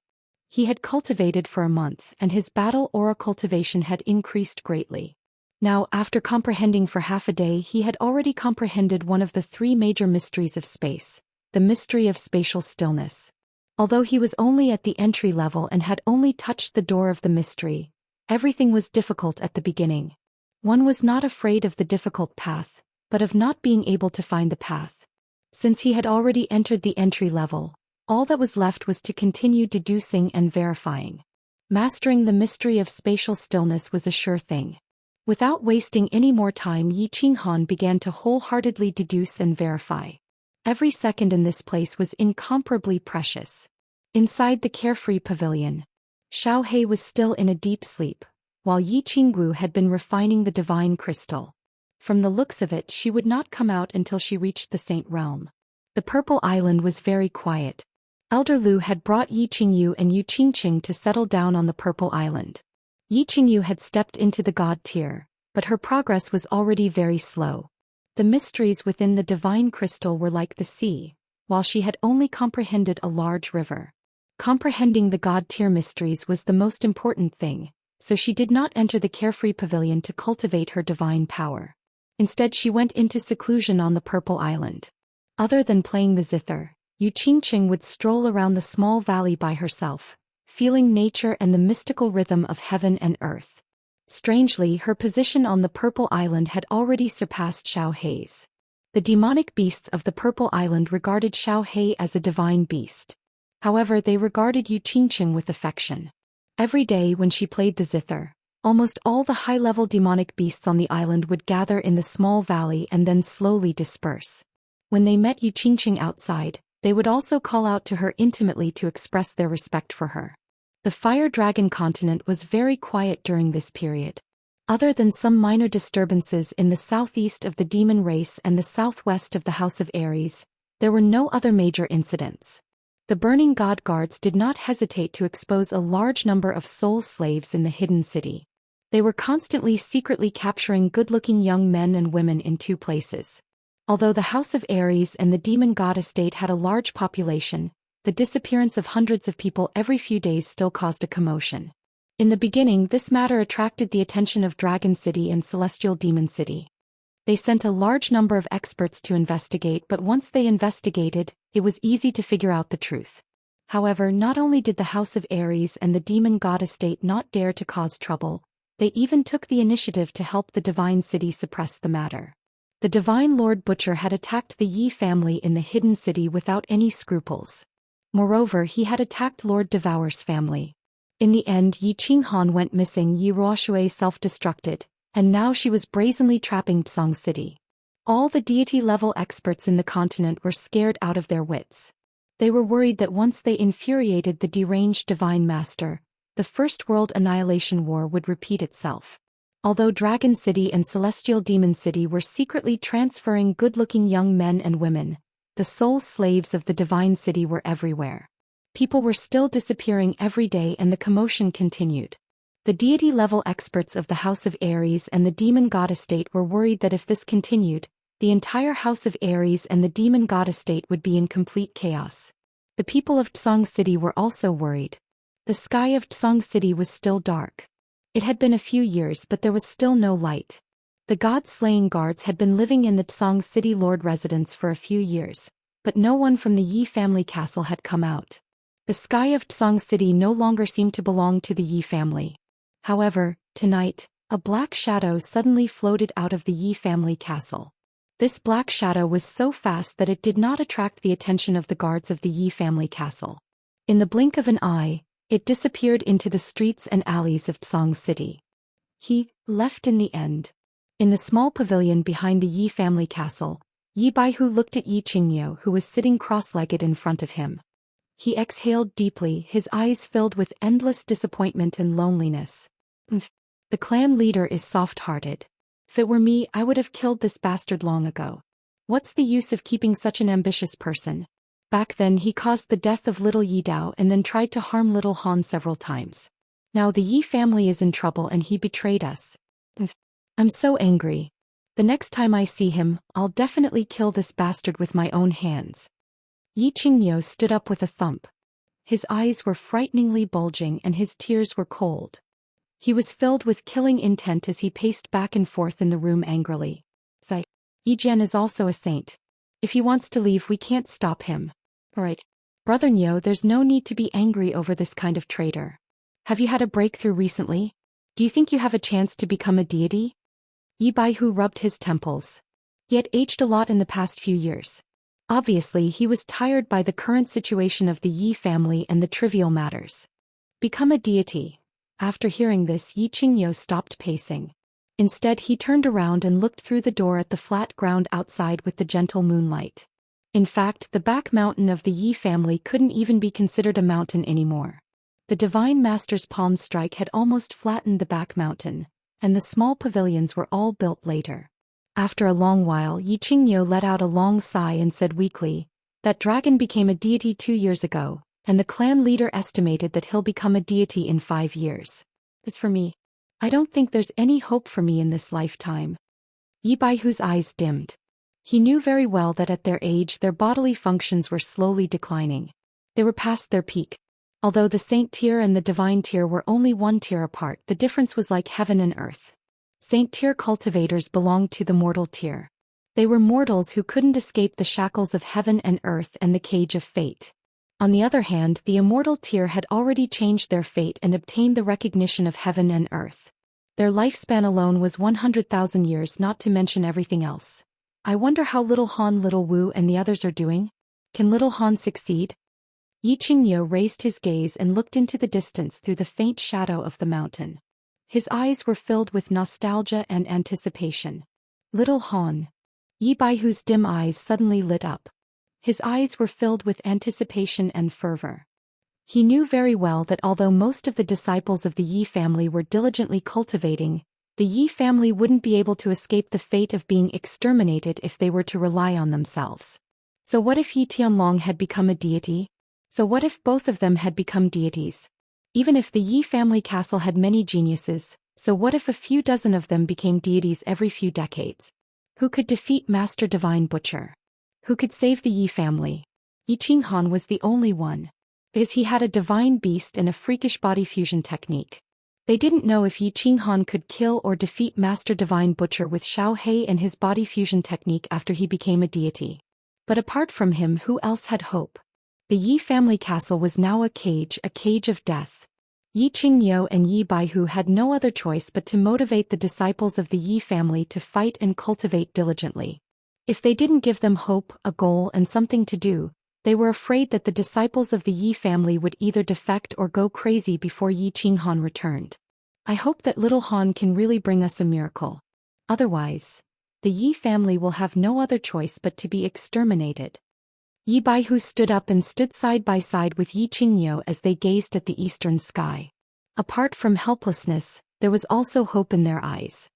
He had cultivated for a month, and his battle aura cultivation had increased greatly. Now, after comprehending for half a day, he had already comprehended one of the three major mysteries of space, the mystery of spatial stillness. Although he was only at the entry level and had only touched the door of the mystery, everything was difficult at the beginning. One was not afraid of the difficult path, but of not being able to find the path. Since he had already entered the entry level, all that was left was to continue deducing and verifying. Mastering the mystery of spatial stillness was a sure thing. Without wasting any more time, Yi Qinghan began to wholeheartedly deduce and verify. Every second in this place was incomparably precious. Inside the carefree pavilion, Xiao He was still in a deep sleep, while Yi Qinggu had been refining the divine crystal. From the looks of it, she would not come out until she reached the Saint Realm. The Purple Island was very quiet. Elder Lu had brought Yi Qingyu and Yu Qingqing to settle down on the Purple Island. Yi Qingyu had stepped into the god tier, but her progress was already very slow. The mysteries within the divine crystal were like the sea, while she had only comprehended a large river. Comprehending the god tier mysteries was the most important thing, so she did not enter the carefree pavilion to cultivate her divine power. Instead, she went into seclusion on the Purple Island. Other than playing the zither, Yu Qingqing would stroll around the small valley by herself, feeling nature and the mystical rhythm of heaven and earth. Strangely, her position on the Purple Island had already surpassed Xiao Hei's. The demonic beasts of the Purple Island regarded Xiao Hei as a divine beast. However, they regarded Yu Qingqing with affection. Every day when she played the zither, almost all the high-level demonic beasts on the island would gather in the small valley and then slowly disperse. When they met Yu Qingqing outside, they would also call out to her intimately to express their respect for her. The Fire Dragon continent was very quiet during this period. Other than some minor disturbances in the southeast of the demon race and the southwest of the House of Ares, there were no other major incidents. The Burning God Guards did not hesitate to expose a large number of soul slaves in the hidden city. They were constantly secretly capturing good-looking young men and women in two places. Although the House of Ares and the Demon God Estate had a large population, the disappearance of hundreds of people every few days still caused a commotion. In the beginning, this matter attracted the attention of Dragon City and Celestial Demon City. They sent a large number of experts to investigate, but once they investigated, it was easy to figure out the truth. However, not only did the House of Ares and the Demon God Estate not dare to cause trouble, they even took the initiative to help the Divine City suppress the matter. The Divine Lord Butcher had attacked the Yi family in the hidden city without any scruples. Moreover, he had attacked Lord Devour's family. In the end, Yi Qinghan went missing, Yi Ruoshui self-destructed, and now she was brazenly trapping Tsang City. All the deity-level experts in the continent were scared out of their wits. They were worried that once they infuriated the deranged Divine Master, the First World Annihilation War would repeat itself. Although Dragon City and Celestial Demon City were secretly transferring good-looking young men and women, the soul slaves of the Divine City were everywhere. People were still disappearing every day and the commotion continued. The deity-level experts of the House of Ares and the Demon God Estate were worried that if this continued, the entire House of Ares and the Demon God Estate would be in complete chaos. The people of Tsang City were also worried. The sky of Tsang City was still dark. It had been a few years, but there was still no light. The god-slaying guards had been living in the Tsang City Lord residence for a few years, but no one from the Yi family castle had come out. The sky of Tsang City no longer seemed to belong to the Yi family. However, tonight, a black shadow suddenly floated out of the Yi family castle. This black shadow was so fast that it did not attract the attention of the guards of the Yi family castle. In the blink of an eye, it disappeared into the streets and alleys of Tsang City. He left in the end. In the small pavilion behind the Yi family castle, Yi Baihu looked at Yi Qingyu, who was sitting cross-legged in front of him. He exhaled deeply, his eyes filled with endless disappointment and loneliness. The clan leader is soft-hearted. If it were me, I would have killed this bastard long ago. What's the use of keeping such an ambitious person? Back then he caused the death of little Yi Dao and then tried to harm little Han several times. Now the Yi family is in trouble and he betrayed us. I'm so angry. The next time I see him, I'll definitely kill this bastard with my own hands. Yi Qingniu stood up with a thump. His eyes were frighteningly bulging and his tears were cold. He was filled with killing intent as he paced back and forth in the room angrily. Yi Jian is also a saint. If he wants to leave, we can't stop him. Alright. Brother Niu, there's no need to be angry over this kind of traitor. Have you had a breakthrough recently? Do you think you have a chance to become a deity? Yi Baihu rubbed his temples. He had aged a lot in the past few years. Obviously, he was tired by the current situation of the Yi family and the trivial matters. Become a deity. After hearing this, Yi Qingniu stopped pacing. Instead, he turned around and looked through the door at the flat ground outside with the gentle moonlight. In fact, the back mountain of the Yi family couldn't even be considered a mountain anymore. The Divine Master's palm strike had almost flattened the back mountain, and the small pavilions were all built later. After a long while, Yi Qingniu let out a long sigh and said weakly, "That dragon became a deity 2 years ago, and the clan leader estimated that he'll become a deity in 5 years. As for me, I don't think there's any hope for me in this lifetime." Yi Baihu's eyes dimmed. He knew very well that at their age their bodily functions were slowly declining. They were past their peak. Although the saint tier and the divine tier were only 1 tier apart, the difference was like heaven and earth. Saint tier cultivators belonged to the mortal tier. They were mortals who couldn't escape the shackles of heaven and earth and the cage of fate. On the other hand, the immortal tier had already changed their fate and obtained the recognition of heaven and earth. Their lifespan alone was 100,000 years, not to mention everything else. I wonder how little Han, little Wu and the others are doing? Can little Han succeed? Yi Qingniu raised his gaze and looked into the distance through the faint shadow of the mountain. His eyes were filled with nostalgia and anticipation. Little Han. Yi Baihu's dim eyes suddenly lit up. His eyes were filled with anticipation and fervor. He knew very well that although most of the disciples of the Yi family were diligently cultivating, the Yi family wouldn't be able to escape the fate of being exterminated if they were to rely on themselves. So what if Yi Tianlong had become a deity? So what if both of them had become deities? Even if the Yi family castle had many geniuses, so what if a few dozen of them became deities every few decades? Who could defeat Master Divine Butcher? Who could save the Yi family? Yi Qinghan was the only one. Because he had a divine beast and a freakish body fusion technique. They didn't know if Yi Qinghan could kill or defeat Master Divine Butcher with Xiao He and his body fusion technique after he became a deity. But apart from him, who else had hope? The Yi family castle was now a cage of death. Yi Qingniu and Yi Baihu had no other choice but to motivate the disciples of the Yi family to fight and cultivate diligently. If they didn't give them hope, a goal and something to do, they were afraid that the disciples of the Yi family would either defect or go crazy before Yi Qinghan returned. I hope that little Han can really bring us a miracle. Otherwise, the Yi family will have no other choice but to be exterminated. Yi Baihu stood up and stood side by side with Yi Qingniu as they gazed at the eastern sky. Apart from helplessness, there was also hope in their eyes.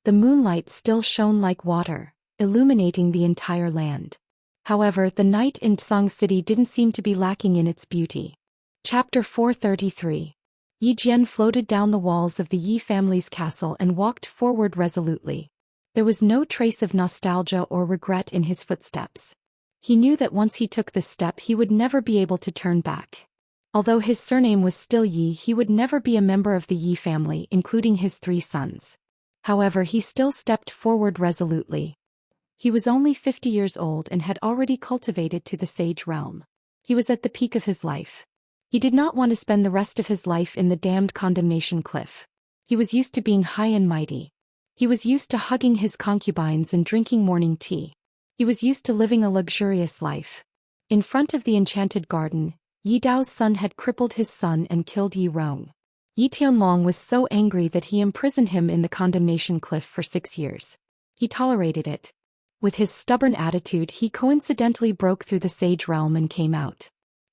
The moonlight still shone like water, illuminating the entire land. However, the night in Song City didn't seem to be lacking in its beauty. Chapter 433. Yi Jian floated down the walls of the Yi family's castle and walked forward resolutely. There was no trace of nostalgia or regret in his footsteps. He knew that once he took this step he would never be able to turn back. Although his surname was still Yi, he would never be a member of the Yi family, including his 3 sons. However, he still stepped forward resolutely. He was only 50 years old and had already cultivated to the sage realm. He was at the peak of his life. He did not want to spend the rest of his life in the damned condemnation cliff. He was used to being high and mighty. He was used to hugging his concubines and drinking morning tea. He was used to living a luxurious life. In front of the enchanted garden, Yi Dao's son had crippled his son and killed Yi Rong. Yi Tianlong was so angry that he imprisoned him in the condemnation cliff for 6 years. He tolerated it. With his stubborn attitude, he coincidentally broke through the sage realm and came out.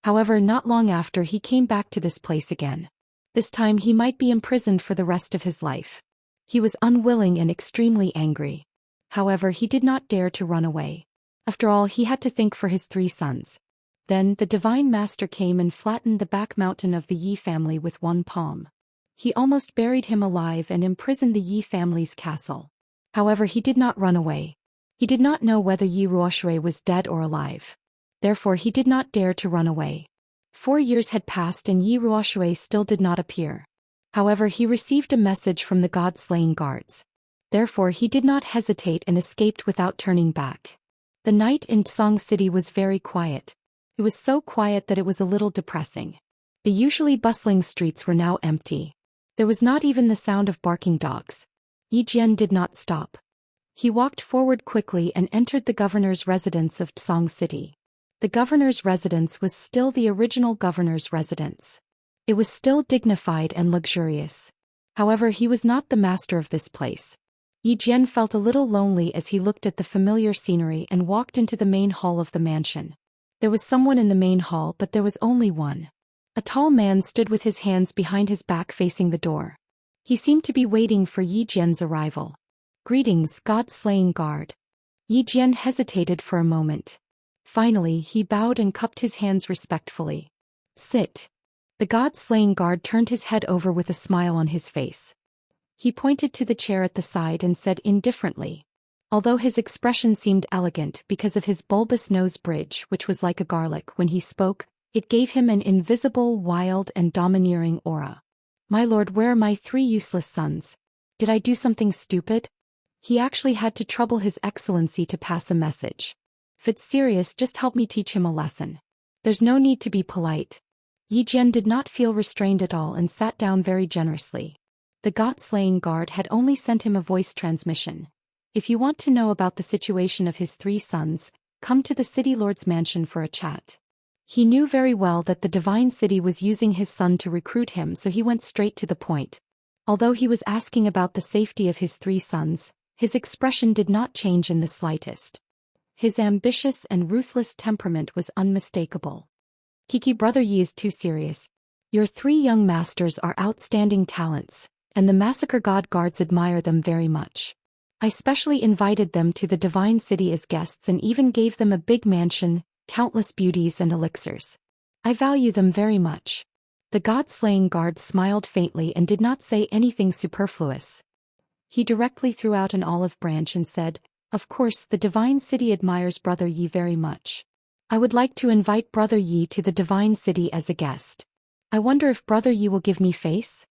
However, not long after he came back to this place again. This time he might be imprisoned for the rest of his life. He was unwilling and extremely angry. However, he did not dare to run away. After all, he had to think for his 3 sons. Then the Divine Master came and flattened the back mountain of the Yi family with one palm. He almost buried him alive and imprisoned the Yi family's castle. However, he did not run away. He did not know whether Yi Ruoshui was dead or alive. Therefore, he did not dare to run away. 4 years had passed and Yi Ruoshui still did not appear. However, he received a message from the god-slaying guards. Therefore, he did not hesitate and escaped without turning back. The night in Song City was very quiet. It was so quiet that it was a little depressing. The usually bustling streets were now empty. There was not even the sound of barking dogs. Yi Jian did not stop. He walked forward quickly and entered the governor's residence of Song City. The governor's residence was still the original governor's residence. It was still dignified and luxurious. However, he was not the master of this place. Yi Jian felt a little lonely as he looked at the familiar scenery and walked into the main hall of the mansion. There was someone in the main hall, but there was only one. A tall man stood with his hands behind his back facing the door. He seemed to be waiting for Yi Jian's arrival. "Greetings, god-slaying guard." Yi Jian hesitated for a moment. Finally, he bowed and cupped his hands respectfully. "Sit." The god-slaying guard turned his head over with a smile on his face. He pointed to the chair at the side and said indifferently. Although his expression seemed elegant because of his bulbous nose bridge, which was like a garlic when he spoke, it gave him an invisible, wild, and domineering aura. "My lord, where are my 3 useless sons? Did I do something stupid?" He actually had to trouble His Excellency to pass a message. "If it's serious, just help me teach him a lesson. There's no need to be polite." Yi Jian did not feel restrained at all and sat down very generously. The god-slaying guard had only sent him a voice transmission. "If you want to know about the situation of his 3 sons, come to the city lord's mansion for a chat." He knew very well that the divine city was using his son to recruit him, so he went straight to the point. Although he was asking about the safety of his 3 sons, his expression did not change in the slightest. His ambitious and ruthless temperament was unmistakable. "Kiki, brother Yi is too serious. Your 3 young masters are outstanding talents, and the massacre god guards admire them very much. I specially invited them to the divine city as guests and even gave them a big mansion, countless beauties and elixirs. I value them very much." The god-slaying guard smiled faintly and did not say anything superfluous. He directly threw out an olive branch and said, "Of course, the divine city admires brother Yi very much. I would like to invite brother Yi to the divine city as a guest. I wonder if brother Yi will give me face?"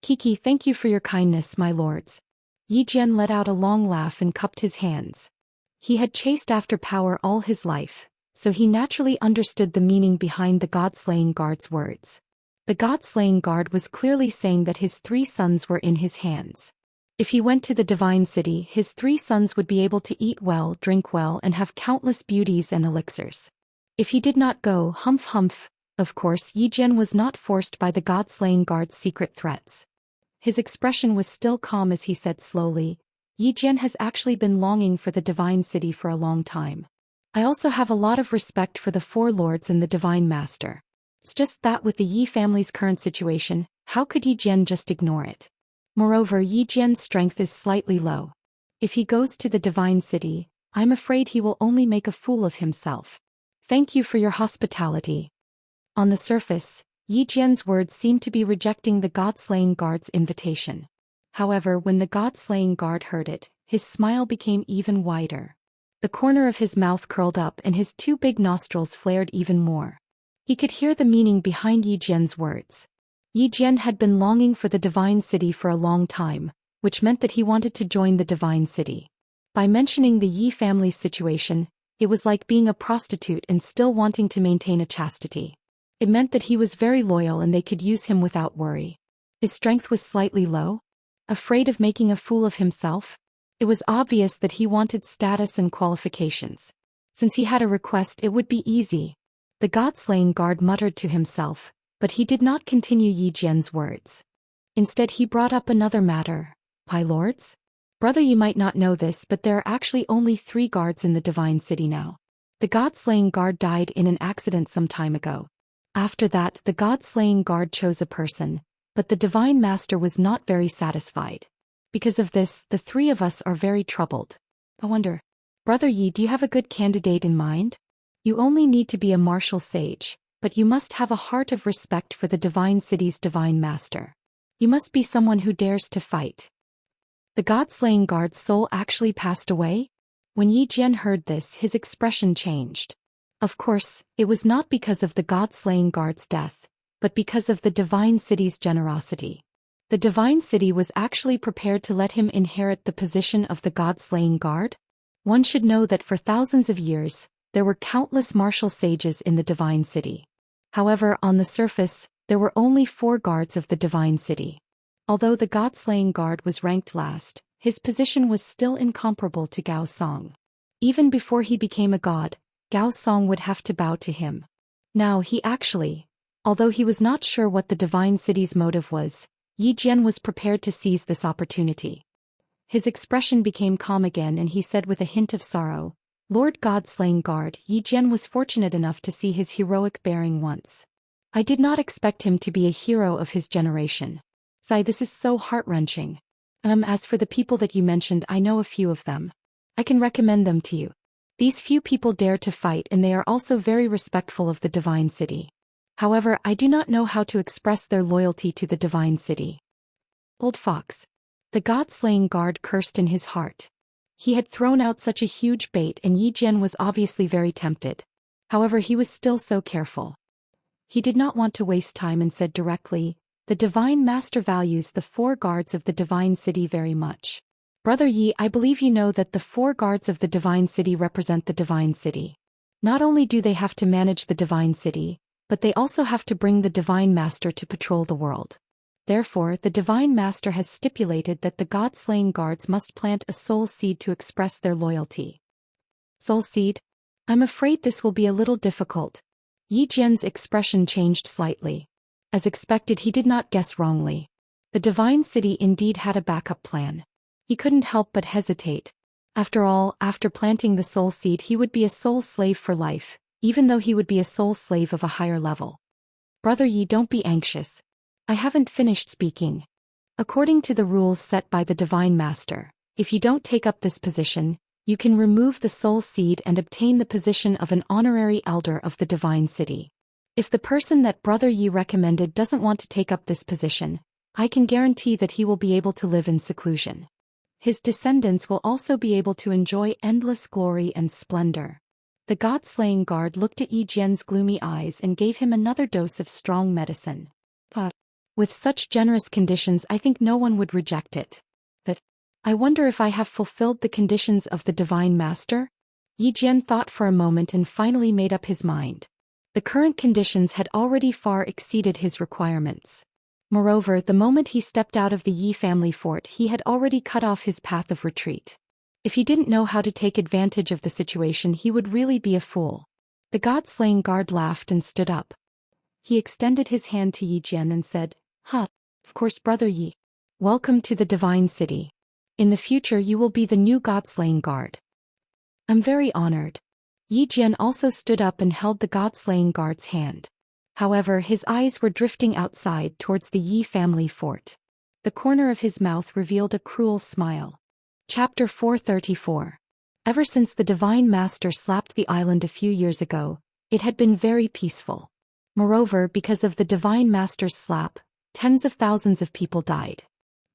"Kiki, thank you for your kindness, my lords." Yi Jian let out a long laugh and cupped his hands. He had chased after power all his life, so he naturally understood the meaning behind the god-slaying guard's words. The god-slaying guard was clearly saying that his 3 sons were in his hands. If he went to the divine city, his 3 sons would be able to eat well, drink well, and have countless beauties and elixirs. If he did not go, humph humph. Of course, Yi Jian was not forced by the god-slaying guard's secret threats. His expression was still calm as he said slowly, "Yi Jian has actually been longing for the divine city for a long time. I also have a lot of respect for the 4 lords and the divine master. It's just that with the Yi family's current situation, how could Yi Jian just ignore it? Moreover, Yi Jian's strength is slightly low. If he goes to the divine city, I'm afraid he will only make a fool of himself. Thank you for your hospitality." On the surface, Yi Jian's words seemed to be rejecting the god-slaying guard's invitation. However, when the god-slaying guard heard it, his smile became even wider. The corner of his mouth curled up and his 2 big nostrils flared even more. He could hear the meaning behind Yi Jian's words. Yi Jian had been longing for the divine city for a long time, which meant that he wanted to join the divine city. By mentioning the Yi family's situation, it was like being a prostitute and still wanting to maintain a chastity. It meant that he was very loyal and they could use him without worry. His strength was slightly low. Afraid of making a fool of himself? It was obvious that he wanted status and qualifications. Since he had a request, it would be easy. The god-slaying guard muttered to himself, but he did not continue Yi Jian's words. Instead, he brought up another matter. "My lords? Brother, you might not know this, but there are actually only 3 guards in the divine city now. The god-slaying guard died in an accident some time ago. After that, the god-slaying guard chose a person, but the Divine Master was not very satisfied. Because of this, the three of us are very troubled. I wonder, Brother Yi, do you have a good candidate in mind? You only need to be a martial sage, but you must have a heart of respect for the Divine City's Divine Master. You must be someone who dares to fight. The god-slaying guard's soul actually passed away? When Yi Jian heard this, his expression changed. Of course, it was not because of the god-slaying guard's death, but because of the Divine City's generosity. The Divine City was actually prepared to let him inherit the position of the god-slaying guard. One should know that for thousands of years, there were countless martial sages in the Divine City. However, on the surface, there were only 4 guards of the Divine City. Although the god-slaying guard was ranked last, his position was still incomparable to Gao Song. Even before he became a god, Gao Song would have to bow to him. Now although he was not sure what the Divine City's motive was, Yi Jian was prepared to seize this opportunity. His expression became calm again and he said with a hint of sorrow, Lord God-slaying guard, Yi Jian was fortunate enough to see his heroic bearing once. I did not expect him to be a hero of his generation. Sigh, this is so heart-wrenching. As for the people that you mentioned, I know a few of them. I can recommend them to you. These few people dare to fight and they are also very respectful of the Divine City. However, I do not know how to express their loyalty to the Divine City. Old Fox. The god-slaying guard cursed in his heart. He had thrown out such a huge bait and Yi Jian was obviously very tempted. However, he was still so careful. He did not want to waste time and said directly, the Divine Master values the 4 guards of the Divine City very much. Brother Yi, I believe you know that the 4 guards of the Divine City represent the Divine City. Not only do they have to manage the Divine City, but they also have to bring the Divine Master to patrol the world. Therefore, the Divine Master has stipulated that the god-slaying guards must plant a soul seed to express their loyalty. Soul seed? I'm afraid this will be a little difficult. Yi Jian's expression changed slightly. As expected, he did not guess wrongly. The Divine City indeed had a backup plan. He couldn't help but hesitate. After all, after planting the soul seed he would be a soul slave for life, even though he would be a soul slave of a higher level. Brother Yi, don't be anxious. I haven't finished speaking. According to the rules set by the Divine Master, if you don't take up this position, you can remove the soul seed and obtain the position of an honorary elder of the Divine City. If the person that Brother Yi recommended doesn't want to take up this position, I can guarantee that he will be able to live in seclusion. His descendants will also be able to enjoy endless glory and splendor. The god-slaying guard looked at Yi Jian's gloomy eyes and gave him another dose of strong medicine. With such generous conditions, I think no one would reject it. I wonder if I have fulfilled the conditions of the Divine Master? Yi Jian thought for a moment and finally made up his mind. The current conditions had already far exceeded his requirements. Moreover, the moment he stepped out of the Yi family fort, he had already cut off his path of retreat. If he didn't know how to take advantage of the situation, he would really be a fool. The god-slaying guard laughed and stood up. He extended his hand to Yi Jian and said, of course, Brother Yi. Welcome to the Divine City. In the future you will be the new god-slaying guard. I'm very honored. Yi Jian also stood up and held the god-slaying guard's hand. However, his eyes were drifting outside towards the Yi family fort. The corner of his mouth revealed a cruel smile. Chapter 434. Ever since the Divine Master slapped the island a few years ago, it had been very peaceful. Moreover, because of the Divine Master's slap, tens of thousands of people died.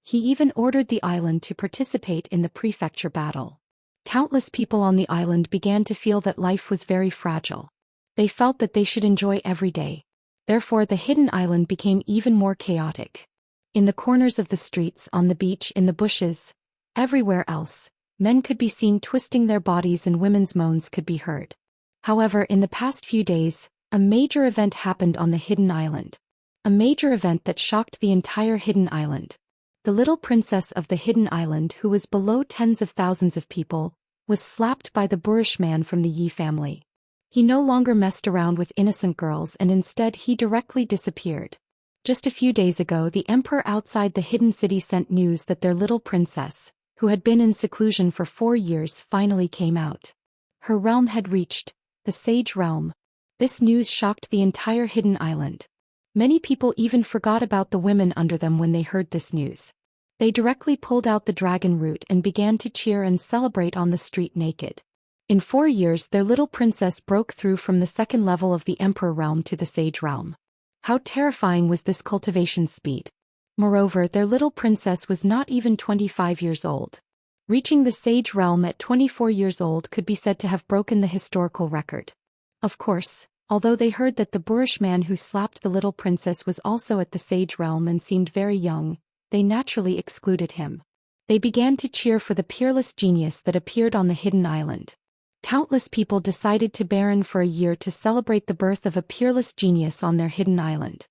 He even ordered the island to participate in the prefecture battle. Countless people on the island began to feel that life was very fragile. They felt that they should enjoy every day. Therefore, the hidden island became even more chaotic. In the corners of the streets, on the beach, in the bushes, everywhere else, men could be seen twisting their bodies and women's moans could be heard. However, in the past few days, a major event happened on the hidden island. A major event that shocked the entire hidden island. The little princess of the hidden island, who was below tens of thousands of people, was slapped by the boorish man from the Yi family. He no longer messed around with innocent girls and instead he directly disappeared. Just a few days ago, the emperor outside the hidden city sent news that their little princess, who had been in seclusion for 4 years, finally came out. Her realm had reached The Sage Realm. This news shocked the entire hidden island. Many people even forgot about the women under them when they heard this news. They directly pulled out the dragon root and began to cheer and celebrate on the street naked. In 4 years their little princess broke through from the second level of the Emperor Realm to the Sage Realm. How terrifying was this cultivation speed! Moreover, their little princess was not even 25 years old. Reaching the Sage Realm at 24 years old could be said to have broken the historical record. Of course, although they heard that the boorish man who slapped the little princess was also at the Sage Realm and seemed very young, they naturally excluded him. They began to cheer for the peerless genius that appeared on the hidden island. Countless people decided to barren for a year to celebrate the birth of a peerless genius on their hidden island.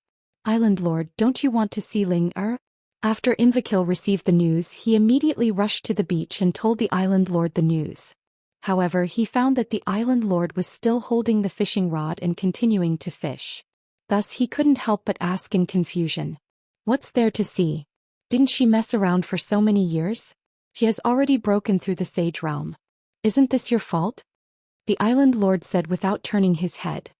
Island Lord, don't you want to see Ling Er? After Invakil received the news, he immediately rushed to the beach and told the Island Lord the news. However, he found that the Island Lord was still holding the fishing rod and continuing to fish. Thus he couldn't help but ask in confusion. What's there to see? Didn't she mess around for so many years? She has already broken through the Sage Realm. Isn't this your fault? The Island Lord said without turning his head.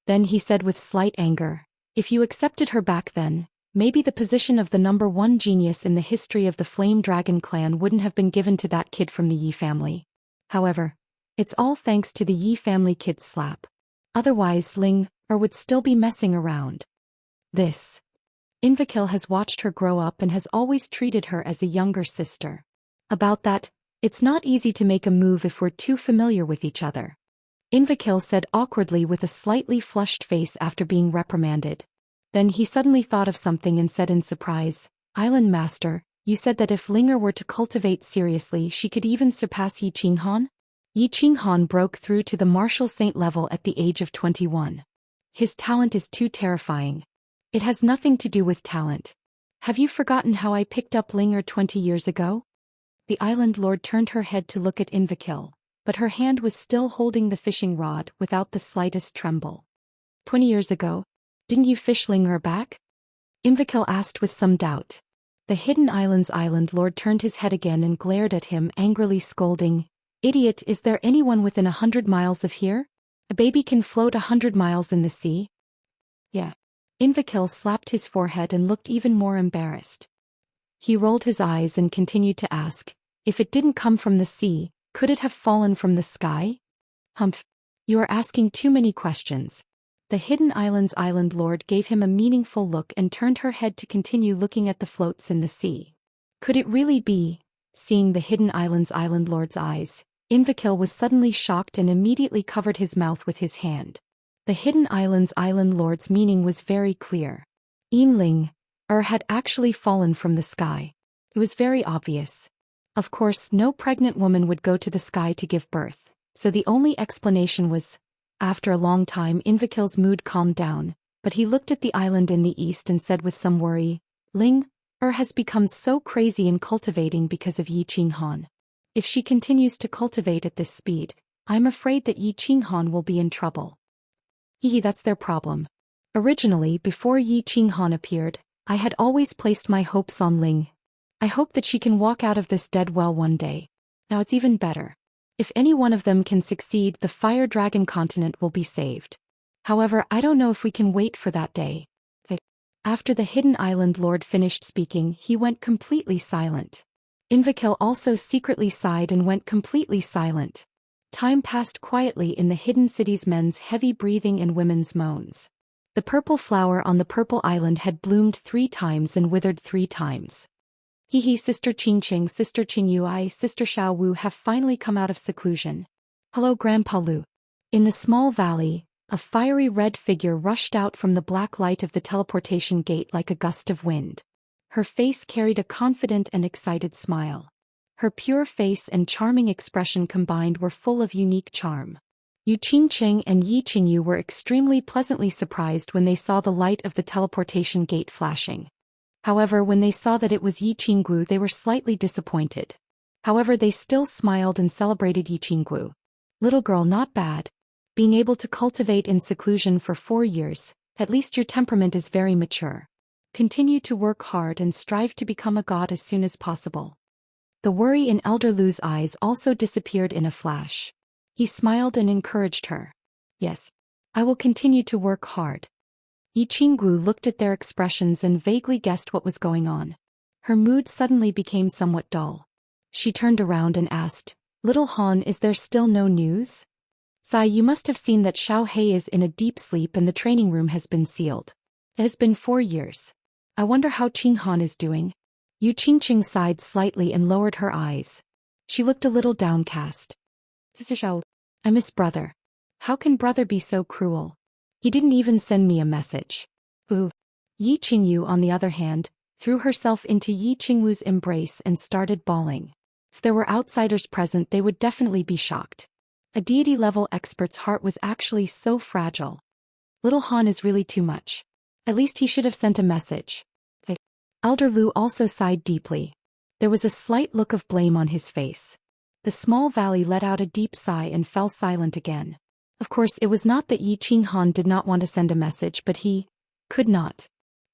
Then he said with slight anger, if you accepted her back then, maybe the position of the #1 genius in the history of the Flame Dragon clan wouldn't have been given to that kid from the Yi family. However, it's all thanks to the Yi family kid's slap. Otherwise Ling Er would still be messing around. This. Invakil has watched her grow up and has always treated her as a younger sister. About that, it's not easy to make a move if we're too familiar with each other. Invakil said awkwardly with a slightly flushed face after being reprimanded. Then he suddenly thought of something and said in surprise, Island Master, you said that if Linger were to cultivate seriously she could even surpass Yi Qinghan? Yi Qinghan broke through to the martial saint level at the age of 21. His talent is too terrifying. It has nothing to do with talent. Have you forgotten how I picked up Linger 20 years ago? The Island Lord turned her head to look at Invakil, but her hand was still holding the fishing rod without the slightest tremble. 20 years ago? Didn't you fish Linger back? Invakil asked with some doubt. The hidden island's Island Lord turned his head again and glared at him angrily scolding, Idiot, is there anyone within 100 miles of here? A baby can float 100 miles in the sea? Yeah. Invakil slapped his forehead and looked even more embarrassed. He rolled his eyes and continued to ask, if it didn't come from the sea, could it have fallen from the sky? Humph. You are asking too many questions. The hidden island's Island Lord gave him a meaningful look and turned her head to continue looking at the floats in the sea. Could it really be? Seeing the hidden island's Island Lord's eyes, Invakil was suddenly shocked and immediately covered his mouth with his hand. The hidden island's Island Lord's meaning was very clear. Ling Er had actually fallen from the sky. It was very obvious. Of course, no pregnant woman would go to the sky to give birth, so the only explanation was, after a long time Invakil's mood calmed down, but he looked at the island in the east and said with some worry, Ling Er has become so crazy in cultivating because of Yi Qinghan. If she continues to cultivate at this speed, I'm afraid that Yi Qinghan will be in trouble. That's their problem. Originally, before Yi Qinghan appeared, I had always placed my hopes on Ling. I hope that she can walk out of this dead well one day. Now it's even better. If any one of them can succeed, the Fire Dragon continent will be saved. However, I don't know if we can wait for that day. After the hidden Island Lord finished speaking, he went completely silent. Invakil also secretly sighed and went completely silent. Time passed quietly in the hidden city's men's heavy breathing and women's moans. The purple flower on the purple island had bloomed 3 times and withered 3 times. Sister Qingqing, Sister Qingyuai, Sister Xiao Wu have finally come out of seclusion. Hello Grandpa Lu. In the small valley, a fiery red figure rushed out from the black light of the teleportation gate like a gust of wind. Her face carried a confident and excited smile. Her pure face and charming expression combined were full of unique charm. Yu Qingqing and Yi Qingyu were extremely pleasantly surprised when they saw the light of the teleportation gate flashing. However, when they saw that it was Yi Qinggu, they were slightly disappointed. However, they still smiled and celebrated Yi Qinggu. Little girl, not bad. Being able to cultivate in seclusion for 4 years, at least your temperament is very mature. Continue to work hard and strive to become a god as soon as possible. The worry in Elder Lu's eyes also disappeared in a flash. He smiled and encouraged her. Yes. I will continue to work hard. Yi Qinggu looked at their expressions and vaguely guessed what was going on. Her mood suddenly became somewhat dull. She turned around and asked, "Little Han, is there still no news?" "Sai, you must have seen that Xiao Hei is in a deep sleep and the training room has been sealed. It has been 4 years. I wonder how Qing Han is doing." Yu Qingqing sighed slightly and lowered her eyes. She looked a little downcast. "I miss brother. How can brother be so cruel? He didn't even send me a message." Ooh. Yi Qingyu, on the other hand, threw herself into Yi Qingwu's embrace and started bawling. If there were outsiders present, they would definitely be shocked. A deity-level expert's heart was actually so fragile. Little Han is really too much. At least he should have sent a message. Elder Lu also sighed deeply. There was a slight look of blame on his face. The small valley let out a deep sigh and fell silent again. Of course, it was not that Yi Qinghan did not want to send a message, but he could not.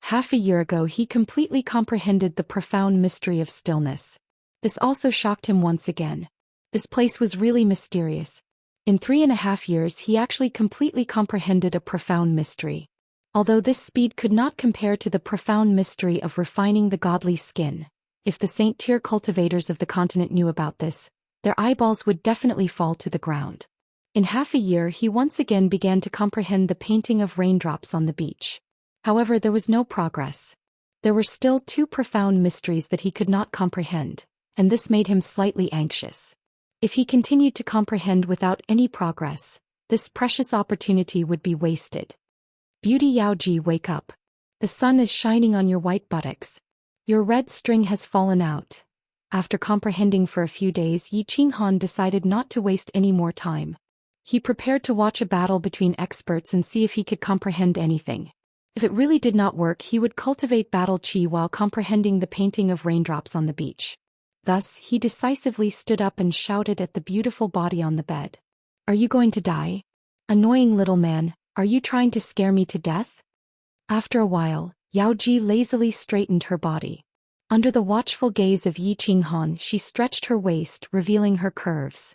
Half a year ago he completely comprehended the profound mystery of stillness. This also shocked him once again. This place was really mysterious. In 3.5 years he actually completely comprehended a profound mystery. Although this speed could not compare to the profound mystery of refining the godly skin, if the saint-tier cultivators of the continent knew about this, their eyeballs would definitely fall to the ground. In half a year he once again began to comprehend the painting of raindrops on the beach. However, there was no progress. There were still 2 profound mysteries that he could not comprehend, and this made him slightly anxious. If he continued to comprehend without any progress, this precious opportunity would be wasted. "Beauty Yaoji, wake up. The sun is shining on your white buttocks. Your red string has fallen out." After comprehending for a few days, Yi Qinghan decided not to waste any more time. He prepared to watch a battle between experts and see if he could comprehend anything. If it really did not work, he would cultivate battle chi while comprehending the painting of raindrops on the beach. Thus, he decisively stood up and shouted at the beautiful body on the bed. "Are you going to die? Annoying little man, are you trying to scare me to death?" After a while, Yao Ji lazily straightened her body. Under the watchful gaze of Yi Qinghan, she stretched her waist, revealing her curves.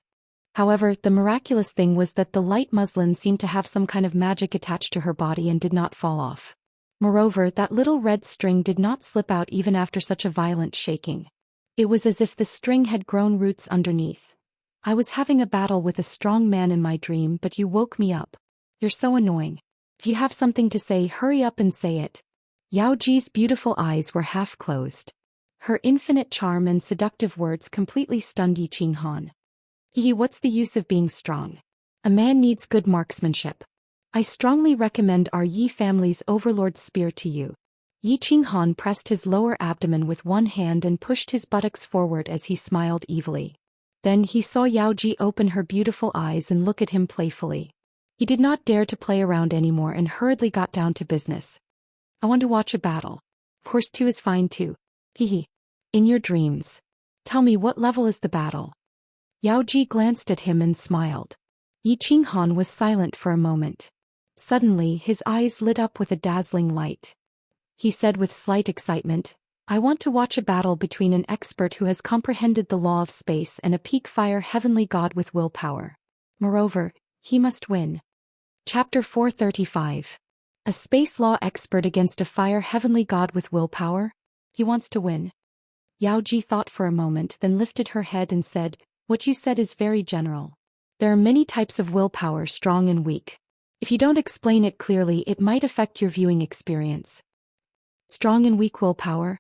However, the miraculous thing was that the light muslin seemed to have some kind of magic attached to her body and did not fall off. Moreover, that little red string did not slip out even after such a violent shaking. It was as if the string had grown roots underneath. "I was having a battle with a strong man in my dream, but you woke me up. You're so annoying. If you have something to say, hurry up and say it." Yao Ji's beautiful eyes were half closed. Her infinite charm and seductive words completely stunned Yi Qinghan. What's the use of being strong? A man needs good marksmanship. I strongly recommend our Yi family's overlord's spear to you." Yi Qinghan pressed his lower abdomen with one hand and pushed his buttocks forward as he smiled evilly. Then he saw Yao Ji open her beautiful eyes and look at him playfully. He did not dare to play around anymore and hurriedly got down to business. "I want to watch a battle. Of course 2 is fine too. In your dreams. Tell me, what level is the battle?" Yao Ji glanced at him and smiled. Yi Qinghan was silent for a moment. Suddenly his eyes lit up with a dazzling light. He said with slight excitement, "I want to watch a battle between an expert who has comprehended the law of space and a peak fire heavenly god with willpower. Moreover, he must win." Chapter 435. A space law expert against a fire heavenly god with willpower? He wants to win. Yao Ji thought for a moment, then lifted her head and said, "What you said is very general. There are many types of willpower, strong and weak. If you don't explain it clearly, it might affect your viewing experience." Strong and weak willpower?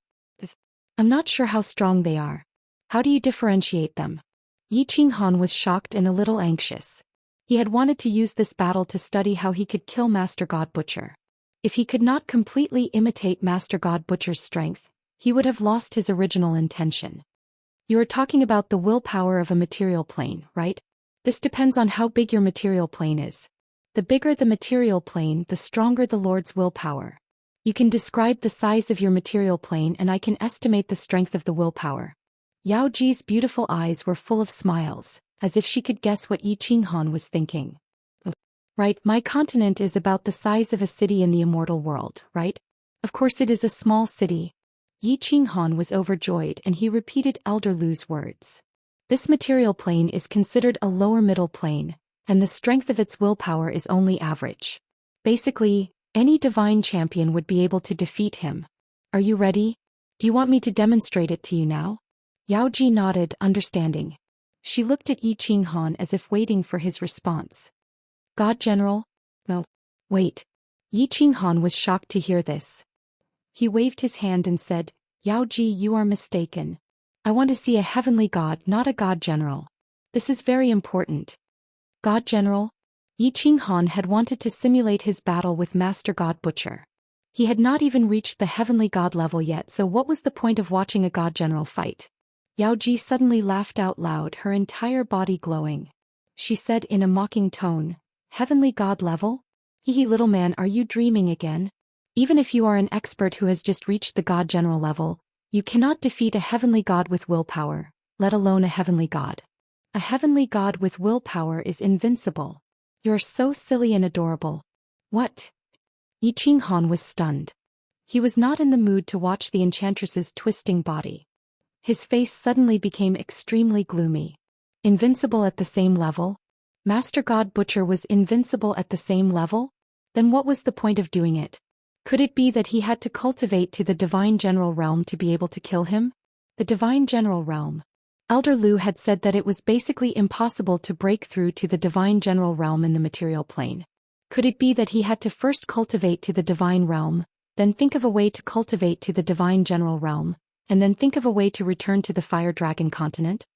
I'm not sure how strong they are. How do you differentiate them? Yi Qinghan was shocked and a little anxious. He had wanted to use this battle to study how he could kill Master God Butcher. If he could not completely imitate Master God Butcher's strength, he would have lost his original intention. You are talking about the willpower of a material plane, right? This depends on how big your material plane is. The bigger the material plane, the stronger the Lord's willpower. You can describe the size of your material plane and I can estimate the strength of the willpower. Yao Ji's beautiful eyes were full of smiles, as if she could guess what Yi Qinghan was thinking. Right, my continent is about the size of a city in the immortal world, right? Of course it is a small city. Yi Qinghan was overjoyed and he repeated Elder Lu's words. This material plane is considered a lower middle plane, and the strength of its willpower is only average. Basically, any divine champion would be able to defeat him. Are you ready? Do you want me to demonstrate it to you now? Yao Ji nodded, understanding. She looked at Yi Qinghan as if waiting for his response. God General? No. Wait. Yi Qinghan was shocked to hear this. He waved his hand and said, Yao Ji, you are mistaken. I want to see a heavenly god, not a god general. This is very important. God General? Yi Qinghan had wanted to simulate his battle with Master God Butcher. He had not even reached the heavenly god level yet, so what was the point of watching a god general fight? Yao Ji suddenly laughed out loud, her entire body glowing. She said in a mocking tone, Heavenly god level? Hee little man, are you dreaming again? Even if you are an expert who has just reached the god general level, you cannot defeat a heavenly god with willpower, let alone a heavenly god. A heavenly god with willpower is invincible. You're so silly and adorable. What? Yi Qinghan was stunned. He was not in the mood to watch the enchantress's twisting body. His face suddenly became extremely gloomy. Invincible at the same level? Master God Butcher was invincible at the same level? Then what was the point of doing it? Could it be that he had to cultivate to the Divine General Realm to be able to kill him? The Divine General Realm. Elder Lu had said that it was basically impossible to break through to the Divine General Realm in the material plane. Could it be that he had to first cultivate to the Divine Realm, then think of a way to cultivate to the Divine General Realm, and then think of a way to return to the Fire Dragon continent?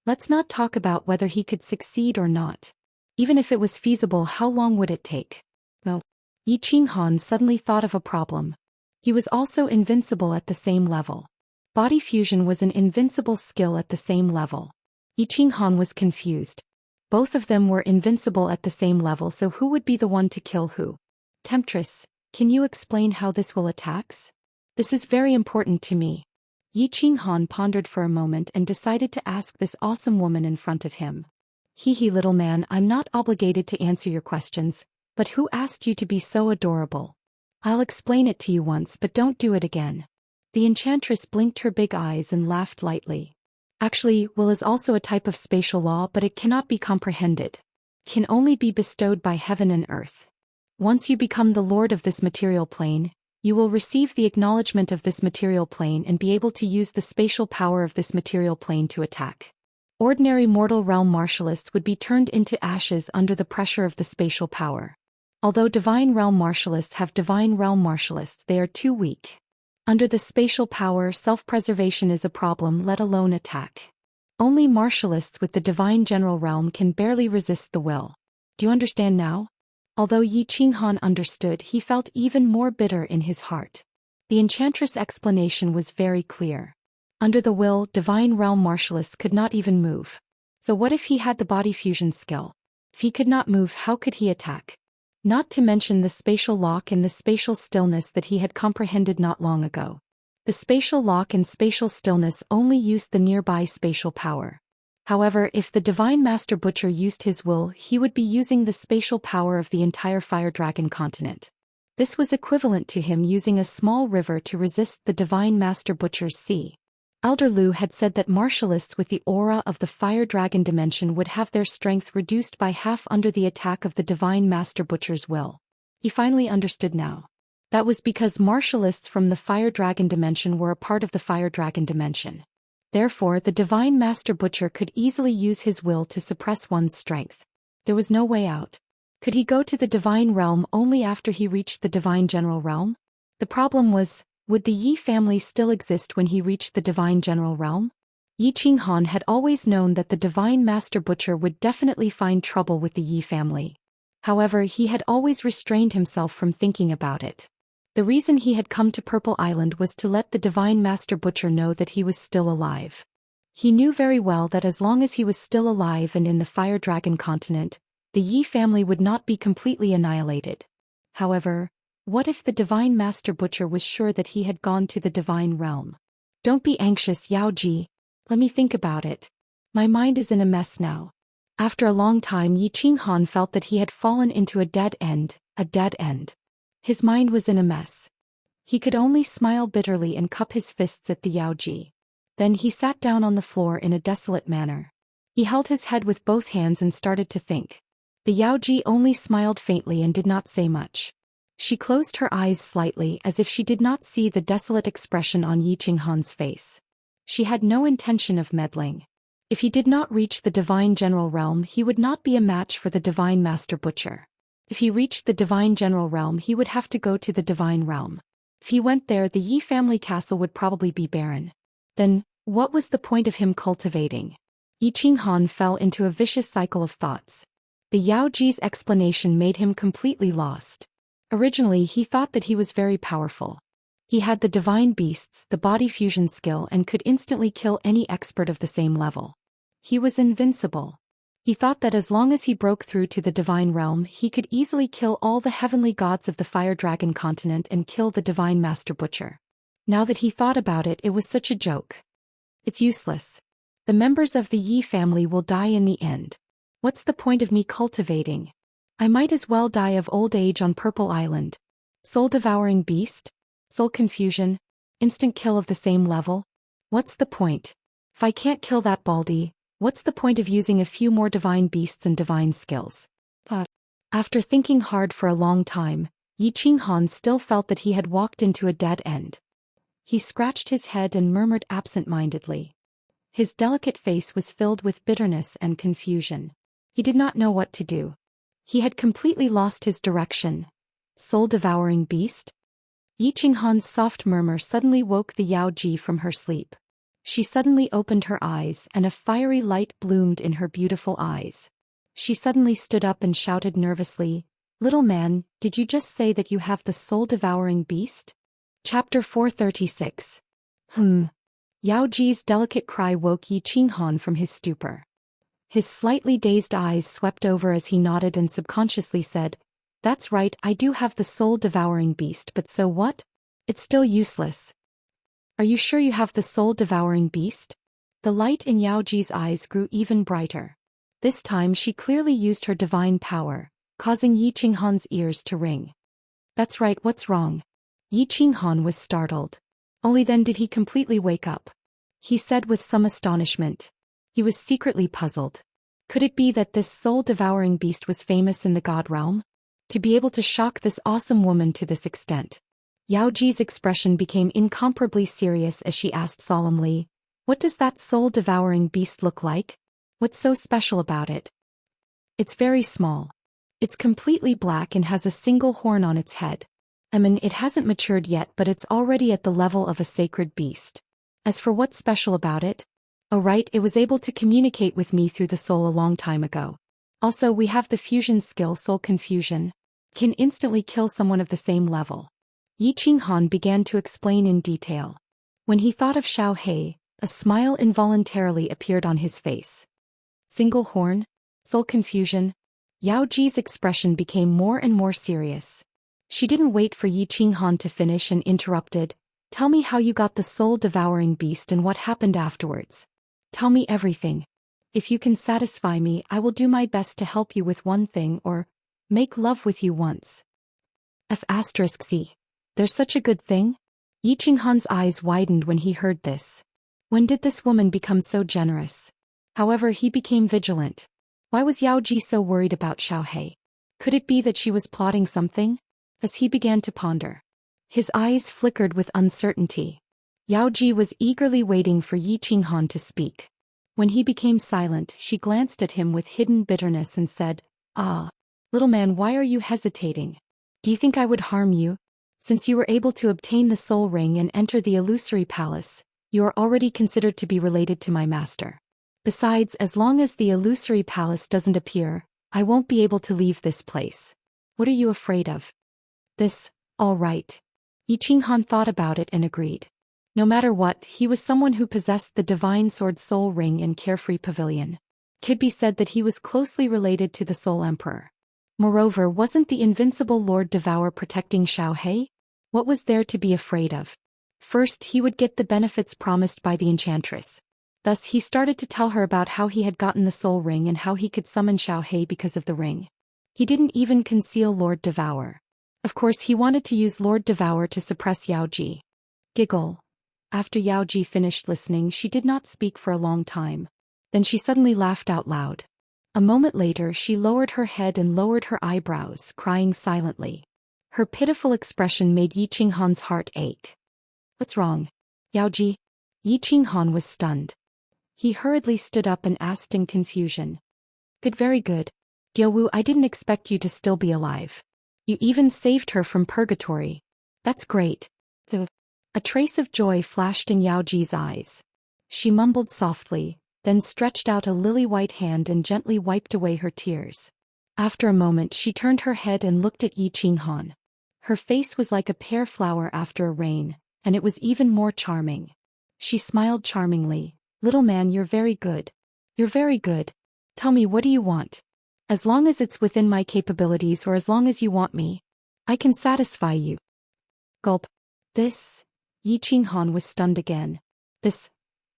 Let's not talk about whether he could succeed or not. Even if it was feasible, how long would it take? No. Yi Qinghan suddenly thought of a problem. He was also invincible at the same level. Body fusion was an invincible skill at the same level. Yi Qinghan was confused. Both of them were invincible at the same level, so who would be the one to kill who? Temptress, can you explain how this will attacks? This is very important to me. Yi Qinghan pondered for a moment and decided to ask this awesome woman in front of him. Hee little man, I'm not obligated to answer your questions, but who asked you to be so adorable? I'll explain it to you once, but don't do it again. The enchantress blinked her big eyes and laughed lightly. Actually, will is also a type of spatial law, but it cannot be comprehended. Can only be bestowed by heaven and earth. Once you become the lord of this material plane, you will receive the acknowledgement of this material plane and be able to use the spatial power of this material plane to attack. Ordinary mortal realm martialists would be turned into ashes under the pressure of the spatial power. Although divine realm martialists have divine realm martialists, they are too weak. Under the spatial power, self-preservation is a problem, let alone attack. Only martialists with the divine general realm can barely resist the will. Do you understand now? Although Yi Qinghan understood, he felt even more bitter in his heart. The enchantress' explanation was very clear. Under the will, divine realm martialists could not even move. So what if he had the body fusion skill? If he could not move, how could he attack? Not to mention the spatial lock and the spatial stillness that he had comprehended not long ago. The spatial lock and spatial stillness only used the nearby spatial power. However, if the Divine Master Butcher used his will, he would be using the spatial power of the entire Fire Dragon continent. This was equivalent to him using a small river to resist the Divine Master Butcher's sea. Elder Lu had said that martialists with the aura of the Fire Dragon dimension would have their strength reduced by half under the attack of the Divine Master Butcher's will. He finally understood now. That was because martialists from the Fire Dragon dimension were a part of the Fire Dragon dimension. Therefore, the Divine Master Butcher could easily use his will to suppress one's strength. There was no way out. Could he go to the Divine Realm only after he reached the Divine General Realm? The problem was, would the Yi family still exist when he reached the Divine General Realm? Yi Qinghan had always known that the Divine Master Butcher would definitely find trouble with the Yi family. However, he had always restrained himself from thinking about it. The reason he had come to Purple Island was to let the Divine Master Butcher know that he was still alive. He knew very well that as long as he was still alive and in the Fire Dragon continent, the Yi family would not be completely annihilated. However, what if the Divine Master Butcher was sure that he had gone to the Divine Realm? Don't be anxious, Yao Ji. Let me think about it. My mind is in a mess now. After a long time, Yi Qinghan felt that he had fallen into a dead end. His mind was in a mess. He could only smile bitterly and cup his fists at the Yao Ji. Then he sat down on the floor in a desolate manner. He held his head with both hands and started to think. The Yaoji only smiled faintly and did not say much. She closed her eyes slightly as if she did not see the desolate expression on Yi Qinghan's face. She had no intention of meddling. If he did not reach the Divine General Realm, he would not be a match for the Divine Master Butcher. If he reached the Divine General Realm, he would have to go to the Divine Realm. If he went there, the Yi family castle would probably be barren. Then, what was the point of him cultivating? Yi Qinghan fell into a vicious cycle of thoughts. The Yaoji's explanation made him completely lost. Originally, he thought that he was very powerful. He had the divine beasts, the body fusion skill, and could instantly kill any expert of the same level. He was invincible. He thought that as long as he broke through to the divine realm, he could easily kill all the heavenly gods of the Fire Dragon continent and kill the Divine Master Butcher. Now that he thought about it, it was such a joke. It's useless. The members of the Yi family will die in the end. What's the point of me cultivating? I might as well die of old age on Purple Island. Soul-devouring beast? Soul confusion? Instant kill of the same level? What's the point? If I can't kill that baldy, what's the point of using a few more divine beasts and divine skills? But after thinking hard for a long time, Yi Qinghan still felt that he had walked into a dead end. He scratched his head and murmured absent-mindedly. His delicate face was filled with bitterness and confusion. He did not know what to do. He had completely lost his direction. Soul-devouring beast? Yi Qinghan's soft murmur suddenly woke the Yaoji from her sleep. She suddenly opened her eyes and a fiery light bloomed in her beautiful eyes. She suddenly stood up and shouted nervously, "Little man, did you just say that you have the soul-devouring beast?" Chapter 436. Yaoji's delicate cry woke Yi Qinghan from his stupor. His slightly dazed eyes swept over as he nodded and subconsciously said, "That's right, I do have the soul-devouring beast, but so what? It's still useless." "Are you sure you have the soul-devouring beast?" The light in Yaoji's eyes grew even brighter. This time she clearly used her divine power, causing Yi Qinghan's ears to ring. "That's right, what's wrong?" Yi Qinghan was startled. Only then did he completely wake up. He said with some astonishment. He was secretly puzzled. Could it be that this soul-devouring beast was famous in the god realm? To be able to shock this awesome woman to this extent. Yaoji's expression became incomparably serious as she asked solemnly, "What does that soul-devouring beast look like? What's so special about it?" "It's very small. It's completely black and has a single horn on its head. It hasn't matured yet, but it's already at the level of a sacred beast. As for what's special about it? Oh right, it was able to communicate with me through the soul a long time ago. Also, we have the fusion skill Soul Confusion. Can instantly kill someone of the same level." Yi Qinghan began to explain in detail. When he thought of Xiaohei, a smile involuntarily appeared on his face. Single horn? Soul Confusion? Yaoji's expression became more and more serious. She didn't wait for Yi Qinghan to finish and interrupted, "Tell me how you got the soul-devouring beast and what happened afterwards. Tell me everything. If you can satisfy me, I will do my best to help you with one thing or make love with you once." C. There's such a good thing? Yi Qinghan's eyes widened when he heard this. When did this woman become so generous? However, he became vigilant. Why was Yaoji so worried about Xiaohei? Could it be that she was plotting something? As he began to ponder, his eyes flickered with uncertainty. Yaoji was eagerly waiting for Yi Qinghan to speak. When he became silent, she glanced at him with hidden bitterness and said, "Ah, little man, why are you hesitating? Do you think I would harm you? Since you were able to obtain the soul ring and enter the illusory palace, you are already considered to be related to my master. Besides, as long as the illusory palace doesn't appear, I won't be able to leave this place. What are you afraid of?" This, all right. Yi Qinghan thought about it and agreed. No matter what, he was someone who possessed the divine sword soul ring in Carefree Pavilion. Could be said that he was closely related to the Soul Emperor. Moreover, wasn't the invincible Lord Devour protecting Xiaohei? What was there to be afraid of? First, he would get the benefits promised by the enchantress. Thus he started to tell her about how he had gotten the soul ring and how he could summon Xiaohei because of the ring. He didn't even conceal Lord Devour. Of course, he wanted to use Lord Devour to suppress Yaoji. Giggle. After Yaoji finished listening, she did not speak for a long time. Then she suddenly laughed out loud. A moment later she lowered her head and lowered her eyebrows, crying silently. Her pitiful expression made Yi Qinghan's heart ache. What's wrong? Yaoji? Yi Qinghan was stunned. He hurriedly stood up and asked in confusion. Good, very good. Diaowu, I didn't expect you to still be alive. You even saved her from purgatory. That's great. A trace of joy flashed in Yaoji's eyes. She mumbled softly, then stretched out a lily-white hand and gently wiped away her tears. After a moment she turned her head and looked at Yi Qinghan. Her face was like a pear flower after a rain, and it was even more charming. She smiled charmingly. Little man, you're very good. You're very good. Tell me, what do you want? As long as it's within my capabilities or as long as you want me, I can satisfy you. Gulp. This. Yi Qinghan was stunned again. This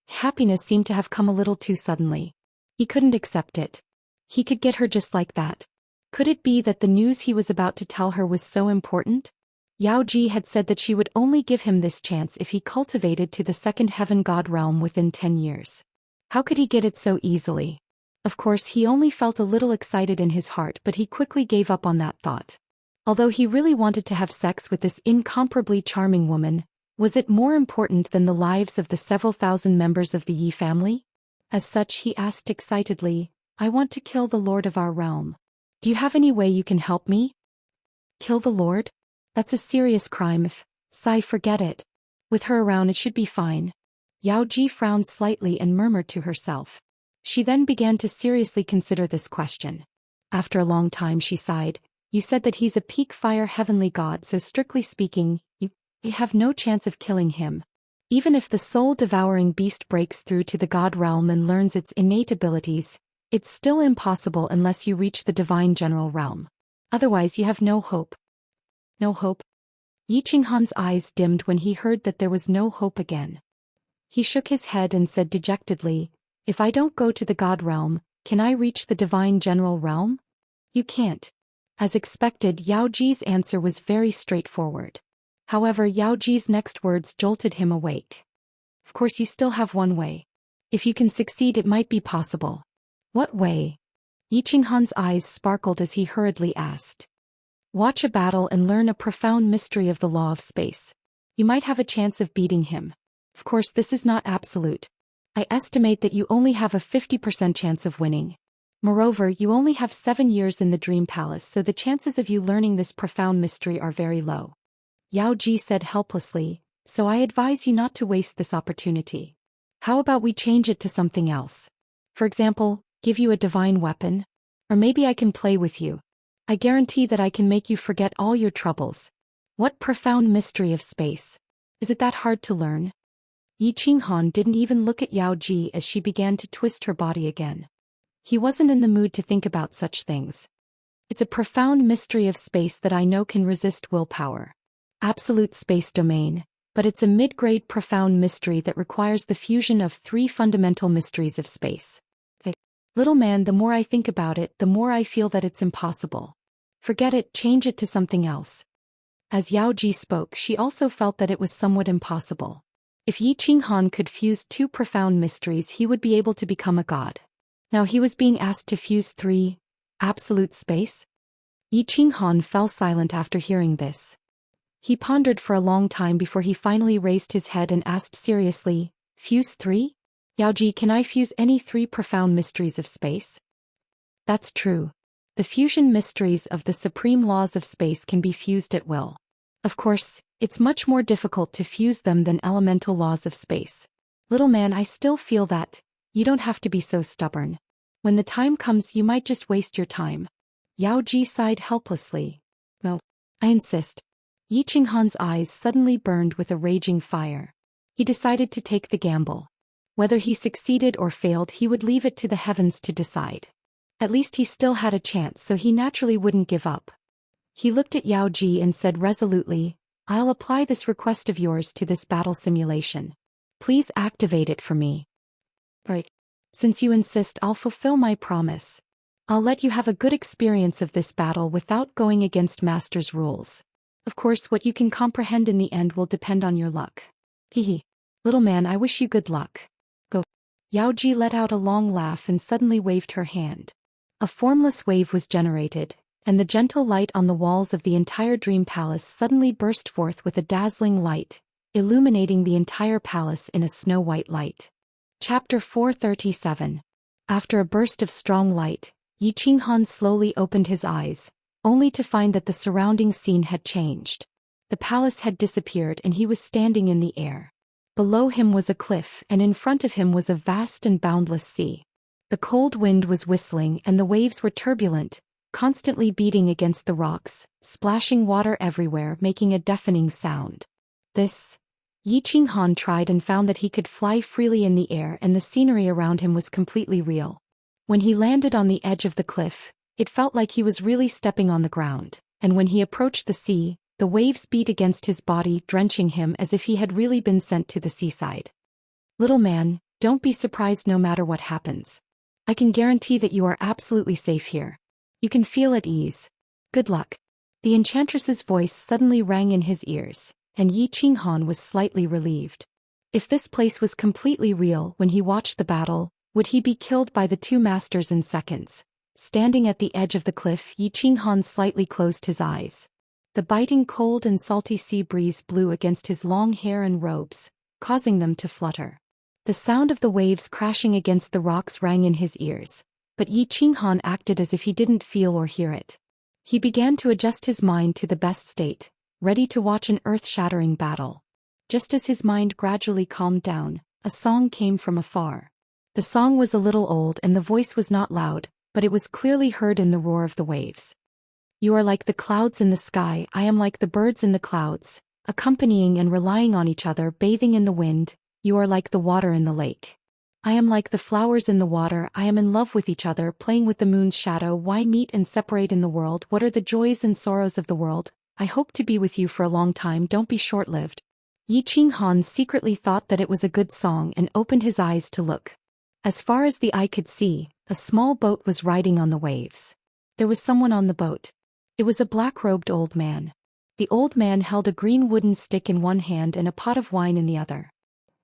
happiness seemed to have come a little too suddenly. He couldn't accept it. He could get her just like that. Could it be that the news he was about to tell her was so important? Yaoji had said that she would only give him this chance if he cultivated to the second heaven god realm within 10 years. How could he get it so easily? Of course, he only felt a little excited in his heart, but he quickly gave up on that thought. Although he really wanted to have sex with this incomparably charming woman, was it more important than the lives of the several thousand members of the Yi family? As such, he asked excitedly, I want to kill the lord of our realm. Do you have any way you can help me? Kill the lord? That's a serious crime. Forget it. With her around it should be fine. Yaoji frowned slightly and murmured to herself. She then began to seriously consider this question. After a long time she sighed. You said that he's a peak fire heavenly god, so strictly speaking, you have no chance of killing him. Even if the soul-devouring beast breaks through to the god realm and learns its innate abilities, it's still impossible unless you reach the divine general realm. Otherwise you have no hope. No hope? Yi Qinghan's eyes dimmed when he heard that there was no hope again. He shook his head and said dejectedly, If I don't go to the god realm, can I reach the divine general realm? You can't. As expected, Yaoji's answer was very straightforward. However, Yaoji's next words jolted him awake. Of course you still have one way. If you can succeed it might be possible. What way? Yi Qinghan's eyes sparkled as he hurriedly asked. Watch a battle and learn a profound mystery of the law of space. You might have a chance of beating him. Of course this is not absolute. I estimate that you only have a 50% chance of winning. Moreover, you only have 7 years in the Dream Palace, so the chances of you learning this profound mystery are very low. Yaoji said helplessly, so I advise you not to waste this opportunity. How about we change it to something else? For example, give you a divine weapon? Or maybe I can play with you. I guarantee that I can make you forget all your troubles. What profound mystery of space? Is it that hard to learn? Yi Qinghan didn't even look at Yaoji as she began to twist her body again. He wasn't in the mood to think about such things. It's a profound mystery of space that I know can resist willpower. Absolute space domain, but it's a mid-grade profound mystery that requires the fusion of 3 fundamental mysteries of space. Little man, the more I think about it, the more I feel that it's impossible. Forget it, change it to something else. As Yaoji spoke, she also felt that it was somewhat impossible. If Yi Qinghan could fuse 2 profound mysteries, he would be able to become a god. Now he was being asked to fuse 3, absolute space? Yi Qinghan fell silent after hearing this. He pondered for a long time before he finally raised his head and asked seriously, Fuse 3? Yaoji, can I fuse any 3 profound mysteries of space? That's true. The fusion mysteries of the supreme laws of space can be fused at will. Of course, it's much more difficult to fuse them than elemental laws of space. Little man, I still feel that. You don't have to be so stubborn. When the time comes you might just waste your time. Yaoji sighed helplessly. No, I insist. Yi Qinghan's eyes suddenly burned with a raging fire. He decided to take the gamble. Whether he succeeded or failed, he would leave it to the heavens to decide. At least he still had a chance, so he naturally wouldn't give up. He looked at Yaoji and said resolutely, I'll apply this request of yours to this battle simulation. Please activate it for me. Right. Since you insist, I'll fulfill my promise. I'll let you have a good experience of this battle without going against Master's rules. Of course, what you can comprehend in the end will depend on your luck. Hehe. Little man, I wish you good luck. Go. Yaoji let out a long laugh and suddenly waved her hand. A formless wave was generated, and the gentle light on the walls of the entire dream palace suddenly burst forth with a dazzling light, illuminating the entire palace in a snow-white light. Chapter 437. After a burst of strong light, Yi Qinghan slowly opened his eyes, only to find that the surrounding scene had changed. The palace had disappeared and he was standing in the air. Below him was a cliff and in front of him was a vast and boundless sea. The cold wind was whistling and the waves were turbulent, constantly beating against the rocks, splashing water everywhere, making a deafening sound. Yi Qinghan tried and found that he could fly freely in the air and the scenery around him was completely real. When he landed on the edge of the cliff, it felt like he was really stepping on the ground, and when he approached the sea, the waves beat against his body, drenching him as if he had really been sent to the seaside. Little man, don't be surprised no matter what happens. I can guarantee that you are absolutely safe here. You can feel at ease. Good luck. The enchantress's voice suddenly rang in his ears, and Yi Qinghan was slightly relieved. If this place was completely real when he watched the battle, would he be killed by the two masters in seconds? Standing at the edge of the cliff, Yi Qinghan slightly closed his eyes. The biting cold and salty sea breeze blew against his long hair and robes, causing them to flutter. The sound of the waves crashing against the rocks rang in his ears, but Yi Qinghan acted as if he didn't feel or hear it. He began to adjust his mind to the best state, ready to watch an earth-shattering battle. Just as his mind gradually calmed down, a song came from afar. The song was a little old and the voice was not loud, but it was clearly heard in the roar of the waves. You are like the clouds in the sky, I am like the birds in the clouds, accompanying and relying on each other, bathing in the wind, you are like the water in the lake. I am like the flowers in the water, I am in love with each other, playing with the moon's shadow. Why meet and separate in the world? What are the joys and sorrows of the world? I hope to be with you for a long time, don't be short-lived. Yi Qinghan secretly thought that it was a good song and opened his eyes to look. As far as the eye could see, a small boat was riding on the waves. There was someone on the boat. It was a black-robed old man. The old man held a green wooden stick in one hand and a pot of wine in the other.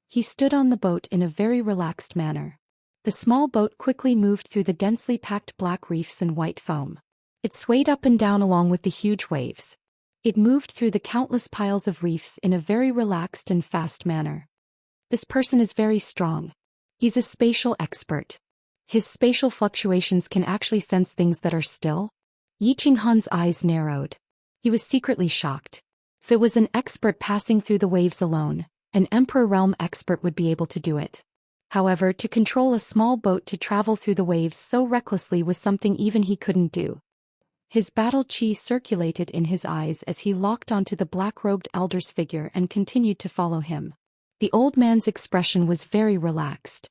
He stood on the boat in a very relaxed manner. The small boat quickly moved through the densely packed black reefs and white foam. It swayed up and down along with the huge waves. It moved through the countless piles of reefs in a very relaxed and fast manner. This person is very strong. He's a spatial expert. His spatial fluctuations can actually sense things that are still. Yi Qinghan's eyes narrowed. He was secretly shocked. If it was an expert passing through the waves alone, an Emperor Realm expert would be able to do it. However, to control a small boat to travel through the waves so recklessly was something even he couldn't do. His battle chi circulated in his eyes as he locked onto the black-robed elder's figure and continued to follow him. The old man's expression was very relaxed.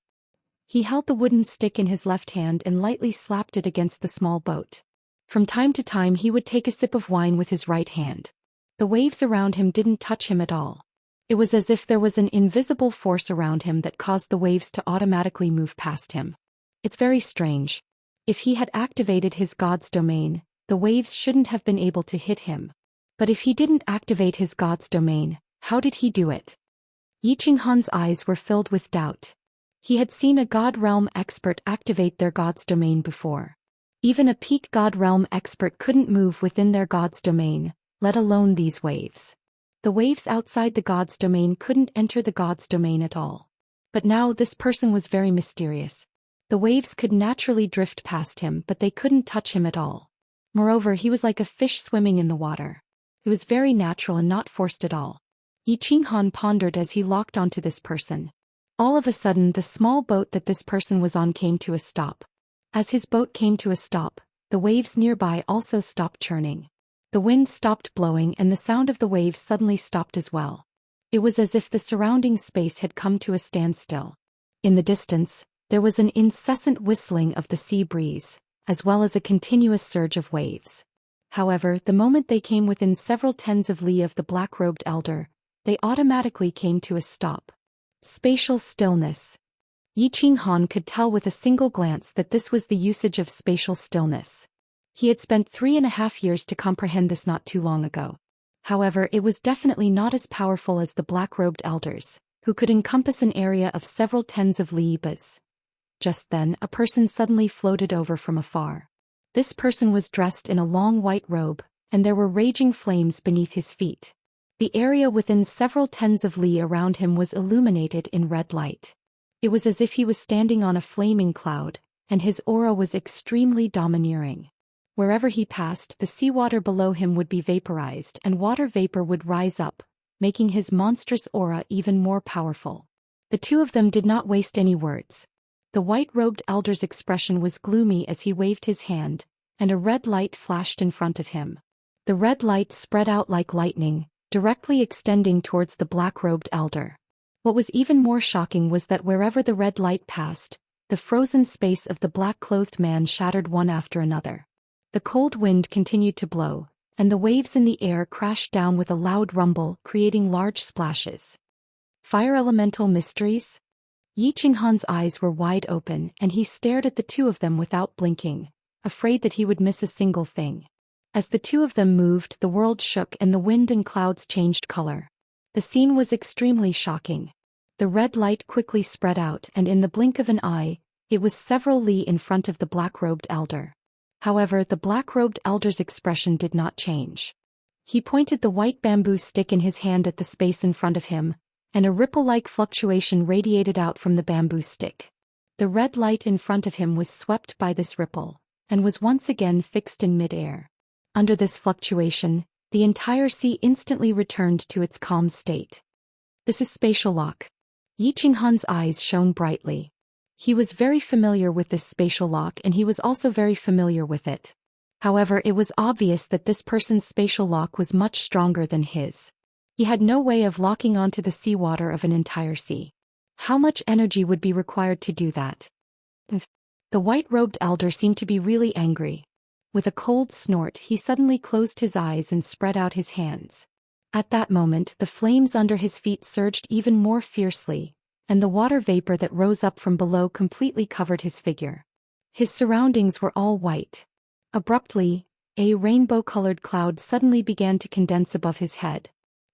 He held the wooden stick in his left hand and lightly slapped it against the small boat. From time to time he would take a sip of wine with his right hand. The waves around him didn't touch him at all. It was as if there was an invisible force around him that caused the waves to automatically move past him. It's very strange. If he had activated his god's domain, the waves shouldn't have been able to hit him. But if he didn't activate his god's domain, how did he do it? Yi Qinghan's eyes were filled with doubt. He had seen a God Realm expert activate their god's domain before. Even a peak God Realm expert couldn't move within their god's domain, let alone these waves. The waves outside the god's domain couldn't enter the god's domain at all. But now this person was very mysterious. The waves could naturally drift past him, but they couldn't touch him at all. Moreover, he was like a fish swimming in the water. It was very natural and not forced at all. Yi Qinghan pondered as he locked onto this person. All of a sudden, the small boat that this person was on came to a stop. As his boat came to a stop, the waves nearby also stopped churning. The wind stopped blowing and the sound of the waves suddenly stopped as well. It was as if the surrounding space had come to a standstill. In the distance, there was an incessant whistling of the sea breeze, as well as a continuous surge of waves. However, the moment they came within several tens of li of the black-robed elder, they automatically came to a stop. Spatial stillness. Yi Qinghan could tell with a single glance that this was the usage of spatial stillness. He had spent 3.5 years to comprehend this not too long ago. However, it was definitely not as powerful as the black-robed elders, who could encompass an area of several tens of li. Just then, a person suddenly floated over from afar. This person was dressed in a long white robe, and there were raging flames beneath his feet. The area within several tens of li around him was illuminated in red light. It was as if he was standing on a flaming cloud, and his aura was extremely domineering. Wherever he passed, the seawater below him would be vaporized and water vapor would rise up, making his monstrous aura even more powerful. The two of them did not waste any words. The white-robed elder's expression was gloomy as he waved his hand, and a red light flashed in front of him. The red light spread out like lightning, directly extending towards the black-robed elder. What was even more shocking was that wherever the red light passed, the frozen space of the black-clothed man shattered one after another. The cold wind continued to blow, and the waves in the air crashed down with a loud rumble, creating large splashes. Fire elemental mysteries? Yi Qinghan's eyes were wide open and he stared at the two of them without blinking, afraid that he would miss a single thing. As the two of them moved, the world shook and the wind and clouds changed color. The scene was extremely shocking. The red light quickly spread out and in the blink of an eye, it was several li in front of the black-robed elder. However, the black-robed elder's expression did not change. He pointed the white bamboo stick in his hand at the space in front of him, and a ripple-like fluctuation radiated out from the bamboo stick. The red light in front of him was swept by this ripple, and was once again fixed in mid-air. Under this fluctuation, the entire sea instantly returned to its calm state. This is spatial lock. Yi Qinghan's eyes shone brightly. He was very familiar with this spatial lock and he was also very familiar with it. However, it was obvious that this person's spatial lock was much stronger than his. He had no way of locking onto the seawater of an entire sea. How much energy would be required to do that? The white-robed elder seemed to be really angry. With a cold snort, he suddenly closed his eyes and spread out his hands. At that moment, the flames under his feet surged even more fiercely, and the water vapor that rose up from below completely covered his figure. His surroundings were all white. Abruptly, a rainbow-colored cloud suddenly began to condense above his head.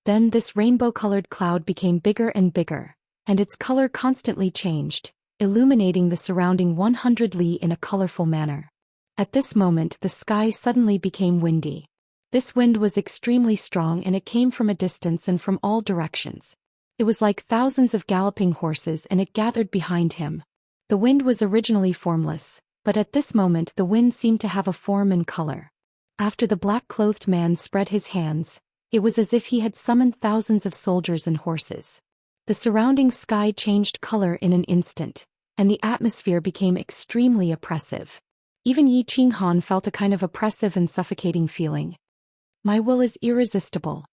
Then this rainbow-colored cloud became bigger and bigger, and its color constantly changed, illuminating the surrounding 100 li in a colorful manner. At this moment, the sky suddenly became windy. This wind was extremely strong and it came from a distance and from all directions. It was like thousands of galloping horses and it gathered behind him. The wind was originally formless, but at this moment the wind seemed to have a form and color. After the black-clothed man spread his hands, it was as if he had summoned thousands of soldiers and horses. The surrounding sky changed color in an instant, and the atmosphere became extremely oppressive. Even Yi Qinghan felt a kind of oppressive and suffocating feeling. My will is irresistible.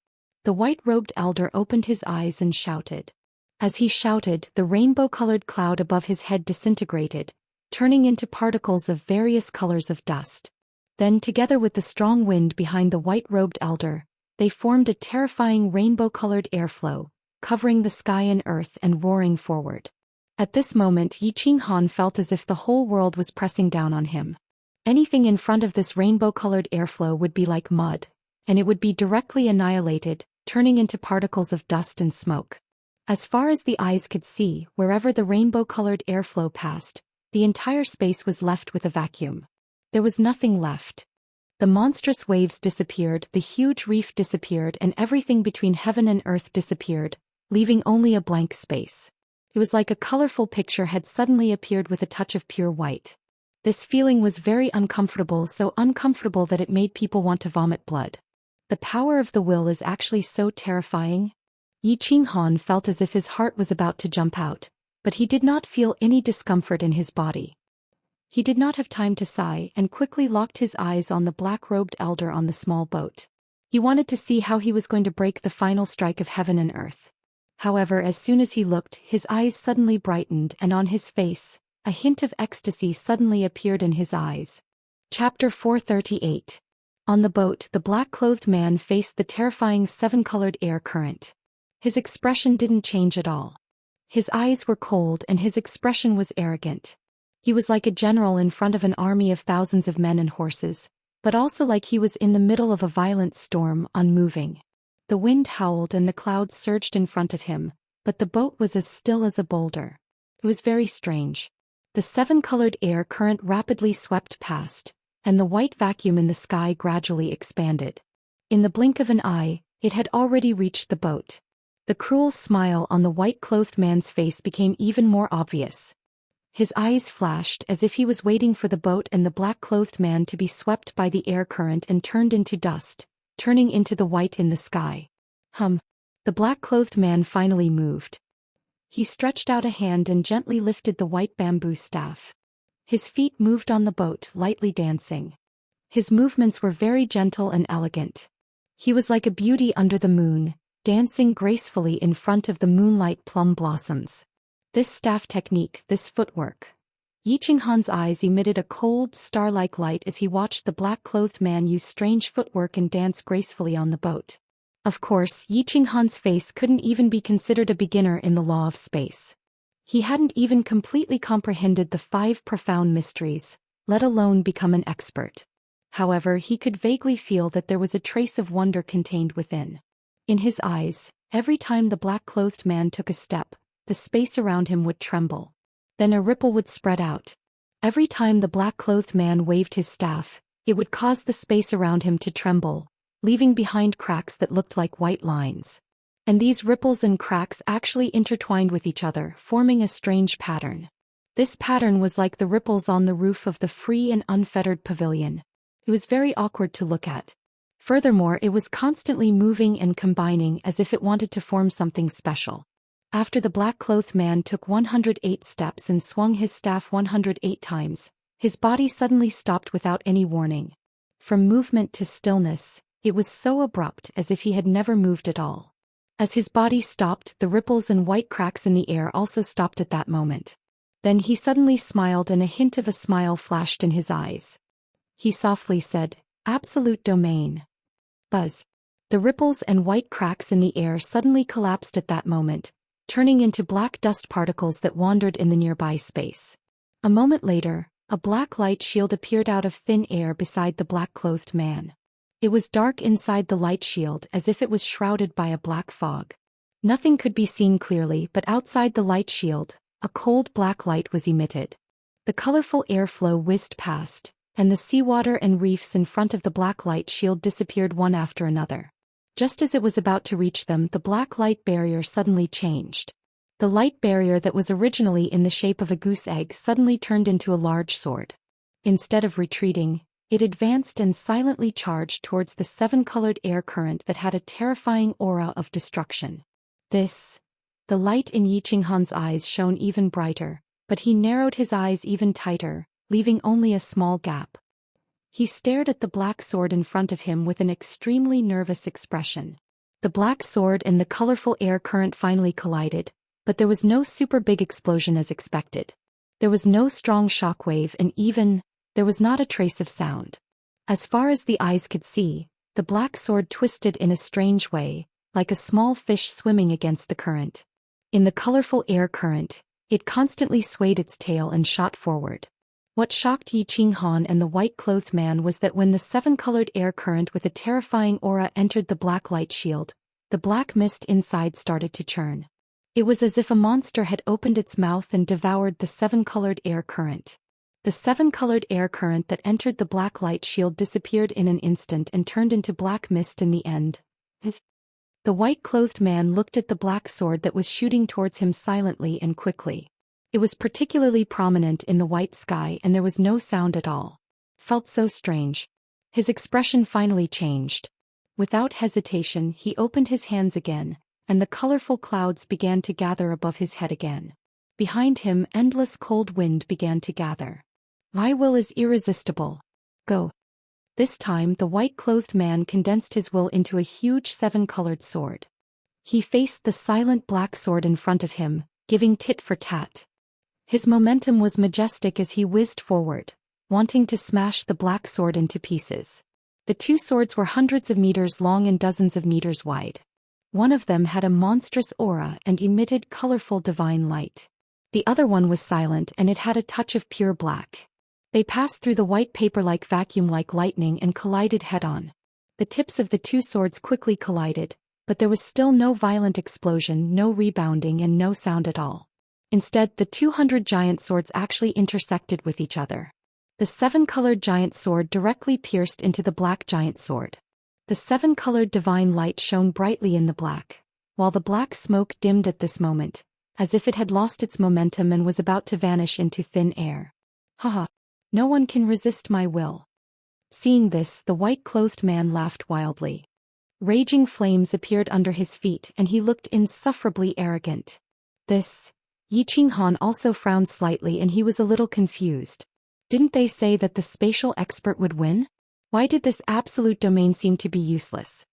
The white-robed elder opened his eyes and shouted. As he shouted, the rainbow-colored cloud above his head disintegrated, turning into particles of various colors of dust. Then, together with the strong wind behind the white-robed elder, they formed a terrifying rainbow-colored airflow, covering the sky and earth and roaring forward. At this moment, Yi Qinghan felt as if the whole world was pressing down on him. Anything in front of this rainbow-colored airflow would be like mud, and it would be directly annihilated, turning into particles of dust and smoke. As far as the eyes could see, wherever the rainbow-colored airflow passed, the entire space was left with a vacuum. There was nothing left. The monstrous waves disappeared, the huge reef disappeared, and everything between heaven and earth disappeared, leaving only a blank space. It was like a colorful picture had suddenly appeared with a touch of pure white. This feeling was very uncomfortable, so uncomfortable that it made people want to vomit blood. The power of the will is actually so terrifying. Yi Qinghan felt as if his heart was about to jump out, but he did not feel any discomfort in his body. He did not have time to sigh and quickly locked his eyes on the black-robed elder on the small boat. He wanted to see how he was going to break the final strike of heaven and earth. However, as soon as he looked, his eyes suddenly brightened and on his face, a hint of ecstasy suddenly appeared in his eyes. Chapter 438. On the boat, the black-clothed man faced the terrifying seven-colored air current. His expression didn't change at all. His eyes were cold and his expression was arrogant. He was like a general in front of an army of thousands of men and horses, but also like he was in the middle of a violent storm, unmoving. The wind howled and the clouds surged in front of him, but the boat was as still as a boulder. It was very strange. The seven-colored air current rapidly swept past, and the white vacuum in the sky gradually expanded. In the blink of an eye, it had already reached the boat. The cruel smile on the white-clothed man's face became even more obvious. His eyes flashed as if he was waiting for the boat and the black-clothed man to be swept by the air current and turned into dust, turning into the white in the sky. The black-clothed man finally moved. He stretched out a hand and gently lifted the white bamboo staff. His feet moved on the boat, lightly dancing. His movements were very gentle and elegant. He was like a beauty under the moon, dancing gracefully in front of the moonlight plum blossoms. This staff technique, this footwork. Yi Qinghan's eyes emitted a cold, star-like light as he watched the black-clothed man use strange footwork and dance gracefully on the boat. Of course, Yi Qinghan's face couldn't even be considered a beginner in the law of space. He hadn't even completely comprehended the 5 profound mysteries, let alone become an expert. However, he could vaguely feel that there was a trace of wonder contained within. In his eyes, every time the black-clothed man took a step, the space around him would tremble. Then a ripple would spread out. Every time the black-clothed man waved his staff, it would cause the space around him to tremble, leaving behind cracks that looked like white lines. And these ripples and cracks actually intertwined with each other, forming a strange pattern. This pattern was like the ripples on the roof of the free and unfettered pavilion. It was very awkward to look at. Furthermore, it was constantly moving and combining as if it wanted to form something special. After the black-clothed man took 108 steps and swung his staff 108 times, his body suddenly stopped without any warning. From movement to stillness, it was so abrupt as if he had never moved at all. As his body stopped, the ripples and white cracks in the air also stopped at that moment. Then he suddenly smiled and a hint of a smile flashed in his eyes. He softly said, "Absolute domain." Buzz. The ripples and white cracks in the air suddenly collapsed at that moment, turning into black dust particles that wandered in the nearby space. A moment later, a black light shield appeared out of thin air beside the black-clothed man. It was dark inside the light shield as if it was shrouded by a black fog. Nothing could be seen clearly, but outside the light shield, a cold black light was emitted. The colorful airflow whizzed past, and the seawater and reefs in front of the black light shield disappeared one after another. Just as it was about to reach them, the black light barrier suddenly changed. The light barrier that was originally in the shape of a goose egg suddenly turned into a large sword. Instead of retreating, it advanced and silently charged towards the 7-colored air current that had a terrifying aura of destruction. The light in Yi Qinghan's eyes shone even brighter, but he narrowed his eyes even tighter, leaving only a small gap. He stared at the black sword in front of him with an extremely nervous expression. The black sword and the colorful air current finally collided, but there was no super big explosion as expected. There was no strong shockwave and there was not a trace of sound. As far as the eyes could see, the black sword twisted in a strange way, like a small fish swimming against the current. In the colorful air current, it constantly swayed its tail and shot forward. What shocked Yi Qinghan and the white-clothed man was that when the 7-colored air current with a terrifying aura entered the black light shield, the black mist inside started to churn. It was as if a monster had opened its mouth and devoured the 7-colored air current. The 7-colored air current that entered the black light shield disappeared in an instant and turned into black mist in the end. The white-clothed man looked at the black sword that was shooting towards him silently and quickly. It was particularly prominent in the white sky and there was no sound at all. Felt so strange. His expression finally changed. Without hesitation, he opened his hands again, and the colorful clouds began to gather above his head again. Behind him, endless cold wind began to gather. My will is irresistible. Go. This time, the white-clothed man condensed his will into a huge 7-colored sword. He faced the silent black sword in front of him, giving tit for tat. His momentum was majestic as he whizzed forward, wanting to smash the black sword into pieces. The 2 swords were hundreds of meters long and dozens of meters wide. One of them had a monstrous aura and emitted colorful divine light. The other one was silent and it had a touch of pure black. They passed through the white paper-like vacuum like lightning and collided head-on. The tips of the 2 swords quickly collided, but there was still no violent explosion, no rebounding and no sound at all. Instead, the 200 giant swords actually intersected with each other. The seven-colored giant sword directly pierced into the black giant sword. The seven-colored divine light shone brightly in the black, while the black smoke dimmed at this moment, as if it had lost its momentum and was about to vanish into thin air. Haha. No one can resist my will. Seeing this, the white-clothed man laughed wildly. Raging flames appeared under his feet and he looked insufferably arrogant. Yi Qinghan also frowned slightly and he was a little confused. Didn't they say that the spatial expert would win? Why did this absolute domain seem to be useless?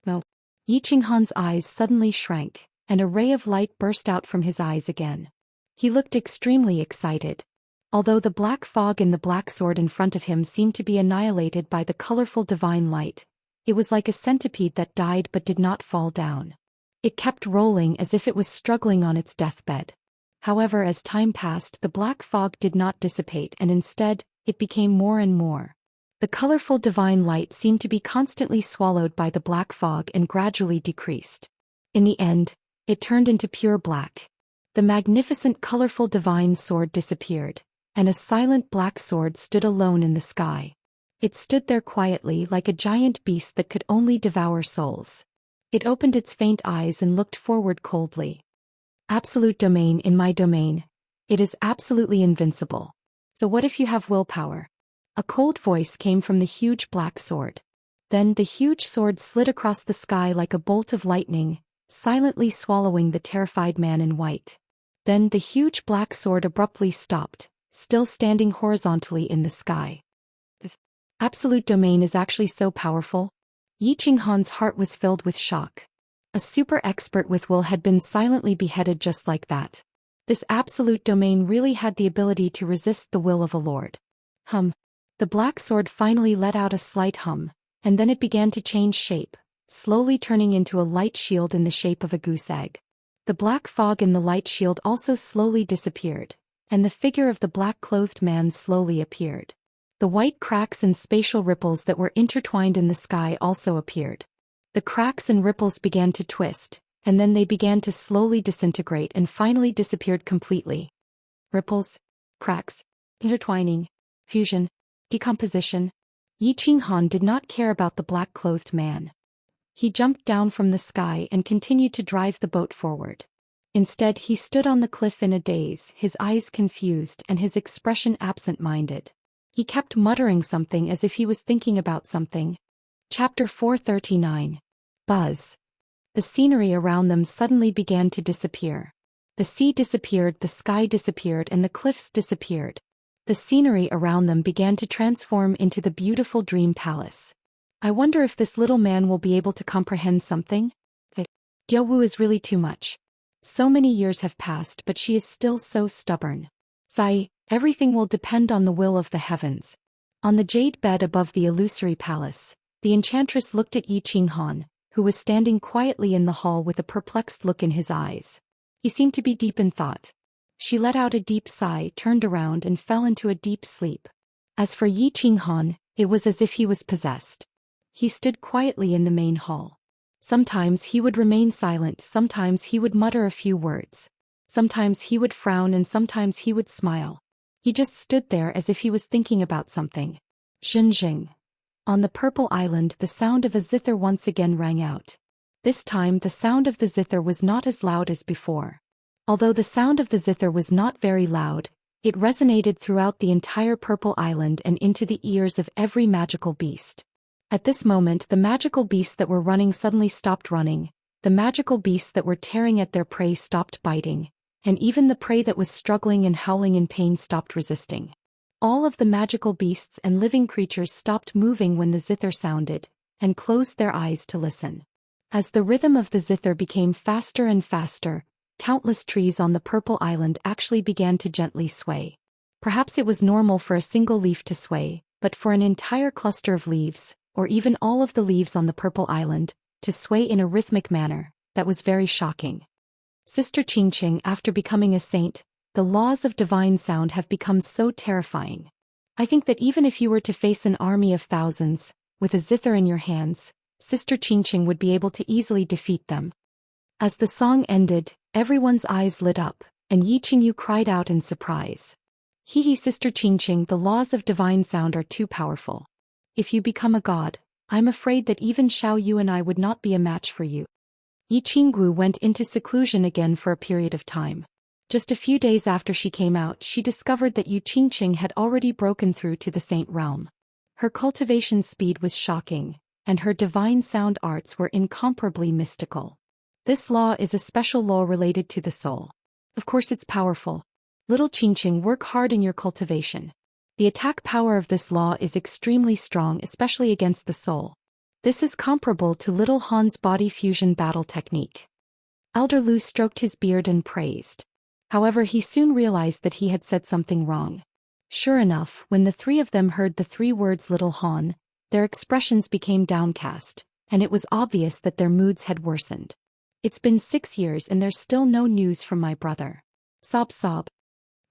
No. Yi Qinghan's eyes suddenly shrank, and a ray of light burst out from his eyes again. He looked extremely excited. Although the black fog in the black sword in front of him seemed to be annihilated by the colorful divine light, it was like a centipede that died but did not fall down. It kept rolling as if it was struggling on its deathbed. However, as time passed, the black fog did not dissipate and instead, it became more and more. The colorful divine light seemed to be constantly swallowed by the black fog and gradually decreased. In the end, it turned into pure black. The magnificent colorful divine sword disappeared, and a silent black sword stood alone in the sky. It stood there quietly like a giant beast that could only devour souls. It opened its faint eyes and looked forward coldly. Absolute domain in my domain. It is absolutely invincible. So what if you have willpower? A cold voice came from the huge black sword. Then the huge sword slid across the sky like a bolt of lightning, silently swallowing the terrified man in white. Then the huge black sword abruptly stopped, still standing horizontally in the sky. The absolute domain is actually so powerful. Yi Qinghan's heart was filled with shock. A super expert with will had been silently beheaded just like that. This absolute domain really had the ability to resist the will of a lord. The black sword finally let out a slight hum, and then it began to change shape, slowly turning into a light shield in the shape of a goose egg. The black fog in the light shield also slowly disappeared, and the figure of the black-clothed man slowly appeared. The white cracks and spatial ripples that were intertwined in the sky also appeared. The cracks and ripples began to twist, and then they began to slowly disintegrate and finally disappeared completely. Ripples, cracks, intertwining, fusion, decomposition. Yi Qinghan did not care about the black-clothed man. He jumped down from the sky and continued to drive the boat forward. Instead, he stood on the cliff in a daze, his eyes confused and his expression absent-minded. He kept muttering something as if he was thinking about something. Chapter 439. Buzz. The scenery around them suddenly began to disappear. The sea disappeared, the sky disappeared, and the cliffs disappeared. The scenery around them began to transform into the beautiful dream palace. I wonder if this little man will be able to comprehend something? Diawu is really too much. So many years have passed, but she is still so stubborn. Sai, everything will depend on the will of the heavens. On the jade bed above the illusory palace, the enchantress looked at Yi Qinghan, who was standing quietly in the hall with a perplexed look in his eyes. He seemed to be deep in thought. She let out a deep sigh, turned around and fell into a deep sleep. As for Yi Qinghan, it was as if he was possessed. He stood quietly in the main hall. Sometimes he would remain silent, sometimes he would mutter a few words. Sometimes he would frown and sometimes he would smile. He just stood there as if he was thinking about something. Xinjing. On the purple island, the sound of a zither once again rang out. This time the sound of the zither was not as loud as before. Although the sound of the zither was not very loud, it resonated throughout the entire purple island and into the ears of every magical beast. At this moment, the magical beasts that were running suddenly stopped running, the magical beasts that were tearing at their prey stopped biting, and even the prey that was struggling and howling in pain stopped resisting. All of the magical beasts and living creatures stopped moving when the zither sounded, and closed their eyes to listen. As the rhythm of the zither became faster and faster, countless trees on the purple island actually began to gently sway. Perhaps it was normal for a single leaf to sway, but for an entire cluster of leaves, or even all of the leaves on the purple island, to sway in a rhythmic manner, that was very shocking. Sister Qingqing, after becoming a saint, the laws of divine sound have become so terrifying. I think that even if you were to face an army of thousands, with a zither in your hands, Sister Qingqing would be able to easily defeat them. As the song ended, everyone's eyes lit up, and Yi Qingyu cried out in surprise. Hee Sister Qingqing, the laws of divine sound are too powerful. If you become a god, I'm afraid that even Xiao Yu and I would not be a match for you. Yi Qinggu went into seclusion again for a period of time. Just a few days after she came out, she discovered that Yu Qingqing had already broken through to the Saint Realm. Her cultivation speed was shocking, and her divine sound arts were incomparably mystical. This law is a special law related to the soul. Of course it's powerful. Little Qingqing, work hard in your cultivation. The attack power of this law is extremely strong, especially against the soul. This is comparable to Little Han's body fusion battle technique. Elder Lu stroked his beard and praised. However, he soon realized that he had said something wrong. Sure enough, when the three of them heard the three words Little Han, their expressions became downcast, and it was obvious that their moods had worsened. It's been 6 years and there's still no news from my brother. Sob sob.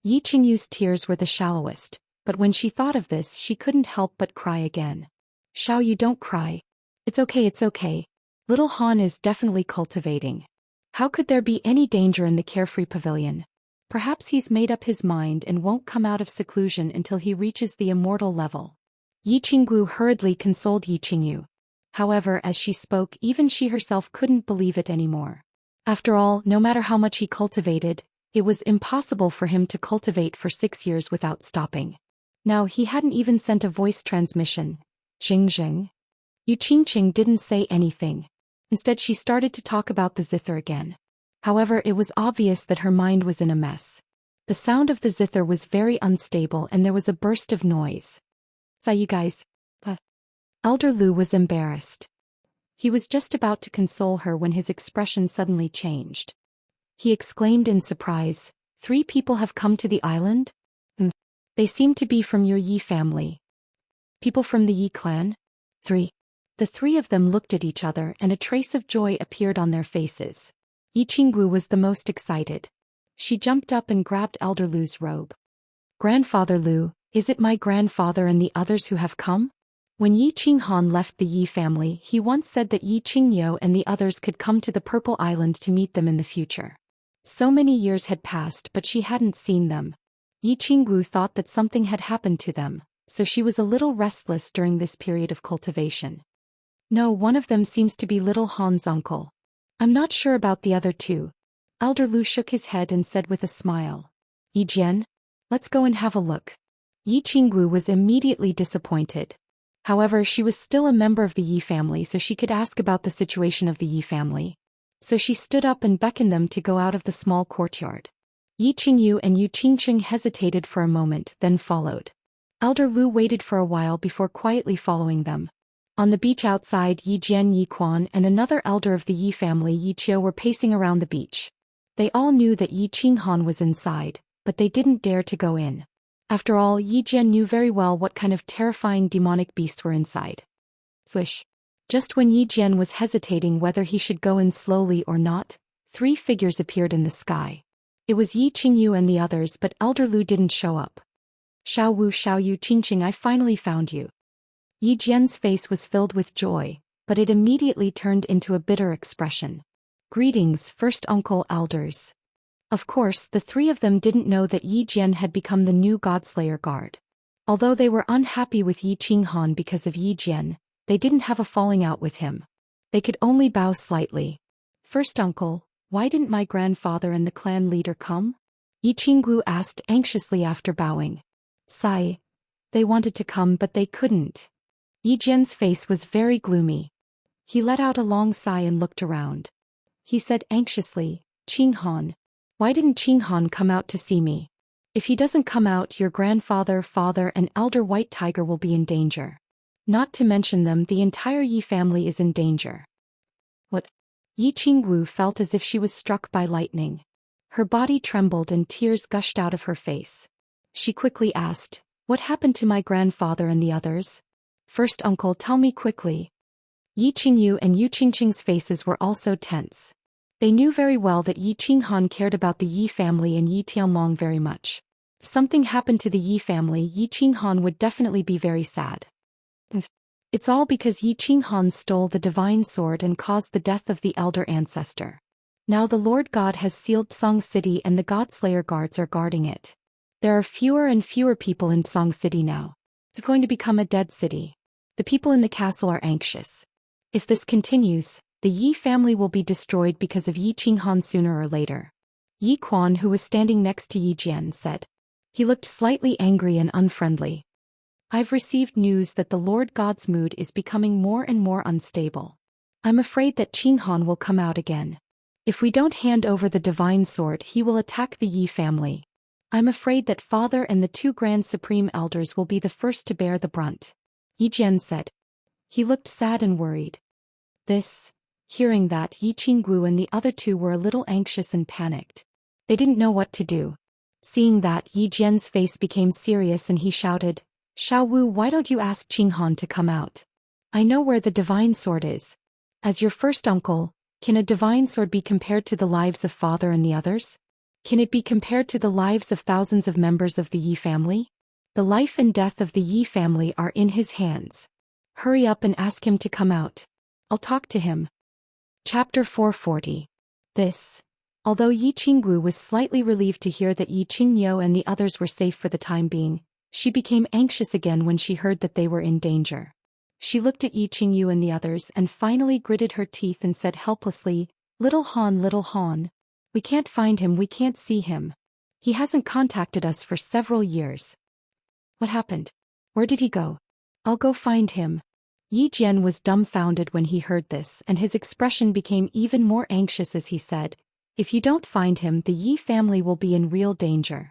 Yi Qingyu's tears were the shallowest, but when she thought of this she couldn't help but cry again. Xiao Yu, don't cry. It's okay. Little Han is definitely cultivating. How could there be any danger in the carefree pavilion? Perhaps he's made up his mind and won't come out of seclusion until he reaches the immortal level. Yi Qinggu hurriedly consoled Yi Qingyu. However, as she spoke, even she herself couldn't believe it anymore. After all, no matter how much he cultivated, it was impossible for him to cultivate for 6 years without stopping. Now he hadn't even sent a voice transmission. Xing. Yu Qingqing didn't say anything. Instead she started to talk about the zither again. However, it was obvious that her mind was in a mess. The sound of the zither was very unstable and there was a burst of noise. "Say you guys." Elder Lu was embarrassed. He was just about to console her when his expression suddenly changed. He exclaimed in surprise, "3 people have come to the island? They seem to be from your Yi family. People from the Yi clan? 3. The 3 of them looked at each other and a trace of joy appeared on their faces. Yi Qinggu was the most excited. She jumped up and grabbed Elder Lu's robe. "Grandfather Lu, is it my grandfather and the others who have come?" When Yi Qinghan left the Yi family, he once said that Yi Qingyou and the others could come to the Purple Island to meet them in the future. So many years had passed but she hadn't seen them. Yi Qinggu thought that something had happened to them, so she was a little restless during this period of cultivation. "No, one of them seems to be Little Han's uncle. I'm not sure about the other 2. Elder Lu shook his head and said with a smile. "Yi Jian? Let's go and have a look." Yi Qinggu was immediately disappointed. However, she was still a member of the Yi family, so she could ask about the situation of the Yi family. So she stood up and beckoned them to go out of the small courtyard. Yi Qingyu and Yu Qingqing hesitated for a moment, then followed. Elder Lu waited for a while before quietly following them. On the beach outside, Yi Jian, Yi Quan, and another elder of the Yi family, Yi Qiu, were pacing around the beach. They all knew that Yi Qinghan was inside, but they didn't dare to go in. After all, Yi Jian knew very well what kind of terrifying demonic beasts were inside. Swish. Just when Yi Jian was hesitating whether he should go in slowly or not, 3 figures appeared in the sky. It was Yi Qingyu and the others, but Elder Lu didn't show up. Xiao Yu Qingqing, I finally found you." Yi Jian's face was filled with joy, but it immediately turned into a bitter expression. "Greetings, first uncle elders." Of course, the 3 of them didn't know that Yi Jian had become the new Godslayer guard. Although they were unhappy with Yi Qinghan because of Yi Jian, they didn't have a falling out with him. They could only bow slightly. "First uncle, why didn't my grandfather and the clan leader come?" Yi Qinggu asked anxiously after bowing. "Sigh. They wanted to come but they couldn't." Yi Jian's face was very gloomy. He let out a long sigh and looked around. He said anxiously, "Qinghan. Why didn't Qinghan come out to see me? If he doesn't come out, your grandfather, father, and elder White Tiger will be in danger. Not to mention them, the entire Yi family is in danger." "What?" Yi Qingwu felt as if she was struck by lightning. Her body trembled and tears gushed out of her face. She quickly asked, "What happened to my grandfather and the others? First uncle, tell me quickly." Yi Qingyu and Yu Qingqing's faces were also tense. They knew very well that Yi Qinghan cared about the Yi family and Yi Tianlong very much. If something happened to the Yi family, Yi Qinghan would definitely be very sad. It's all because Yi Qinghan stole the divine sword and caused the death of the elder ancestor. Now the Lord God has sealed Song City and the Godslayer guards are guarding it. There are fewer and fewer people in Song City now. It's going to become a dead city. The people in the castle are anxious. If this continues, the Yi family will be destroyed because of Yi Qinghan sooner or later. Yi Quan, who was standing next to Yi Jian, said. He looked slightly angry and unfriendly. I've received news that the Lord God's mood is becoming more and more unstable. I'm afraid that Qinghan will come out again. If we don't hand over the divine sword, he will attack the Yi family. I'm afraid that Father and the two Grand Supreme Elders will be the first to bear the brunt. Yi Jian said. He looked sad and worried. Hearing that, Yi Qinggu and the other two were a little anxious and panicked. They didn't know what to do. Seeing that, Yi Jian's face became serious and he shouted, Xiao Wu, why don't you ask Qinghan to come out? I know where the divine sword is. As your first uncle, can a divine sword be compared to the lives of Father and the others? Can it be compared to the lives of thousands of members of the Yi family? The life and death of the Yi family are in his hands. Hurry up and ask him to come out. I'll talk to him. Chapter 440. Although Yi Qinggu was slightly relieved to hear that Yi Qingyou and the others were safe for the time being, she became anxious again when she heard that they were in danger. She looked at Yi Qingyu and the others and finally gritted her teeth and said helplessly, Little Han, we can't find him, we can't see him. He hasn't contacted us for several years. What happened? Where did he go? I'll go find him. Yi Jian was dumbfounded when he heard this, and his expression became even more anxious as he said, If you don't find him, the Yi family will be in real danger.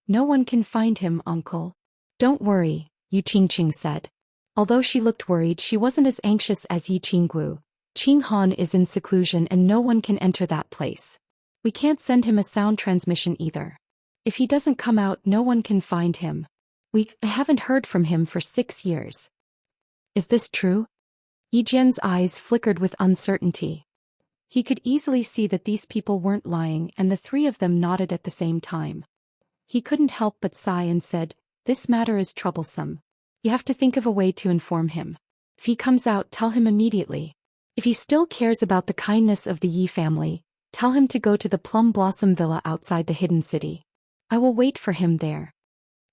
No one can find him, uncle. Don't worry, Yu Qingqing said. Although she looked worried, she wasn't as anxious as Yi Qinggu. Qinghan is in seclusion and no one can enter that place. We can't send him a sound transmission either. If he doesn't come out, no one can find him. We haven't heard from him for 6 years. Is this true? Yi Jian's eyes flickered with uncertainty. He could easily see that these people weren't lying, and the three of them nodded at the same time. He couldn't help but sigh and said, This matter is troublesome. You have to think of a way to inform him. If he comes out, tell him immediately. If he still cares about the kindness of the Yi family, tell him to go to the Plum Blossom Villa outside the hidden city. I will wait for him there.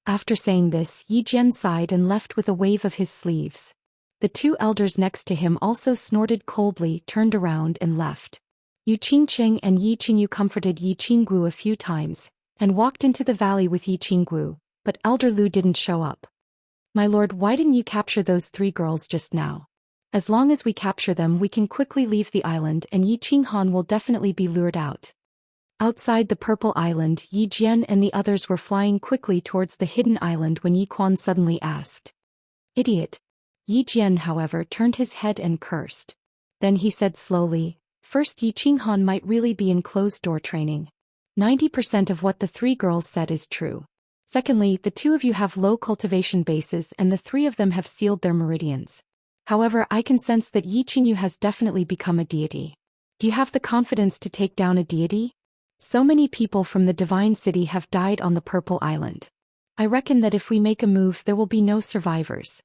After saying this, Yi Jian sighed and left with a wave of his sleeves. The two elders next to him also snorted coldly, turned around and left. Yu Qingqing and Yi Qingyu comforted Yi Qinggu a few times, and walked into the valley with Yi Qinggu, but Elder Lu didn't show up. My lord, why didn't you capture those 3 girls just now? As long as we capture them, we can quickly leave the island and Yi Qinghan will definitely be lured out. Outside the Purple Island, Yi Jian and the others were flying quickly towards the hidden island when Yi Quan suddenly asked. Idiot. Yi Jian, however, turned his head and cursed. Then he said slowly, First, Yi Qinghan might really be in closed-door training. 90% of what the 3 girls said is true. Secondly, the 2 of you have low cultivation bases and the 3 of them have sealed their meridians. However, I can sense that Yi Qingyu has definitely become a deity. Do you have the confidence to take down a deity? So many people from the Divine City have died on the Purple Island. I reckon that if we make a move, there will be no survivors.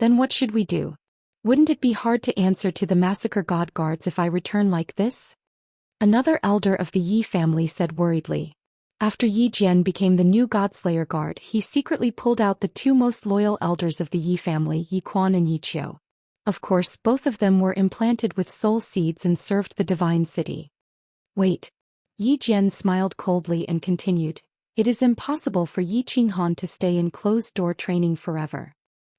Then what should we do? Wouldn't it be hard to answer to the massacre god guards if I return like this? Another elder of the Yi family said worriedly. After Yi Jian became the new Godslayer guard, he secretly pulled out the 2 most loyal elders of the Yi family, Yi Quan and Yi Qiu. Of course, both of them were implanted with soul seeds and served the Divine City. Wait. Yi Jian smiled coldly and continued, It is impossible for Yi Qinghan to stay in closed-door training forever.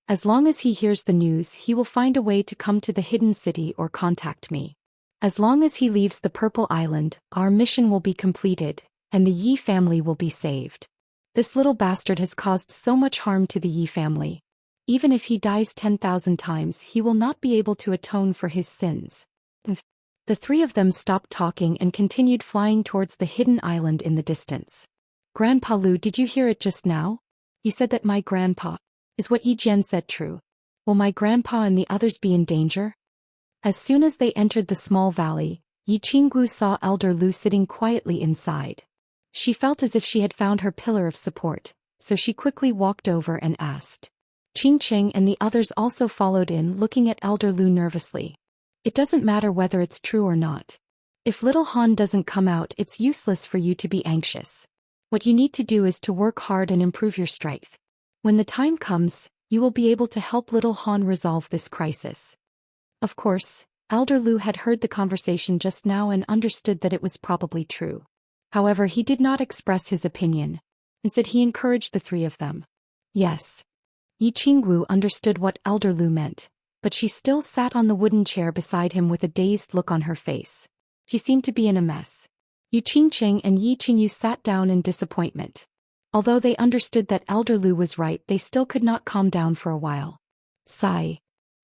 As long as he hears the news, he will find a way to come to the hidden city or contact me. As long as he leaves the Purple Island, our mission will be completed, and the Yi family will be saved. This little bastard has caused so much harm to the Yi family. Even if he dies 10,000 times, he will not be able to atone for his sins. The 3 of them stopped talking and continued flying towards the hidden island in the distance. Grandpa Lu, did you hear it just now? You said that my grandpa. Is what Yi Jian said true? Will my grandpa and the others be in danger? As soon as they entered the small valley, Yi Qinggu saw Elder Lu sitting quietly inside. She felt as if she had found her pillar of support, so she quickly walked over and asked. Qingqing and the others also followed in, looking at Elder Lu nervously. It doesn't matter whether it's true or not. If little Han doesn't come out, it's useless for you to be anxious. What you need to do is to work hard and improve your strength. When the time comes, you will be able to help little Han resolve this crisis. Of course, Elder Lu had heard the conversation just now and understood that it was probably true. However, he did not express his opinion. Instead, he encouraged the three of them. Yes. Yi Qingwu understood what Elder Lu meant, but she still sat on the wooden chair beside him with a dazed look on her face. She seemed to be in a mess. Yu Qingqing and Yi Qingyu sat down in disappointment. Although they understood that Elder Lu was right, they still could not calm down for a while. Sigh.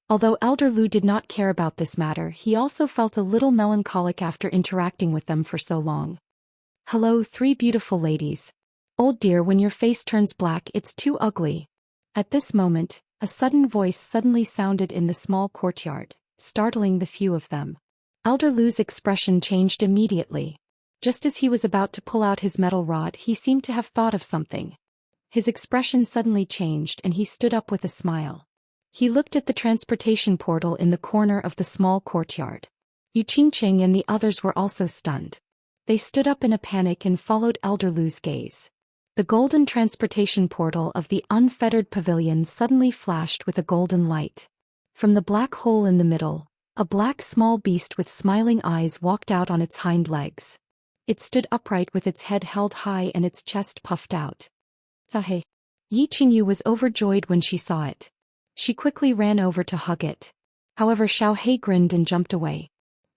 Although Elder Lu did not care about this matter, he also felt a little melancholic after interacting with them for so long. Hello, three beautiful ladies. Old dear, when your face turns black, it's too ugly. At this moment, a sudden voice suddenly sounded in the small courtyard, startling the few of them. Elder Lu's expression changed immediately. Just as he was about to pull out his metal rod, he seemed to have thought of something. His expression suddenly changed and he stood up with a smile. He looked at the transportation portal in the corner of the small courtyard. Yu Qingqing and the others were also stunned. They stood up in a panic and followed Elder Lu's gaze. The golden transportation portal of the unfettered pavilion suddenly flashed with a golden light. From the black hole in the middle, a black small beast with smiling eyes walked out on its hind legs. It stood upright with its head held high and its chest puffed out. Yi Qingyu was overjoyed when she saw it. She quickly ran over to hug it. However, Xiaohei grinned and jumped away.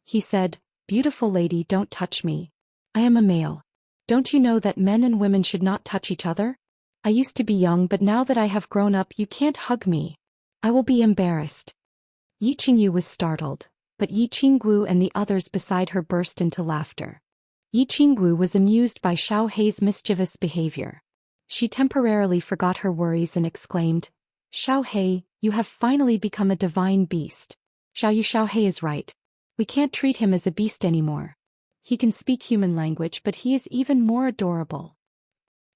He said, "Beautiful lady, don't touch me. I am a male. Don't you know that men and women should not touch each other? I used to be young, but now that I have grown up, you can't hug me. I will be embarrassed." Yi Qingyu was startled, but Yi Qingwu and the others beside her burst into laughter. Yi Qingwu was amused by Xiaohei's mischievous behavior. She temporarily forgot her worries and exclaimed, "Xiaohei, you have finally become a divine beast. Xiaohei is right. We can't treat him as a beast anymore. He can speak human language, but he is even more adorable.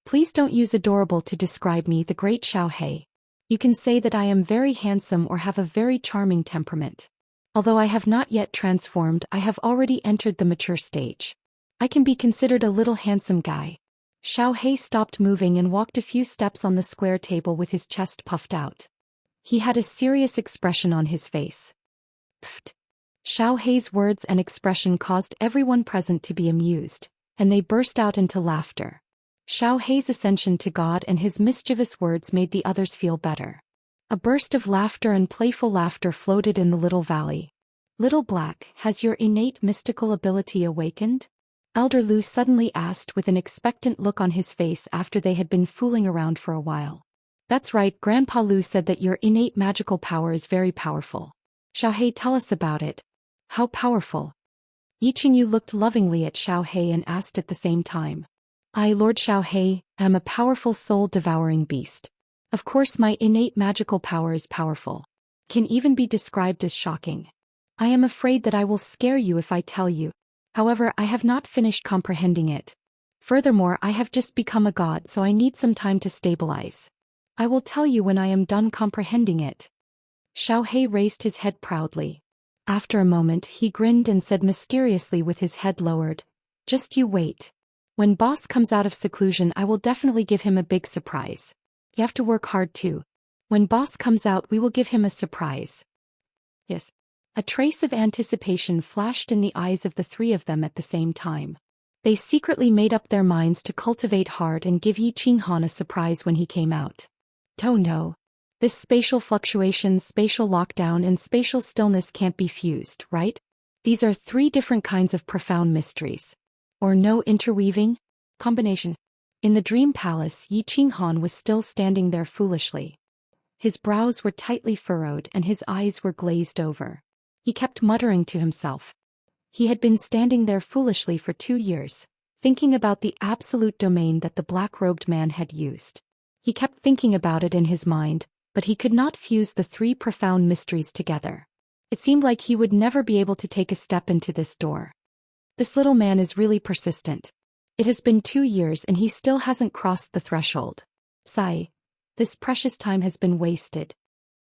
Please don't use adorable to describe me, the great Xiaohei. You can say that I am very handsome or have a very charming temperament. Although I have not yet transformed, I have already entered the mature stage. I can be considered a little handsome guy." Xiaohei stopped moving and walked a few steps on the square table with his chest puffed out. He had a serious expression on his face. Pfft. Xiaohei's words and expression caused everyone present to be amused, and they burst out into laughter. Xiaohei's ascension to God and his mischievous words made the others feel better. A burst of laughter and playful laughter floated in the little valley. "Little Black, has your innate mystical ability awakened?" Elder Lu suddenly asked with an expectant look on his face after they had been fooling around for a while. "That's right, Grandpa Lu said that your innate magical power is very powerful. Xiaohei, tell us about it. How powerful?" Yi Qingyu looked lovingly at Xiaohei and asked at the same time. "I, Lord Xiaohei, am a powerful soul-devouring beast. Of course my innate magical power is powerful. Can even be described as shocking. I am afraid that I will scare you if I tell you. However, I have not finished comprehending it. Furthermore, I have just become a god, so I need some time to stabilize. I will tell you when I am done comprehending it." Xiaohei raised his head proudly. After a moment, he grinned and said mysteriously with his head lowered, "Just you wait. When boss comes out of seclusion, I will definitely give him a big surprise. You have to work hard too. When boss comes out, we will give him a surprise." Yes. A trace of anticipation flashed in the eyes of the three of them at the same time. They secretly made up their minds to cultivate hard and give Yi Qinghan a surprise when he came out. Oh no. This spatial fluctuation, spatial lockdown, and spatial stillness can't be fused, right? These are three different kinds of profound mysteries. Or no interweaving? Combination. In the dream palace, Yi Qinghan was still standing there foolishly. His brows were tightly furrowed and his eyes were glazed over. He kept muttering to himself. He had been standing there foolishly for 2 years, thinking about the absolute domain that the black-robed man had used. He kept thinking about it in his mind, but he could not fuse the three profound mysteries together. It seemed like he would never be able to take a step into this door. This little man is really persistent. It has been 2 years and he still hasn't crossed the threshold. Sigh. This precious time has been wasted.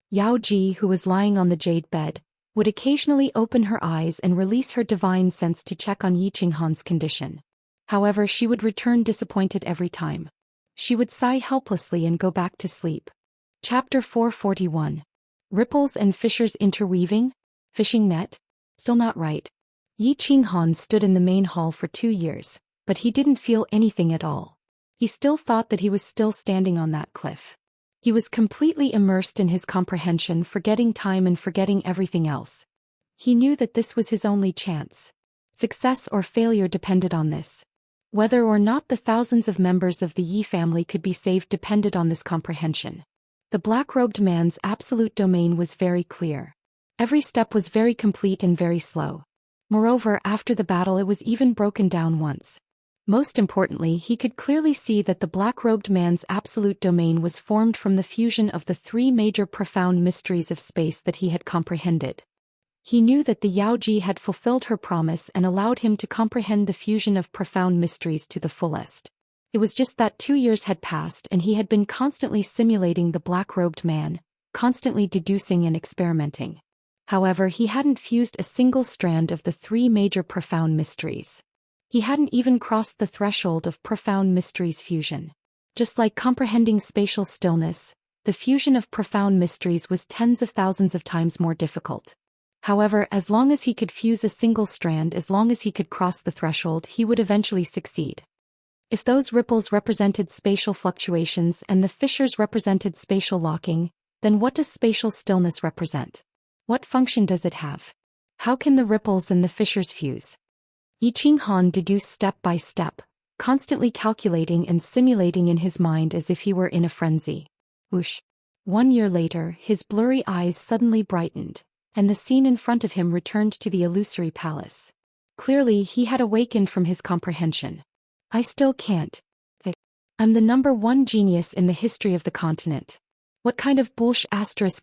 Yao Ji, who was lying on the jade bed, would occasionally open her eyes and release her divine sense to check on Yi Qinghan's condition. However, she would return disappointed every time. She would sigh helplessly and go back to sleep. Chapter 441. Ripples and fissures interweaving? Fishing net? Still not right. Yi Qinghan stood in the main hall for 2 years, but he didn't feel anything at all. He still thought that he was still standing on that cliff. He was completely immersed in his comprehension, forgetting time and forgetting everything else. He knew that this was his only chance. Success or failure depended on this. Whether or not the thousands of members of the Yi family could be saved depended on this comprehension. The black-robed man's absolute domain was very clear. Every step was very complete and very slow. Moreover, after the battle it was even broken down once. Most importantly, he could clearly see that the black-robed man's absolute domain was formed from the fusion of the 3 major profound mysteries of space that he had comprehended. He knew that the Yaoji had fulfilled her promise and allowed him to comprehend the fusion of profound mysteries to the fullest. It was just that 2 years had passed and he had been constantly simulating the black-robed man, constantly deducing and experimenting. However, he hadn't fused a single strand of the 3 major profound mysteries. He hadn't even crossed the threshold of profound mysteries fusion. Just like comprehending spatial stillness, the fusion of profound mysteries was tens of thousands of times more difficult. However, as long as he could fuse a single strand, as long as he could cross the threshold, he would eventually succeed. If those ripples represented spatial fluctuations and the fissures represented spatial locking, then what does spatial stillness represent? What function does it have? How can the ripples and the fissures fuse? Yi Qinghan deduced step by step, constantly calculating and simulating in his mind as if he were in a frenzy. Whoosh! 1 year later, his blurry eyes suddenly brightened, and the scene in front of him returned to the illusory palace. Clearly, he had awakened from his comprehension. I still can't. I'm the #1 genius in the history of the continent. What kind of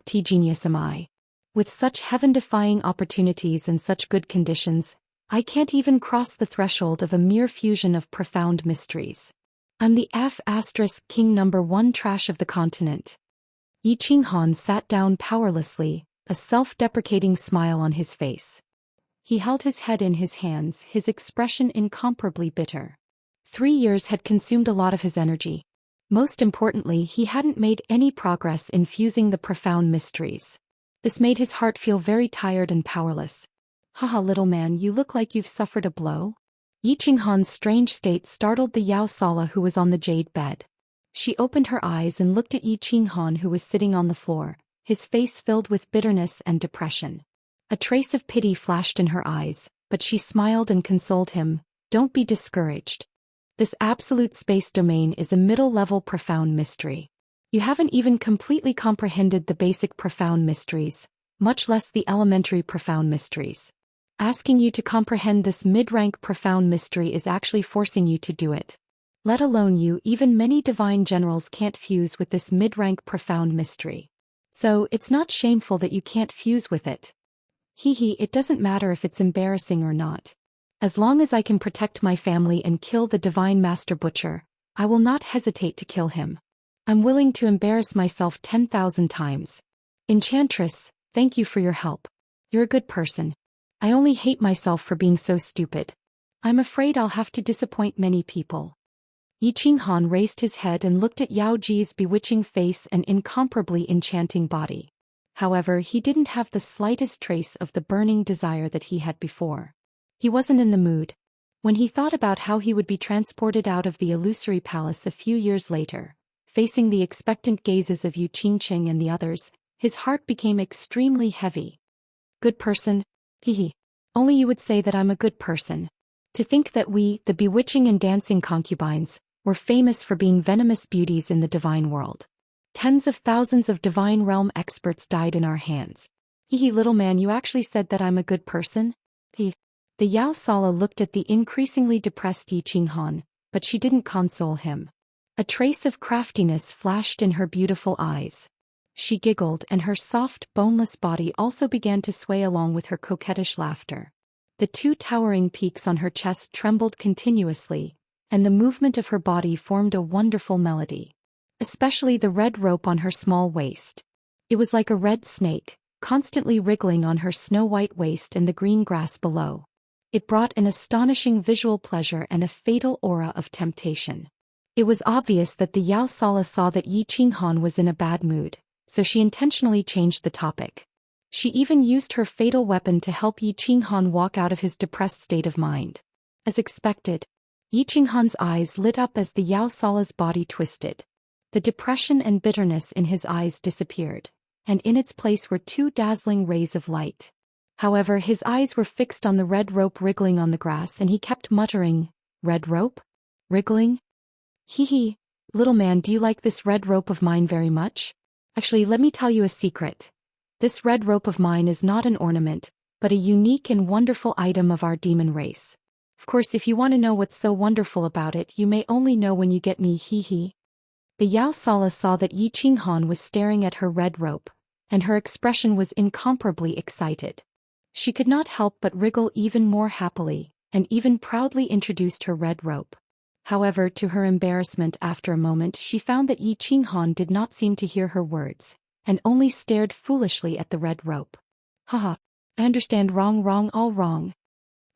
*T genius am I? With such heaven-defying opportunities and such good conditions, I can't even cross the threshold of a mere fusion of profound mysteries. I'm the *King #1 trash of the continent. Yi Qinghan sat down powerlessly, a self-deprecating smile on his face. He held his head in his hands, his expression incomparably bitter. 3 years had consumed a lot of his energy. Most importantly, he hadn't made any progress in fusing the profound mysteries. This made his heart feel very tired and powerless. Haha, little man, you look like you've suffered a blow. Yi Qinghan's strange state startled the Yao Sala who was on the jade bed. She opened her eyes and looked at Yi Qinghan who was sitting on the floor, his face filled with bitterness and depression. A trace of pity flashed in her eyes, but she smiled and consoled him. Don't be discouraged. This absolute space domain is a middle-level profound mystery. You haven't even completely comprehended the basic profound mysteries, much less the elementary profound mysteries. Asking you to comprehend this mid-rank profound mystery is actually forcing you to do it. Let alone you, even many divine generals can't fuse with this mid-rank profound mystery. So, it's not shameful that you can't fuse with it. It doesn't matter if it's embarrassing or not. As long as I can protect my family and kill the divine master butcher, I will not hesitate to kill him. I'm willing to embarrass myself 10,000 times. Enchantress, thank you for your help. You're a good person. I only hate myself for being so stupid. I'm afraid I'll have to disappoint many people. Yi Qinghan raised his head and looked at Yao Ji's bewitching face and incomparably enchanting body. However, he didn't have the slightest trace of the burning desire that he had before. He wasn't in the mood. When he thought about how he would be transported out of the illusory palace a few years later, facing the expectant gazes of Yu Qingqing and the others, his heart became extremely heavy. Good person? Only you would say that I'm a good person. To think that we, the bewitching and dancing concubines, were famous for being venomous beauties in the divine world. Tens of thousands of divine realm experts died in our hands. Little man, you actually said that I'm a good person? The Yao Sala looked at the increasingly depressed Yi Qinghan, but she didn't console him. A trace of craftiness flashed in her beautiful eyes. She giggled and her soft, boneless body also began to sway along with her coquettish laughter. The 2 towering peaks on her chest trembled continuously, and the movement of her body formed a wonderful melody. Especially the red rope on her small waist. It was like a red snake, constantly wriggling on her snow-white waist and the green grass below. It brought an astonishing visual pleasure and a fatal aura of temptation. It was obvious that the Yao Sala saw that Yi Qinghan was in a bad mood, so she intentionally changed the topic. She even used her fatal weapon to help Yi Qinghan walk out of his depressed state of mind. As expected, Yi Qinghan's eyes lit up as the Yao Sala's body twisted. The depression and bitterness in his eyes disappeared, and in its place were two dazzling rays of light. However, his eyes were fixed on the red rope wriggling on the grass and he kept muttering, "Red rope? Wriggling? Hee hee, little man, do you like this red rope of mine very much? Actually, let me tell you a secret. This red rope of mine is not an ornament, but a unique and wonderful item of our demon race. Of course, if you want to know what's so wonderful about it, you may only know when you get me, hee hee." The Yao Sala saw that Yi Qinghan was staring at her red rope, and her expression was incomparably excited. She could not help but wriggle even more happily, and even proudly introduced her red rope. However, to her embarrassment, after a moment she found that Yi Qinghan did not seem to hear her words, and only stared foolishly at the red rope. Haha, I understand, wrong, all wrong.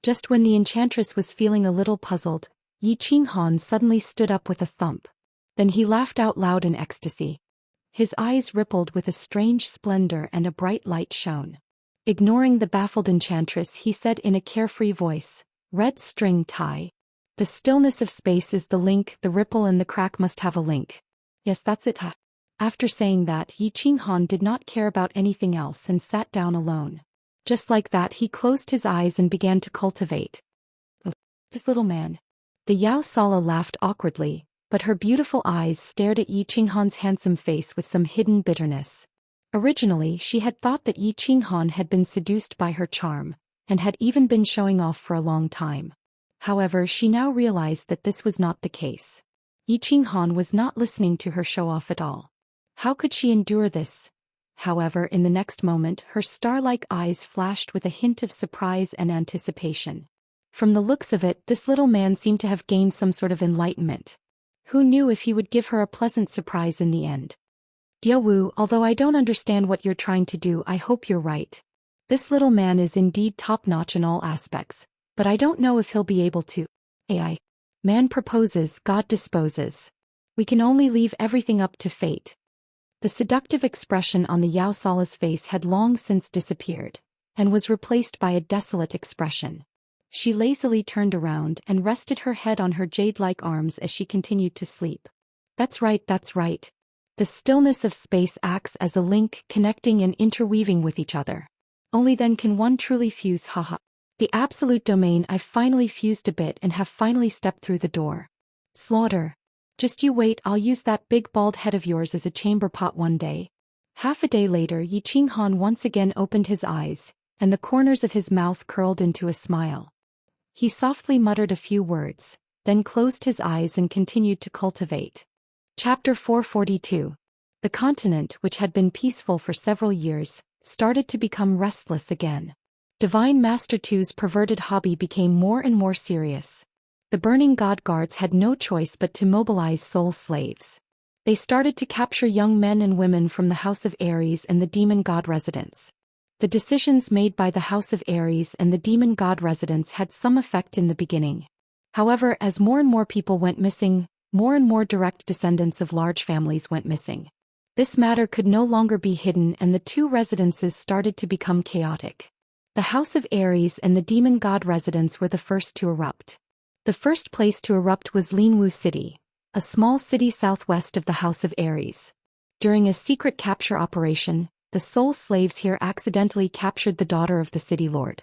Just when the enchantress was feeling a little puzzled, Yi Qinghan suddenly stood up with a thump. Then he laughed out loud in ecstasy. His eyes rippled with a strange splendor and a bright light shone. Ignoring the baffled enchantress, he said in a carefree voice, "Red string tie. The stillness of space is the link, the ripple and the crack must have a link. Yes, that's it, huh?" After saying that, Yi Qinghan did not care about anything else and sat down alone. Just like that, he closed his eyes and began to cultivate. "Oh, this little man." The Yao Sala laughed awkwardly, but her beautiful eyes stared at Yi Qinghan's handsome face with some hidden bitterness. Originally, she had thought that Yi Qinghan had been seduced by her charm, and had even been showing off for a long time. However, she now realized that this was not the case. Yi Qinghan was not listening to her show-off at all. How could she endure this? However, in the next moment, her star-like eyes flashed with a hint of surprise and anticipation. From the looks of it, this little man seemed to have gained some sort of enlightenment. Who knew if he would give her a pleasant surprise in the end? "Diawu, although I don't understand what you're trying to do, I hope you're right. This little man is indeed top-notch in all aspects, but I don't know if he'll be able to. AI. Man proposes, God disposes. We can only leave everything up to fate." The seductive expression on the Yao Sala's face had long since disappeared, and was replaced by a desolate expression. She lazily turned around and rested her head on her jade-like arms as she continued to sleep. That's right. The stillness of space acts as a link connecting and interweaving with each other. Only then can one truly fuse, haha. The absolute domain. I've finally fused a bit and have finally stepped through the door. Slaughter. Just you wait, I'll use that big bald head of yours as a chamber pot one day. Half a day later, Yi Qinghan once again opened his eyes, and the corners of his mouth curled into a smile. He softly muttered a few words, then closed his eyes and continued to cultivate. Chapter 442. The continent, which had been peaceful for several years, started to become restless again. Divine Master Tu's perverted hobby became more and more serious. The burning god guards had no choice but to mobilize soul slaves. They started to capture young men and women from the House of Ares and the demon god residents. The decisions made by the House of Ares and the demon god residents had some effect in the beginning. However, as more and more people went missing, more and more direct descendants of large families went missing. This matter could no longer be hidden and the two residences started to become chaotic. The House of Ares and the demon god residents were the first to erupt. The first place to erupt was Linwu City, a small city southwest of the House of Ares. During a secret capture operation, the soul slaves here accidentally captured the daughter of the city lord.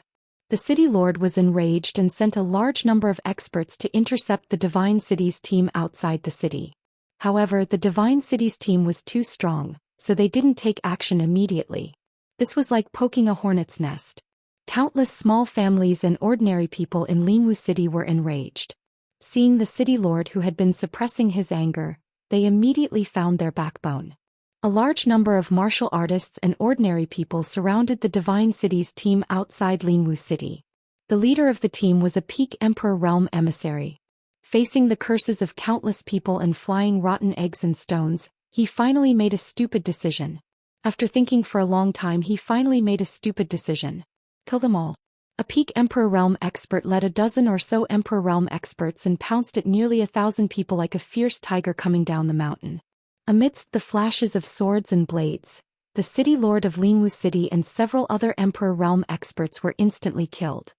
The city lord was enraged and sent a large number of experts to intercept the Divine City's team outside the city. However, the Divine City's team was too strong, so they didn't take action immediately. This was like poking a hornet's nest. Countless small families and ordinary people in Linwu City were enraged. Seeing the city lord who had been suppressing his anger, they immediately found their backbone. A large number of martial artists and ordinary people surrounded the Divine City's team outside Linwu City. The leader of the team was a Peak Emperor realm emissary. Facing the curses of countless people and flying rotten eggs and stones, he finally made a stupid decision. After thinking for a long time, he finally made a stupid decision. Kill them all. A peak Emperor Realm expert led a dozen or so Emperor Realm experts and pounced at nearly 1,000 people like a fierce tiger coming down the mountain. Amidst the flashes of swords and blades, the city lord of Linwu City and several other Emperor Realm experts were instantly killed.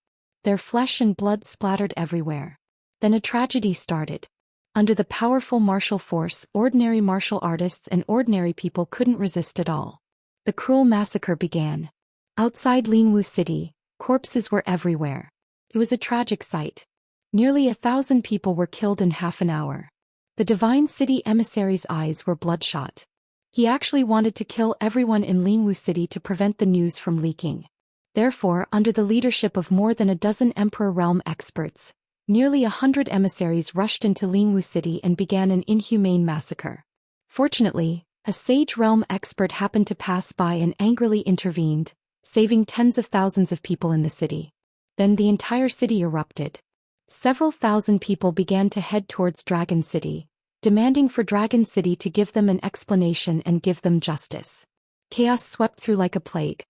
Their flesh and blood splattered everywhere. Then a tragedy started. Under the powerful martial force, ordinary martial artists and ordinary people couldn't resist at all. The cruel massacre began. Outside Linwu City, corpses were everywhere. It was a tragic sight. Nearly 1,000 people were killed in half an hour. The divine city emissary's eyes were bloodshot. He actually wanted to kill everyone in Linwu City to prevent the news from leaking. Therefore, under the leadership of more than a dozen Emperor Realm experts, nearly 100 emissaries rushed into Linwu City and began an inhumane massacre. Fortunately, a sage realm expert happened to pass by and angrily intervened, saving tens of thousands of people in the city. Then the entire city erupted. Several thousand people began to head towards Dragon City, demanding for Dragon City to give them an explanation and give them justice. Chaos swept through like a plague.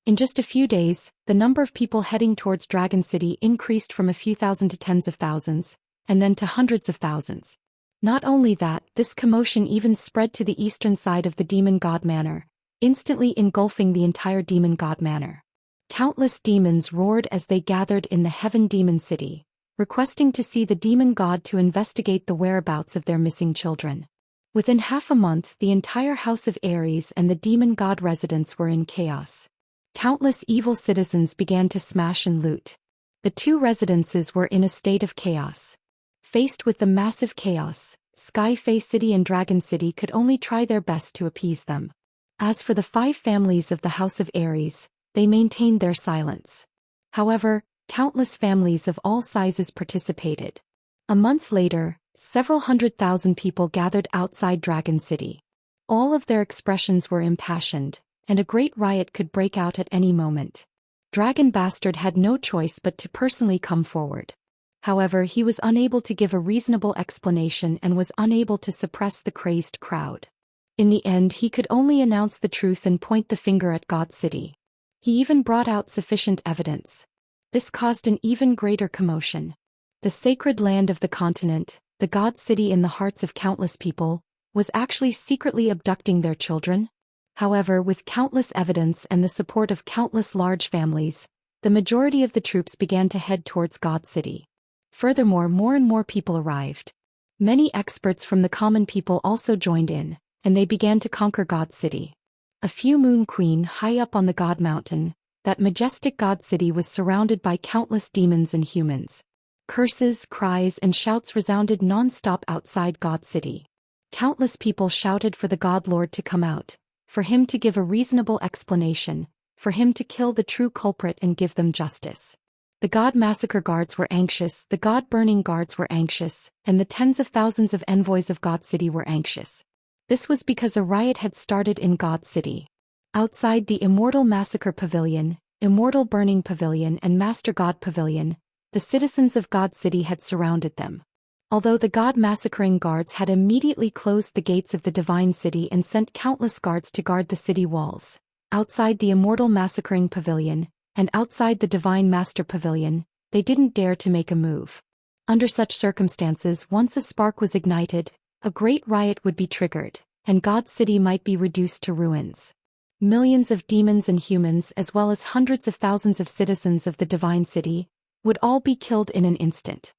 In just a few days, the number of people heading towards Dragon City increased from a few thousand to tens of thousands, and then to hundreds of thousands. Not only that, this commotion even spread to the eastern side of the Demon God Manor, instantly engulfing the entire Demon God Manor. Countless demons roared as they gathered in the Heaven Demon City, requesting to see the demon god to investigate the whereabouts of their missing children. Within half a month, the entire House of Ares and the demon god residents were in chaos. Countless evil citizens began to smash and loot. The two residences were in a state of chaos. Faced with the massive chaos, Skyfae City and Dragon City could only try their best to appease them. As for the 5 families of the House of Ares, they maintained their silence. However, countless families of all sizes participated. A month later, several 100,000 people gathered outside Dragon City. All of their expressions were impassioned, and a great riot could break out at any moment. Dragon Bastard had no choice but to personally come forward. However, he was unable to give a reasonable explanation and was unable to suppress the crazed crowd. In the end, he could only announce the truth and point the finger at God City. He even brought out sufficient evidence. This caused an even greater commotion. The sacred land of the continent, the God City in the hearts of countless people, was actually secretly abducting their children. However, with countless evidence and the support of countless large families, the majority of the troops began to head towards God City. Furthermore, more and more people arrived. Many experts from the common people also joined in, and they began to conquer God City. A few Moon Queen high up on the God Mountain, that majestic God City was surrounded by countless demons and humans. Curses, cries, and shouts resounded non-stop outside God City. Countless people shouted for the God Lord to come out, for him to give a reasonable explanation, for him to kill the true culprit and give them justice. The God Massacre Guards were anxious, the God Burning Guards were anxious, and the tens of thousands of envoys of God City were anxious. This was because a riot had started in God City. Outside the Immortal Massacre Pavilion, Immortal Burning Pavilion and Master God Pavilion, the citizens of God City had surrounded them. Although the God Massacring Guards had immediately closed the gates of the Divine City and sent countless guards to guard the city walls, outside the Immortal Massacring Pavilion, and outside the Divine Master Pavilion, they didn't dare to make a move. Under such circumstances, once a spark was ignited, a great riot would be triggered, and God City might be reduced to ruins. Millions of demons and humans as well as hundreds of thousands of citizens of the Divine City would all be killed in an instant.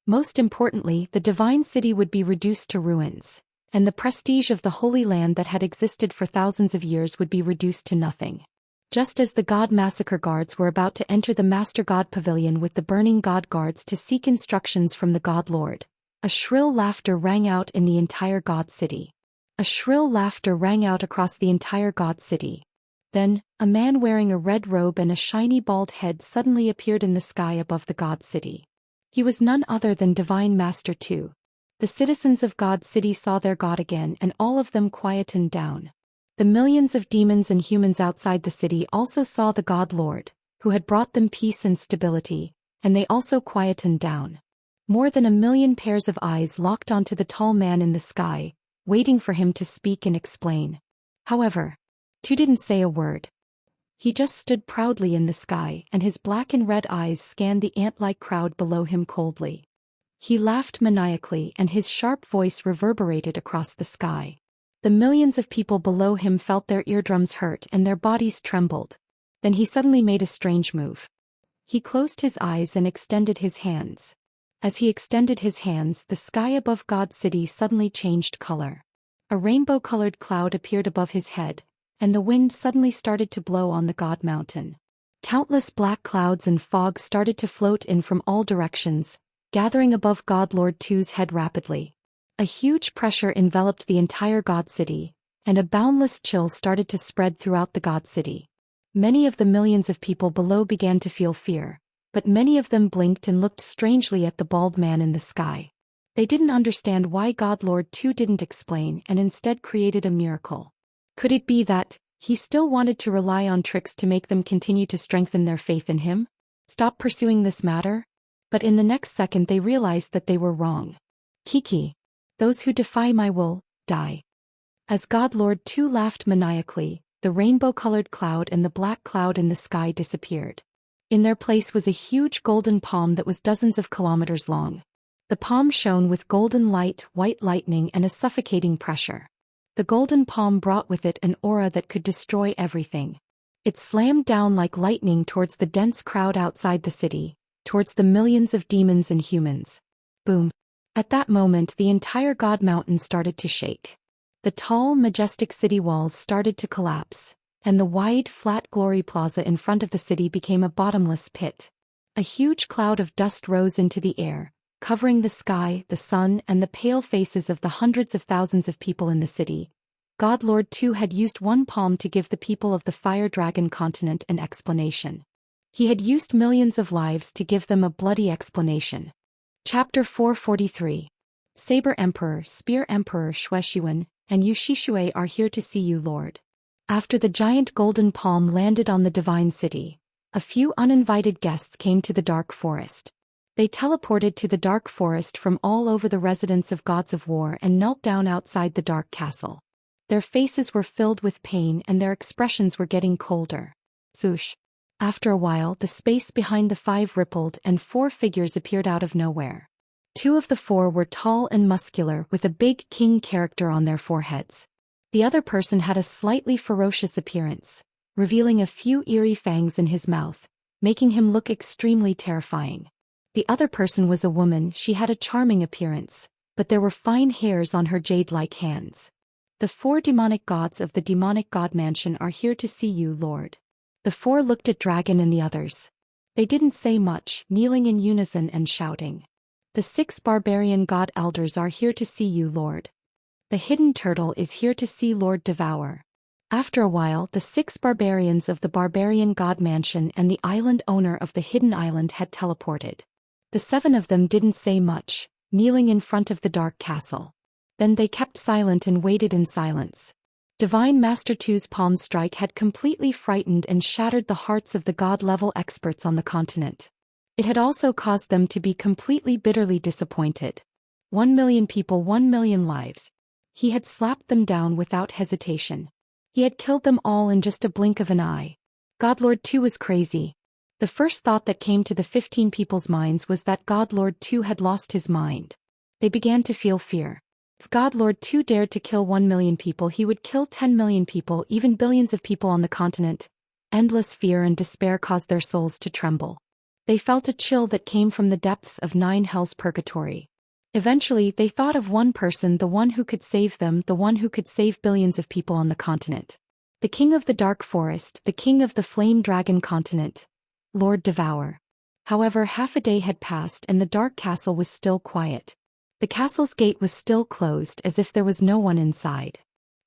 Most importantly, the Divine City would be reduced to ruins, and the prestige of the Holy Land that had existed for thousands of years would be reduced to nothing. Just as the God Massacre Guards were about to enter the Master God Pavilion with the Burning God Guards to seek instructions from the God Lord, a shrill laughter rang out in the entire God City. A shrill laughter rang out across the entire God City. Then, a man wearing a red robe and a shiny bald head suddenly appeared in the sky above the God City. He was none other than Divine Master II. The citizens of God City saw their God again and all of them quietened down. The millions of demons and humans outside the city also saw the God Lord, who had brought them peace and stability, and they also quietened down. More than 1,000,000 pairs of eyes locked onto the tall man in the sky, waiting for him to speak and explain. However, Tu didn't say a word. He just stood proudly in the sky, and his black and red eyes scanned the ant-like crowd below him coldly. He laughed maniacally, and his sharp voice reverberated across the sky. The millions of people below him felt their eardrums hurt and their bodies trembled. Then he suddenly made a strange move. He closed his eyes and extended his hands. As he extended his hands, the sky above God's city suddenly changed color. A rainbow-colored cloud appeared above his head, and the wind suddenly started to blow on the God Mountain. Countless black clouds and fog started to float in from all directions, gathering above God Lord II's head rapidly. A huge pressure enveloped the entire God City, and a boundless chill started to spread throughout the God City. Many of the millions of people below began to feel fear, but many of them blinked and looked strangely at the bald man in the sky. They didn't understand why God Lord II didn't explain and instead created a miracle. Could it be that he still wanted to rely on tricks to make them continue to strengthen their faith in him? Stop pursuing this matter? But in the next second they realized that they were wrong. Kiki. Those who defy my will, die. As God Lord II laughed maniacally, the rainbow-colored cloud and the black cloud in the sky disappeared. In their place was a huge golden palm that was dozens of kilometers long. The palm shone with golden light, white lightning, and a suffocating pressure. The golden palm brought with it an aura that could destroy everything. It slammed down like lightning towards the dense crowd outside the city, towards the millions of demons and humans. Boom. At that moment the entire God Mountain started to shake. The tall, majestic city walls started to collapse, and the wide, flat glory plaza in front of the city became a bottomless pit. A huge cloud of dust rose into the air, covering the sky, the sun, and the pale faces of the hundreds of thousands of people in the city. God Lord II had used one palm to give the people of the Fire Dragon continent an explanation. He had used millions of lives to give them a bloody explanation. Chapter 443. Saber Emperor, Spear Emperor Zhou Xian, and Yu Shishui are here to see you, Lord. After the giant golden palm landed on the divine city, a few uninvited guests came to the dark forest. They teleported to the dark forest from all over the residence of gods of war and knelt down outside the dark castle. Their faces were filled with pain and their expressions were getting colder. Swoosh. After a while the space behind the five rippled and four figures appeared out of nowhere. Two of the four were tall and muscular with a big king character on their foreheads. The other person had a slightly ferocious appearance, revealing a few eerie fangs in his mouth, making him look extremely terrifying. The other person was a woman. She had a charming appearance, but there were fine hairs on her jade-like hands. The four demonic gods of the demonic god mansion are here to see you, Lord. The four looked at Dragon and the others. They didn't say much, kneeling in unison and shouting. The 6 barbarian god elders are here to see you, Lord. The hidden turtle is here to see Lord Devour. After a while the 6 barbarians of the barbarian god mansion and the island owner of the hidden island had teleported. The 7 of them didn't say much, kneeling in front of the dark castle. Then they kept silent and waited in silence. Divine Master II's palm strike had completely frightened and shattered the hearts of the god-level experts on the continent. It had also caused them to be completely bitterly disappointed. 1 million people, 1 million lives. He had slapped them down without hesitation. He had killed them all in just a blink of an eye. God Lord II was crazy. The first thought that came to the 15 people's minds was that God Lord II had lost his mind. They began to feel fear. If God Lord II dared to kill 1 million people, he would kill 10 million people, even billions of people on the continent. Endless fear and despair caused their souls to tremble. They felt a chill that came from the depths of 9 hells purgatory. Eventually they thought of one person, the one who could save them, the one who could save billions of people on the continent. The king of the dark forest, the king of the flame dragon continent, Lord Devour. However, half a day had passed and the dark castle was still quiet. The castle's gate was still closed, as if there was no one inside.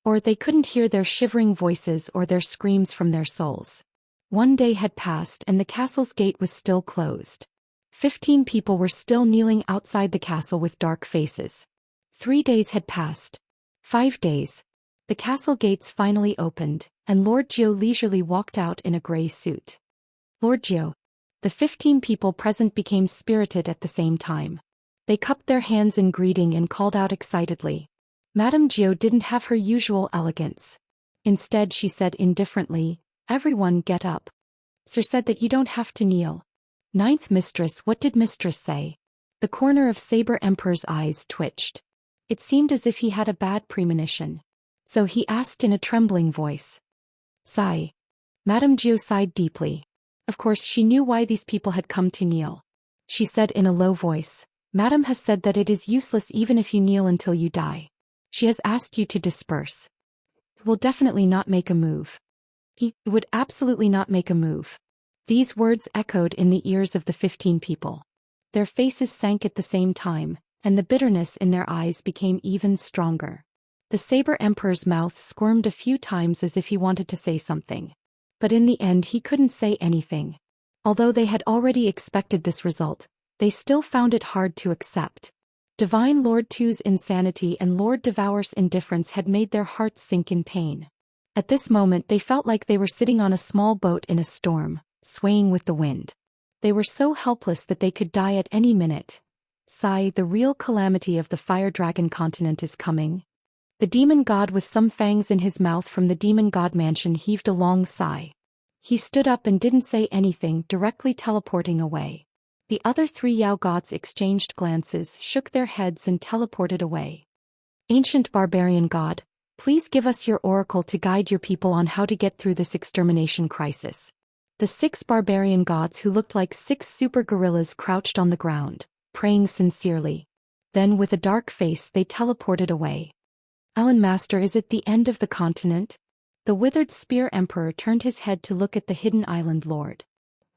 Or they couldn't hear their shivering voices or their screams from their souls. 1 day had passed and the castle's gate was still closed. 15 people were still kneeling outside the castle with dark faces. 3 days had passed. 5 days. The castle gates finally opened, and Lord Zhou leisurely walked out in a grey suit. Lord Zhou. The 15 people present became spirited at the same time. They cupped their hands in greeting and called out excitedly. Madame Zhou didn't have her usual elegance. Instead she said indifferently, Everyone get up. Sir said that you don't have to kneel. Ninth mistress, what did mistress say? The corner of Saber Emperor's eyes twitched. It seemed as if he had a bad premonition. So he asked in a trembling voice. Sigh. Madame Zhou sighed deeply. Of course she knew why these people had come to kneel. She said in a low voice, Madame has said that it is useless even if you kneel until you die. She has asked you to disperse. Will definitely not make a move. He would absolutely not make a move. These words echoed in the ears of the 15 people. Their faces sank at the same time, and the bitterness in their eyes became even stronger. The Saber Emperor's mouth squirmed a few times as if he wanted to say something. But in the end he couldn't say anything. Although they had already expected this result, they still found it hard to accept. Divine Lord Tu's insanity and Lord Devour's indifference had made their hearts sink in pain. At this moment they felt like they were sitting on a small boat in a storm, swaying with the wind. They were so helpless that they could die at any minute. Sigh, the real calamity of the Fire Dragon continent is coming. The demon god with some fangs in his mouth from the demon god mansion heaved a long sigh. He stood up and didn't say anything, directly teleporting away. The other 3 Yao gods exchanged glances, shook their heads and teleported away. Ancient barbarian god, please give us your oracle to guide your people on how to get through this extermination crisis. The 6 barbarian gods who looked like 6 super gorillas crouched on the ground, praying sincerely. Then with a dark face they teleported away. Alan Master, is it the end of the continent? The withered spear emperor turned his head to look at the hidden island lord.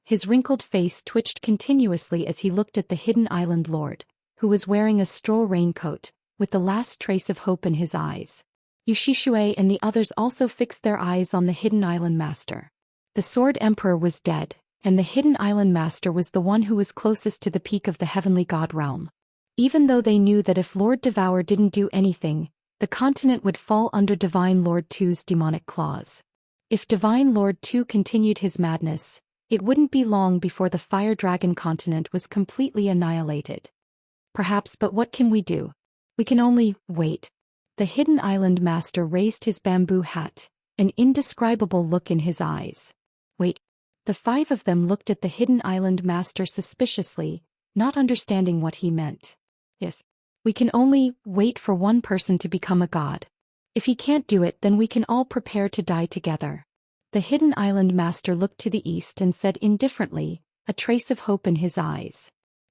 His wrinkled face twitched continuously as he looked at the hidden island lord, who was wearing a straw raincoat, with the last trace of hope in his eyes. Yushishue and the others also fixed their eyes on the hidden island master. The sword emperor was dead, and the hidden island master was the one who was closest to the peak of the heavenly god realm. Even though they knew that if Lord Devour didn't do anything, the continent would fall under Divine Lord Tu's demonic claws. If Divine Lord Tu continued his madness, it wouldn't be long before the Fire Dragon continent was completely annihilated. Perhaps, but what can we do? We can only wait. The hidden island master raised his bamboo hat, an indescribable look in his eyes. Wait. The 5 of them looked at the hidden island master suspiciously, not understanding what he meant. Yes. We can only wait for one person to become a god. If he can't do it, then we can all prepare to die together. The hidden island master looked to the east and said indifferently, a trace of hope in his eyes.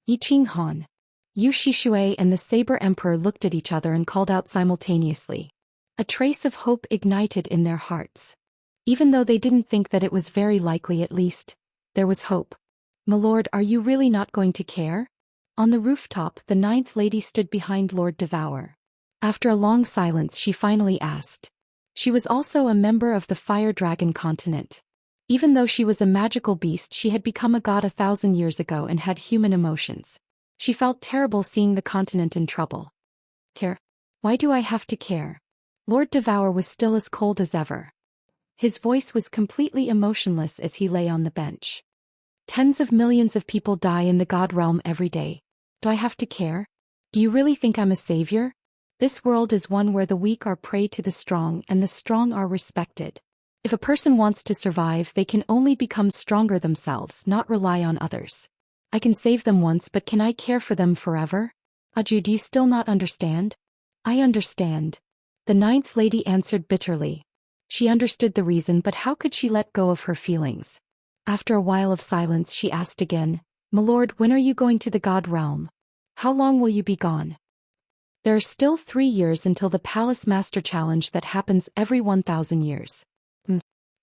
Yiqing Han. Yu Shishue and the Saber Emperor looked at each other and called out simultaneously. A trace of hope ignited in their hearts. Even though they didn't think that it was very likely, at least, there was hope. My lord, are you really not going to care? On the rooftop, the 9th lady stood behind Lord Devour. After a long silence she finally asked. She was also a member of the Fire Dragon continent. Even though she was a magical beast, she had become a god 1,000 years ago and had human emotions. She felt terrible seeing the continent in trouble. Care? Why do I have to care? Lord Devour was still as cold as ever. His voice was completely emotionless as he lay on the bench. Tens of millions of people die in the god realm every day. Do I have to care? Do you really think I'm a savior? This world is one where the weak are prey to the strong and the strong are respected. If a person wants to survive, they can only become stronger themselves, not rely on others. I can save them once, but can I care for them forever? Aju, do you still not understand? I understand. The 9th lady answered bitterly. She understood the reason, but how could she let go of her feelings? After a while of silence she asked again, My lord, when are you going to the god realm? How long will you be gone? There are still 3 years until the Palace Master Challenge that happens every 1,000 years.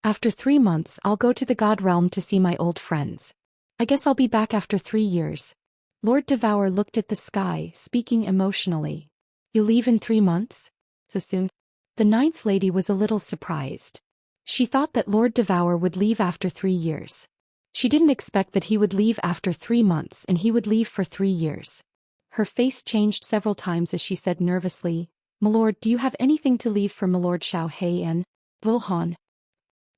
After 3 months I'll go to the god realm to see my old friends. I guess I'll be back after 3 years. Lord Devour looked at the sky, speaking emotionally. You leave in 3 months? So soon? The 9th lady was a little surprised. She thought that Lord Devour would leave after 3 years. She didn't expect that he would leave after 3 months and he would leave for 3 years. Her face changed several times as she said nervously, My lord, do you have anything to leave for my lord Xiao Hei and Wilhan?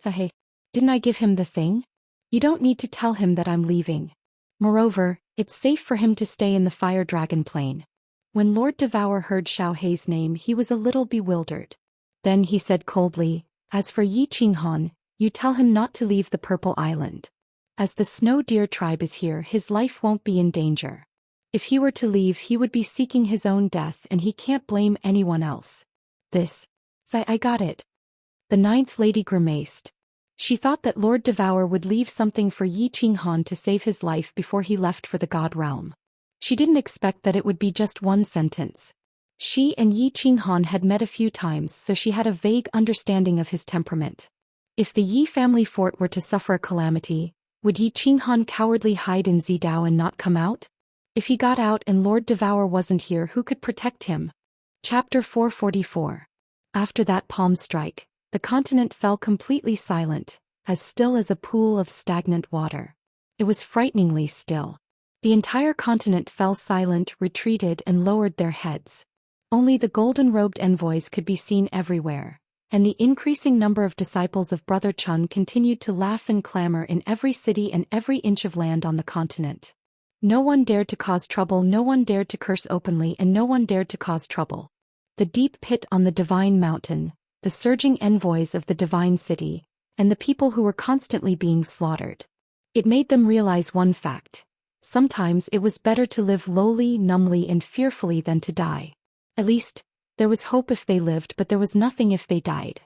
Hey, didn't I give him the thing? You don't need to tell him that I'm leaving. Moreover, it's safe for him to stay in the Fire Dragon Plain. When Lord Devour heard Xiao Hei's name, he was a little bewildered. Then he said coldly, As for Yi Qinghan, You tell him not to leave the Purple Island. As the Snow Deer tribe is here, his life won't be in danger. If he were to leave, he would be seeking his own death, and he can't blame anyone else. I got it. The ninth lady grimaced. She thought that Lord Devour would leave something for Yi Qinghan to save his life before he left for the God Realm. She didn't expect that it would be just one sentence. She and Yi Qinghan had met a few times, so she had a vague understanding of his temperament. If the Yi family fort were to suffer a calamity, would Yi Qinghan cowardly hide in Zidao and not come out? If he got out and Lord Devour wasn't here, who could protect him? Chapter 444. After that palm strike, the continent fell completely silent, as still as a pool of stagnant water. It was frighteningly still. The entire continent fell silent, retreated, and lowered their heads. Only the golden-robed envoys could be seen everywhere, and the increasing number of disciples of Brother Chun continued to laugh and clamor in every city and every inch of land on the continent. No one dared to cause trouble, no one dared to curse openly, and no one dared to cause trouble. The deep pit on the Divine Mountain, the surging envoys of the Divine City, and the people who were constantly being slaughtered. It made them realize one fact. Sometimes it was better to live lowly, numbly, and fearfully than to die. At least, there was hope if they lived, but there was nothing if they died.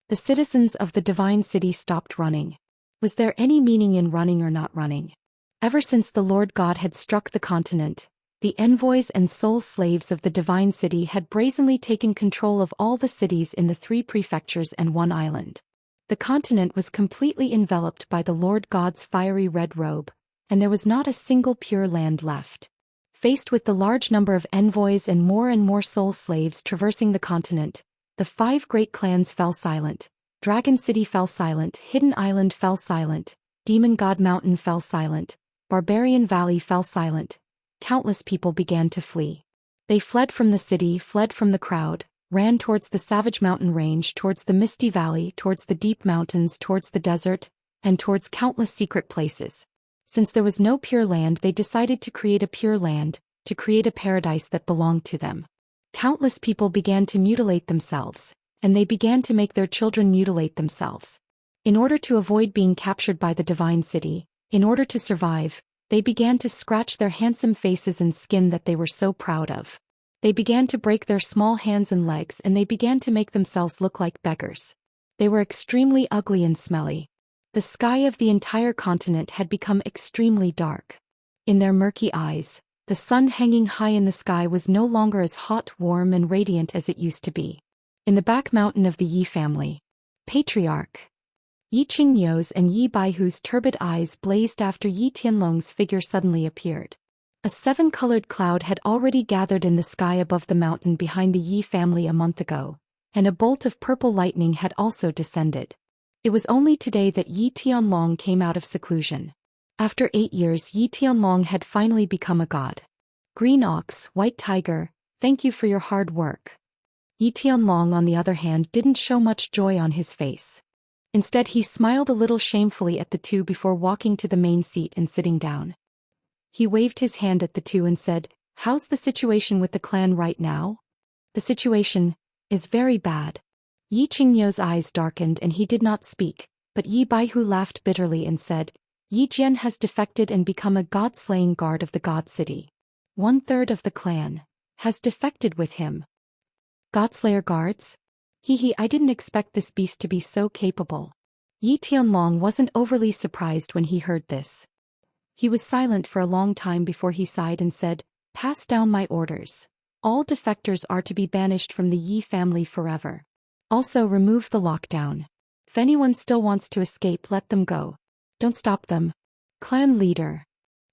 The citizens of the Divine City stopped running. Was there any meaning in running or not running? Ever since the Lord God had struck the continent, the envoys and soul slaves of the Divine City had brazenly taken control of all the cities in the 3 prefectures and 1 island. The continent was completely enveloped by the Lord God's fiery red robe, and there was not a single pure land left. Faced with the large number of envoys and more soul slaves traversing the continent, the 5 great clans fell silent. Dragon City fell silent, Hidden Island fell silent, Demon God Mountain fell silent, Barbarian Valley fell silent. Countless people began to flee. They fled from the city, fled from the crowd, ran towards the savage mountain range, towards the misty valley, towards the deep mountains, towards the desert, and towards countless secret places. Since there was no pure land, they decided to create a pure land, to create a paradise that belonged to them. Countless people began to mutilate themselves, and they began to make their children mutilate themselves. In order to avoid being captured by the Divine City, in order to survive, they began to scratch their handsome faces and skin that they were so proud of. They began to break their small hands and legs, and they began to make themselves look like beggars. They were extremely ugly and smelly. The sky of the entire continent had become extremely dark. In their murky eyes, the sun hanging high in the sky was no longer as hot, warm, and radiant as it used to be. In the back mountain of the Yi family, Patriarch Yi Qingyou's and Yi Baihu's turbid eyes blazed after Yi Tianlong's figure suddenly appeared. A 7-colored cloud had already gathered in the sky above the mountain behind the Yi family a month ago, and a bolt of purple lightning had also descended. It was only today that Yi Tianlong came out of seclusion. After 8 years, Yi Tianlong had finally become a god. Green Ox, White Tiger, thank you for your hard work. Yi Tianlong, on the other hand, didn't show much joy on his face. Instead, he smiled a little shamefully at the 2 before walking to the main seat and sitting down. He waved his hand at the 2 and said, "How's the situation with the clan right now?" "The situation is very bad." Yi Qingyou's eyes darkened and he did not speak, but Yi Baihu laughed bitterly and said, "Yi Jian has defected and become a god-slaying guard of the God City. 1/3 of the clan has defected with him." Godslayer guards? I didn't expect this beast to be so capable. Yi Tianlong wasn't overly surprised when he heard this. He was silent for a long time before he sighed and said, "Pass down my orders. All defectors are to be banished from the Yi family forever. Also remove the lockdown. If anyone still wants to escape, let them go. Don't stop them." Clan leader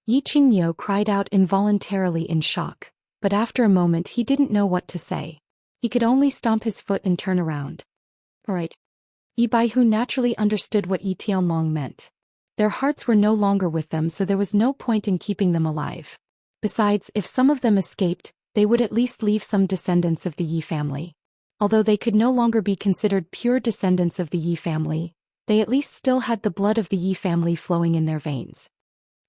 Yi Qingyou cried out involuntarily in shock, but after a moment he didn't know what to say. He could only stomp his foot and turn around. Alright. Yi Baihu naturally understood what Yi Tianlong meant. Their hearts were no longer with them, so there was no point in keeping them alive. Besides, if some of them escaped, they would at least leave some descendants of the Yi family. Although they could no longer be considered pure descendants of the Yi family, they at least still had the blood of the Yi family flowing in their veins.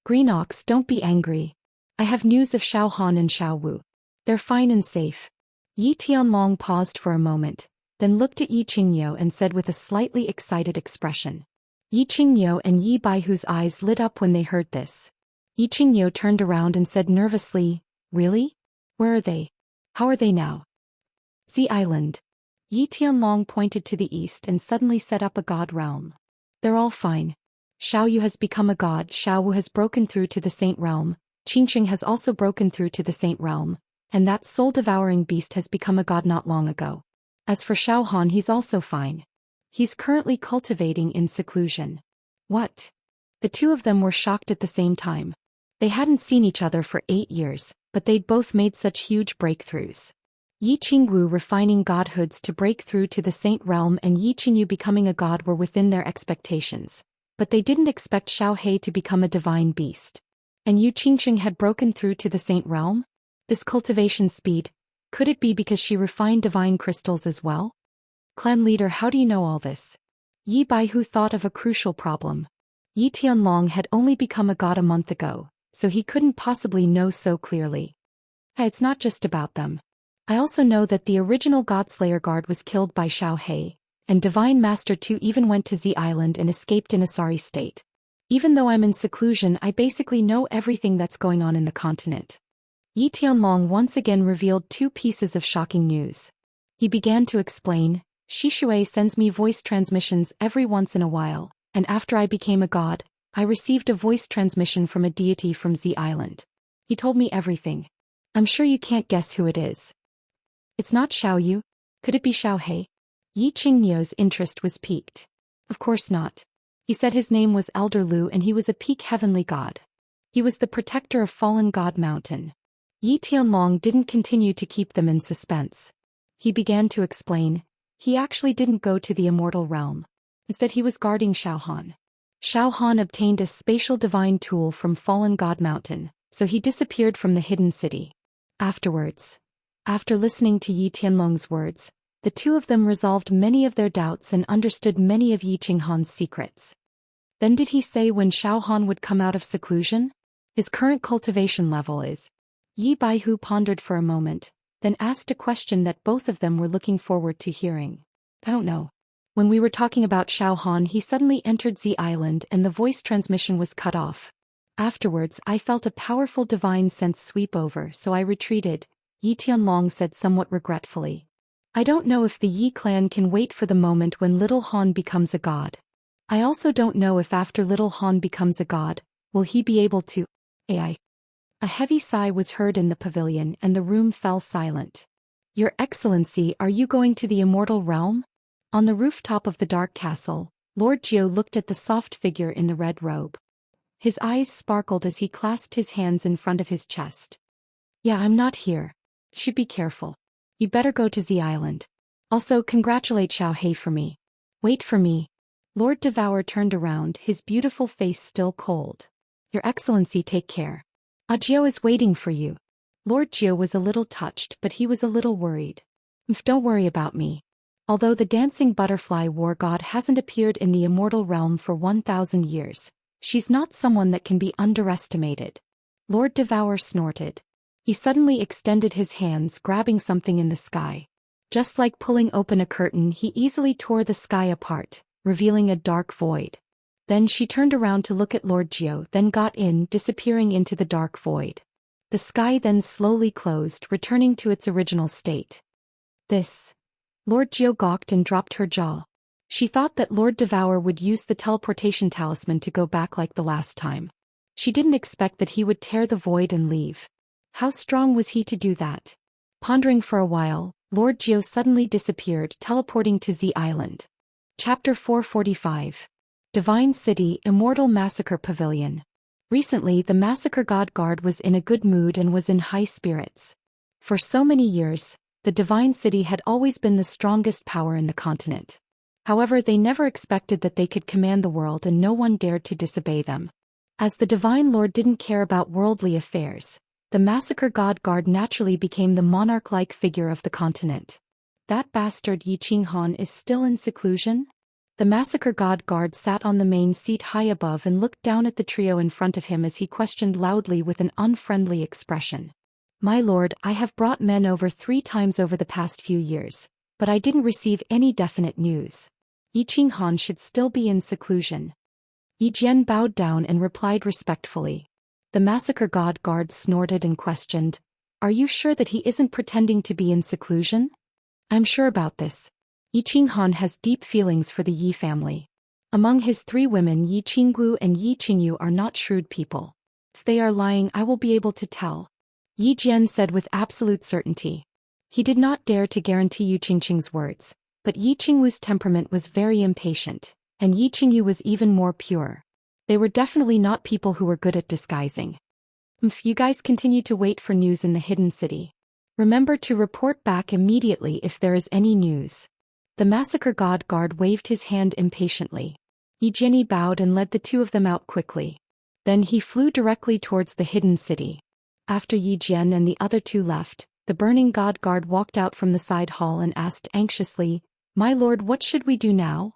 Green Ox, don't be angry. I have news of Xiao Han and Xiao Wu. They're fine and safe. Yi Tianlong paused for a moment, then looked at Yi Qingyou and said with a slightly excited expression, Yi Qingniu and Yi Baihu's eyes lit up when they heard this. Yi Qingniu turned around and said nervously, "Really? Where are they? How are they now?" "Zi Island." Yi Tianlong pointed to the east and suddenly set up a god realm. "They're all fine. Xiao Yu has become a god, Xiao Wu has broken through to the saint realm, Qingxing has also broken through to the saint realm, and that soul-devouring beast has become a god not long ago. As for Xiao Han, he's also fine. He's currently cultivating in seclusion." "What?" The two of them were shocked at the same time. They hadn't seen each other for 8 years, but they'd both made such huge breakthroughs. Yi Qingwu refining godhoods to break through to the saint realm and Yi Qingyu becoming a god were within their expectations, but they didn't expect Xiao He to become a divine beast. And Yu Qingxing had broken through to the saint realm? This cultivation speed, could it be because she refined divine crystals as well? "Clan leader, how do you know all this?" Yi Baihu thought of a crucial problem. Yi Tianlong had only become a god a month ago, so he couldn't possibly know so clearly. "It's not just about them. I also know that the original Godslayer guard was killed by Xiao He, and Divine Master 2 even went to Z Island and escaped in a sorry state. Even though I'm in seclusion, I basically know everything that's going on in the continent." Yi Tianlong once again revealed 2 pieces of shocking news. He began to explain, "Shishui sends me voice transmissions every once in a while, and after I became a god, I received a voice transmission from a deity from Z Island. He told me everything. I'm sure you can't guess who it is." "It's not Xiao Yu? Could it be Xiao He?" Yi Qingniu's interest was piqued. "Of course not. He said his name was Elder Lu and he was a peak heavenly god. He was the protector of fallen God Mountain." Yi Tianlong didn't continue to keep them in suspense. He began to explain, he actually didn't go to the Immortal realm. Instead he was guarding Xiao Han. Xiao Han obtained a spatial divine tool from fallen God Mountain, so he disappeared from the hidden city. Afterwards, after listening to Yi Tianlong's words, the two of them resolved many of their doubts and understood many of Yi Qinghan's secrets. Then did he say when Xiao Han would come out of seclusion? His current cultivation level is. Yi Baihu pondered for a moment, then asked a question that both of them were looking forward to hearing. "I don't know. When we were talking about Xiao Han, he suddenly entered Z Island and the voice transmission was cut off. Afterwards, I felt a powerful divine sense sweep over, so I retreated," Yi Tianlong said somewhat regretfully. "I don't know if the Yi clan can wait for the moment when little Han becomes a god. I also don't know if after little Han becomes a god, will he be able to. AI." A heavy sigh was heard in the pavilion and the room fell silent. "Your Excellency, are you going to the Immortal realm?" On the rooftop of the dark castle, Lord Jiu looked at the soft figure in the red robe. His eyes sparkled as he clasped his hands in front of his chest. "Yeah, I'm not here. Should be careful. You better go to Z Island. Also, congratulate Xiao He for me." "Wait for me." Lord Devour turned around, his beautiful face still cold. "Your Excellency, take care. Ajio is waiting for you." Lord Jiu was a little touched, but he was a little worried. "Don't worry about me. Although the dancing butterfly war god hasn't appeared in the Immortal realm for 1,000 years, she's not someone that can be underestimated." Lord Devour snorted. He suddenly extended his hands, grabbing something in the sky. Just like pulling open a curtain, he easily tore the sky apart, revealing a dark void. Then she turned around to look at Lord Jiu, then got in, disappearing into the dark void. The sky then slowly closed, returning to its original state. "This." Lord Jiu gawked and dropped her jaw. She thought that Lord Devour would use the teleportation talisman to go back like the last time. She didn't expect that he would tear the void and leave. How strong was he to do that? Pondering for a while, Lord Jiu suddenly disappeared, teleporting to Z Island. Chapter 445. Divine City, Immortal Massacre Pavilion. Recently, the Massacre God Guard was in a good mood and was in high spirits. For so many years, the Divine City had always been the strongest power in the continent. However, they never expected that they could command the world and no one dared to disobey them. As the Divine Lord didn't care about worldly affairs, the Massacre God Guard naturally became the monarch-like figure of the continent. That bastard Yi Qinghan is still in seclusion? The Massacre God Guard sat on the main seat high above and looked down at the trio in front of him as he questioned loudly with an unfriendly expression. "My lord, I have brought men over 3 times over the past few years, but I didn't receive any definite news. Yi Qinghan should still be in seclusion. Yi Jian bowed down and replied respectfully. The massacre god guard snorted and questioned, "Are you sure that he isn't pretending to be in seclusion?" "I'm sure about this. Yi Qinghan has deep feelings for the Yi family. Among his 3 women, Yi Qinggu and Yi Qingyu are not shrewd people. If they are lying, I will be able to tell," Yi Jian said with absolute certainty. He did not dare to guarantee Yu Qingqing's words, but Yi Qingwu's temperament was very impatient, and Yi Qingyu was even more pure. They were definitely not people who were good at disguising. You guys continue to wait for news in the hidden city. Remember to report back immediately if there is any news. The massacre god guard waved his hand impatiently. Yi Jian bowed and led the 2 of them out quickly. Then he flew directly towards the hidden city. After Yi Jian and the other 2 left, the burning god guard walked out from the side hall and asked anxiously, "My lord, what should we do now?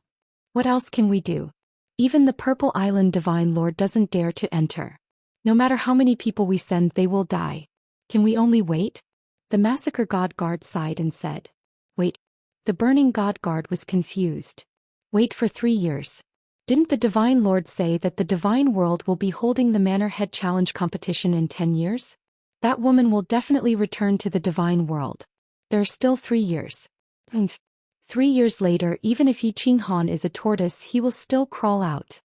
What else can we do? Even the Purple Island Divine Lord doesn't dare to enter. No matter how many people we send, they will die. Can we only wait?" The massacre god guard sighed and said, "Wait." The burning god guard was confused. "Wait for 3 years. Didn't the Divine Lord say that the Divine World will be holding the Manor Head Challenge competition in 10 years? That woman will definitely return to the Divine World. There are still 3 years. 3 years later, even if Yi Qinghan is a tortoise, he will still crawl out."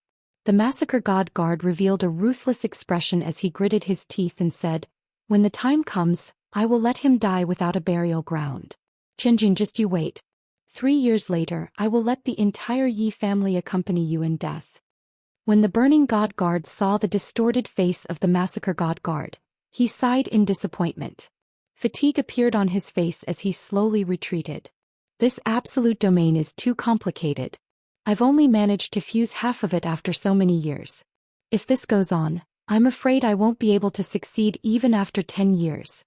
The massacre god guard revealed a ruthless expression as he gritted his teeth and said, "When the time comes, I will let him die without a burial ground. Qianjun, just you wait. 3 years later, I will let the entire Yi family accompany you in death." When the burning god guard saw the distorted face of the massacre god guard, he sighed in disappointment. Fatigue appeared on his face as he slowly retreated. "This absolute domain is too complicated. I've only managed to fuse half of it after so many years. If this goes on, I'm afraid I won't be able to succeed even after 10 years.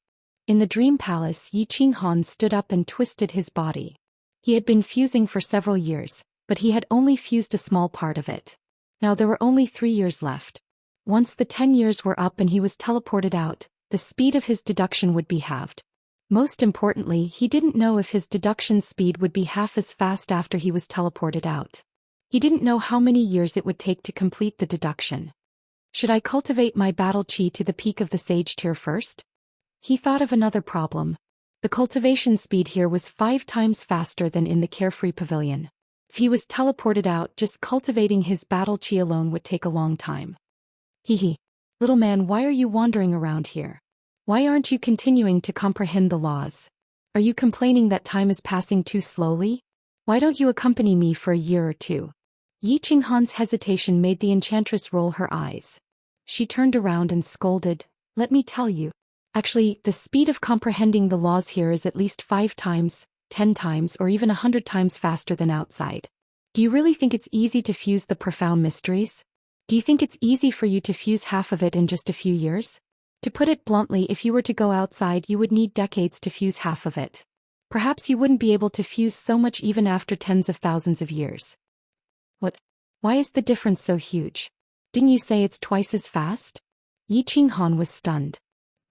In the dream palace, Yi Qinghan stood up and twisted his body. He had been fusing for several years, but he had only fused a small part of it. Now there were only 3 years left. Once the 10 years were up and he was teleported out, the speed of his deduction would be halved. Most importantly, he didn't know if his deduction speed would be half as fast after he was teleported out. He didn't know how many years it would take to complete the deduction. Should I cultivate my battle chi to the peak of the sage tier first? He thought of another problem. The cultivation speed here was 5 times faster than in the carefree pavilion. If he was teleported out, just cultivating his battle chi alone would take a long time. Hehe. Little man, why are you wandering around here? Why aren't you continuing to comprehend the laws? Are you complaining that time is passing too slowly? Why don't you accompany me for a year or 2? Yi Qinghan's hesitation made the enchantress roll her eyes. She turned around and scolded, "Let me tell you. Actually, the speed of comprehending the laws here is at least 5 times, 10 times, or even 100 times faster than outside. Do you really think it's easy to fuse the profound mysteries? Do you think it's easy for you to fuse half of it in just a few years? To put it bluntly, if you were to go outside, you would need decades to fuse half of it. Perhaps you wouldn't be able to fuse so much even after tens of thousands of years." "What? Why is the difference so huge? Didn't you say it's twice as fast?" Yi Qinghan was stunned.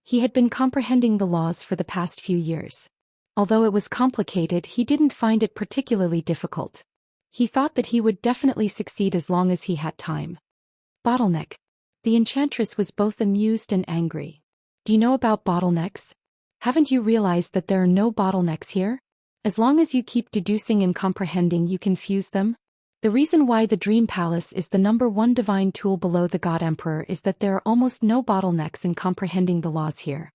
He had been comprehending the laws for the past few years. Although it was complicated, he didn't find it particularly difficult. He thought that he would definitely succeed as long as he had time. Bottleneck. The enchantress was both amused and angry. "Do you know about bottlenecks? Haven't you realized that there are no bottlenecks here? As long as you keep deducing and comprehending, you can fuse them. The reason why the Dream Palace is the #1 divine tool below the God Emperor is that there are almost no bottlenecks in comprehending the laws here.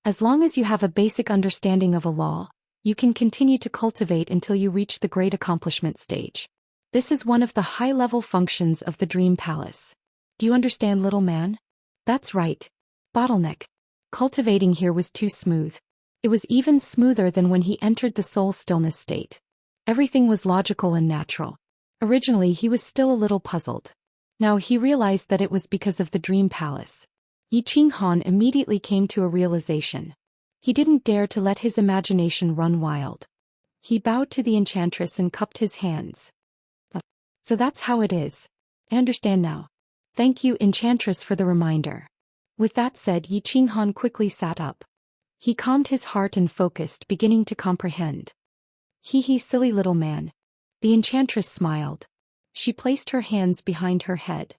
As long as you have a basic understanding of a law, you can continue to cultivate until you reach the great accomplishment stage. This is one of the high-level functions of the Dream Palace. Do you understand, little man?" "That's right. Bottleneck. Cultivating here was too smooth. It was even smoother than when he entered the soul stillness state. Everything was logical and natural. Originally he was still a little puzzled. Now he realized that it was because of the Dream Palace. Yi Qinghan immediately came to a realization. He didn't dare to let his imagination run wild. He bowed to the enchantress and cupped his hands. "So that's how it is. I understand now. Thank you, enchantress, for the reminder." With that said, Yi Qinghan quickly sat up. He calmed his heart and focused, beginning to comprehend. "Hee, silly little man." The enchantress smiled. She placed her hands behind her head.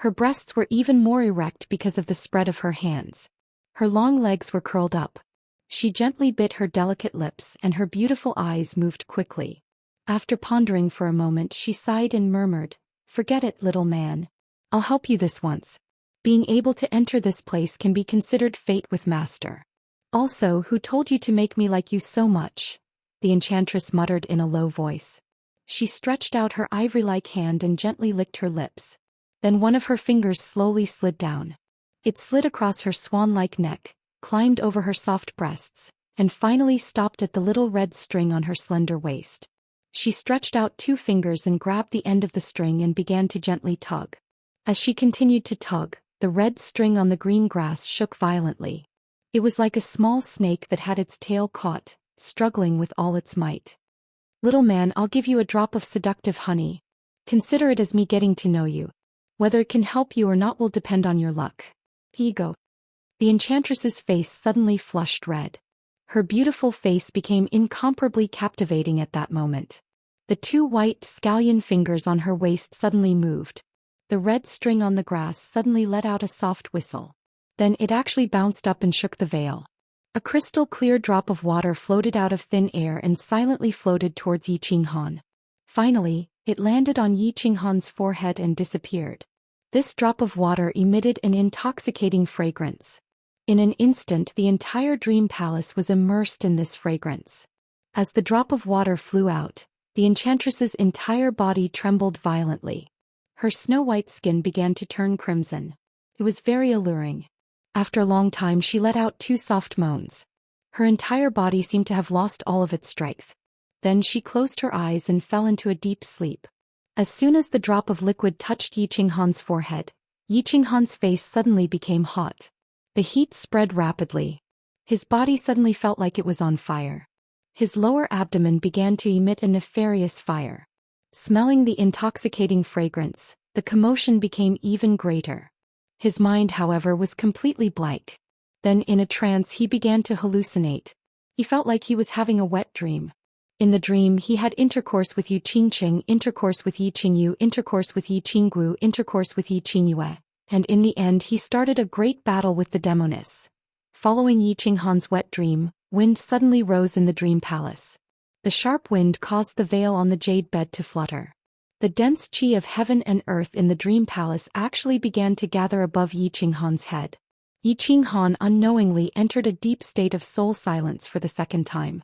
Her breasts were even more erect because of the spread of her hands. Her long legs were curled up. She gently bit her delicate lips and her beautiful eyes moved quickly. After pondering for a moment, she sighed and murmured, "Forget it, little man. I'll help you this once. Being able to enter this place can be considered fate with master. Also, who told you to make me like you so much?" the enchantress muttered in a low voice. She stretched out her ivory-like hand and gently licked her lips. Then one of her fingers slowly slid down. It slid across her swan-like neck, climbed over her soft breasts, and finally stopped at the little red string on her slender waist. She stretched out 2 fingers and grabbed the end of the string and began to gently tug. As she continued to tug, the red string on the green grass shook violently. It was like a small snake that had its tail caught, struggling with all its might. "Little man, I'll give you a drop of seductive honey. Consider it as me getting to know you. Whether it can help you or not will depend on your luck. Here you go." The enchantress's face suddenly flushed red. Her beautiful face became incomparably captivating at that moment. The 2 white scallion fingers on her waist suddenly moved. The red string on the grass suddenly let out a soft whistle. Then it actually bounced up and shook the veil. A crystal-clear drop of water floated out of thin air and silently floated towards Yi Qinghan. Finally, it landed on Yi Qinghan's forehead and disappeared. This drop of water emitted an intoxicating fragrance. In an instant, the entire dream palace was immersed in this fragrance. As the drop of water flew out, the enchantress's entire body trembled violently. Her snow-white skin began to turn crimson. It was very alluring. After a long time, she let out 2 soft moans. Her entire body seemed to have lost all of its strength. Then she closed her eyes and fell into a deep sleep. As soon as the drop of liquid touched Yi Qinghan's forehead, Yi Qinghan's face suddenly became hot. The heat spread rapidly. His body suddenly felt like it was on fire. His lower abdomen began to emit a nefarious fire. Smelling the intoxicating fragrance, the commotion became even greater. His mind, however, was completely blank. Then in a trance he began to hallucinate. He felt like he was having a wet dream. In the dream he had intercourse with Yu Qingqing, intercourse with Yi Qingyu, intercourse with Yi Qinggu, intercourse with Yi Qingyue, and in the end he started a great battle with the demoness. Following Yi Qinghan's wet dream, wind suddenly rose in the dream palace. The sharp wind caused the veil on the jade bed to flutter. The dense qi of heaven and earth in the dream palace actually began to gather above Yi Qinghan's head. Yi Qinghan unknowingly entered a deep state of soul silence for the second time.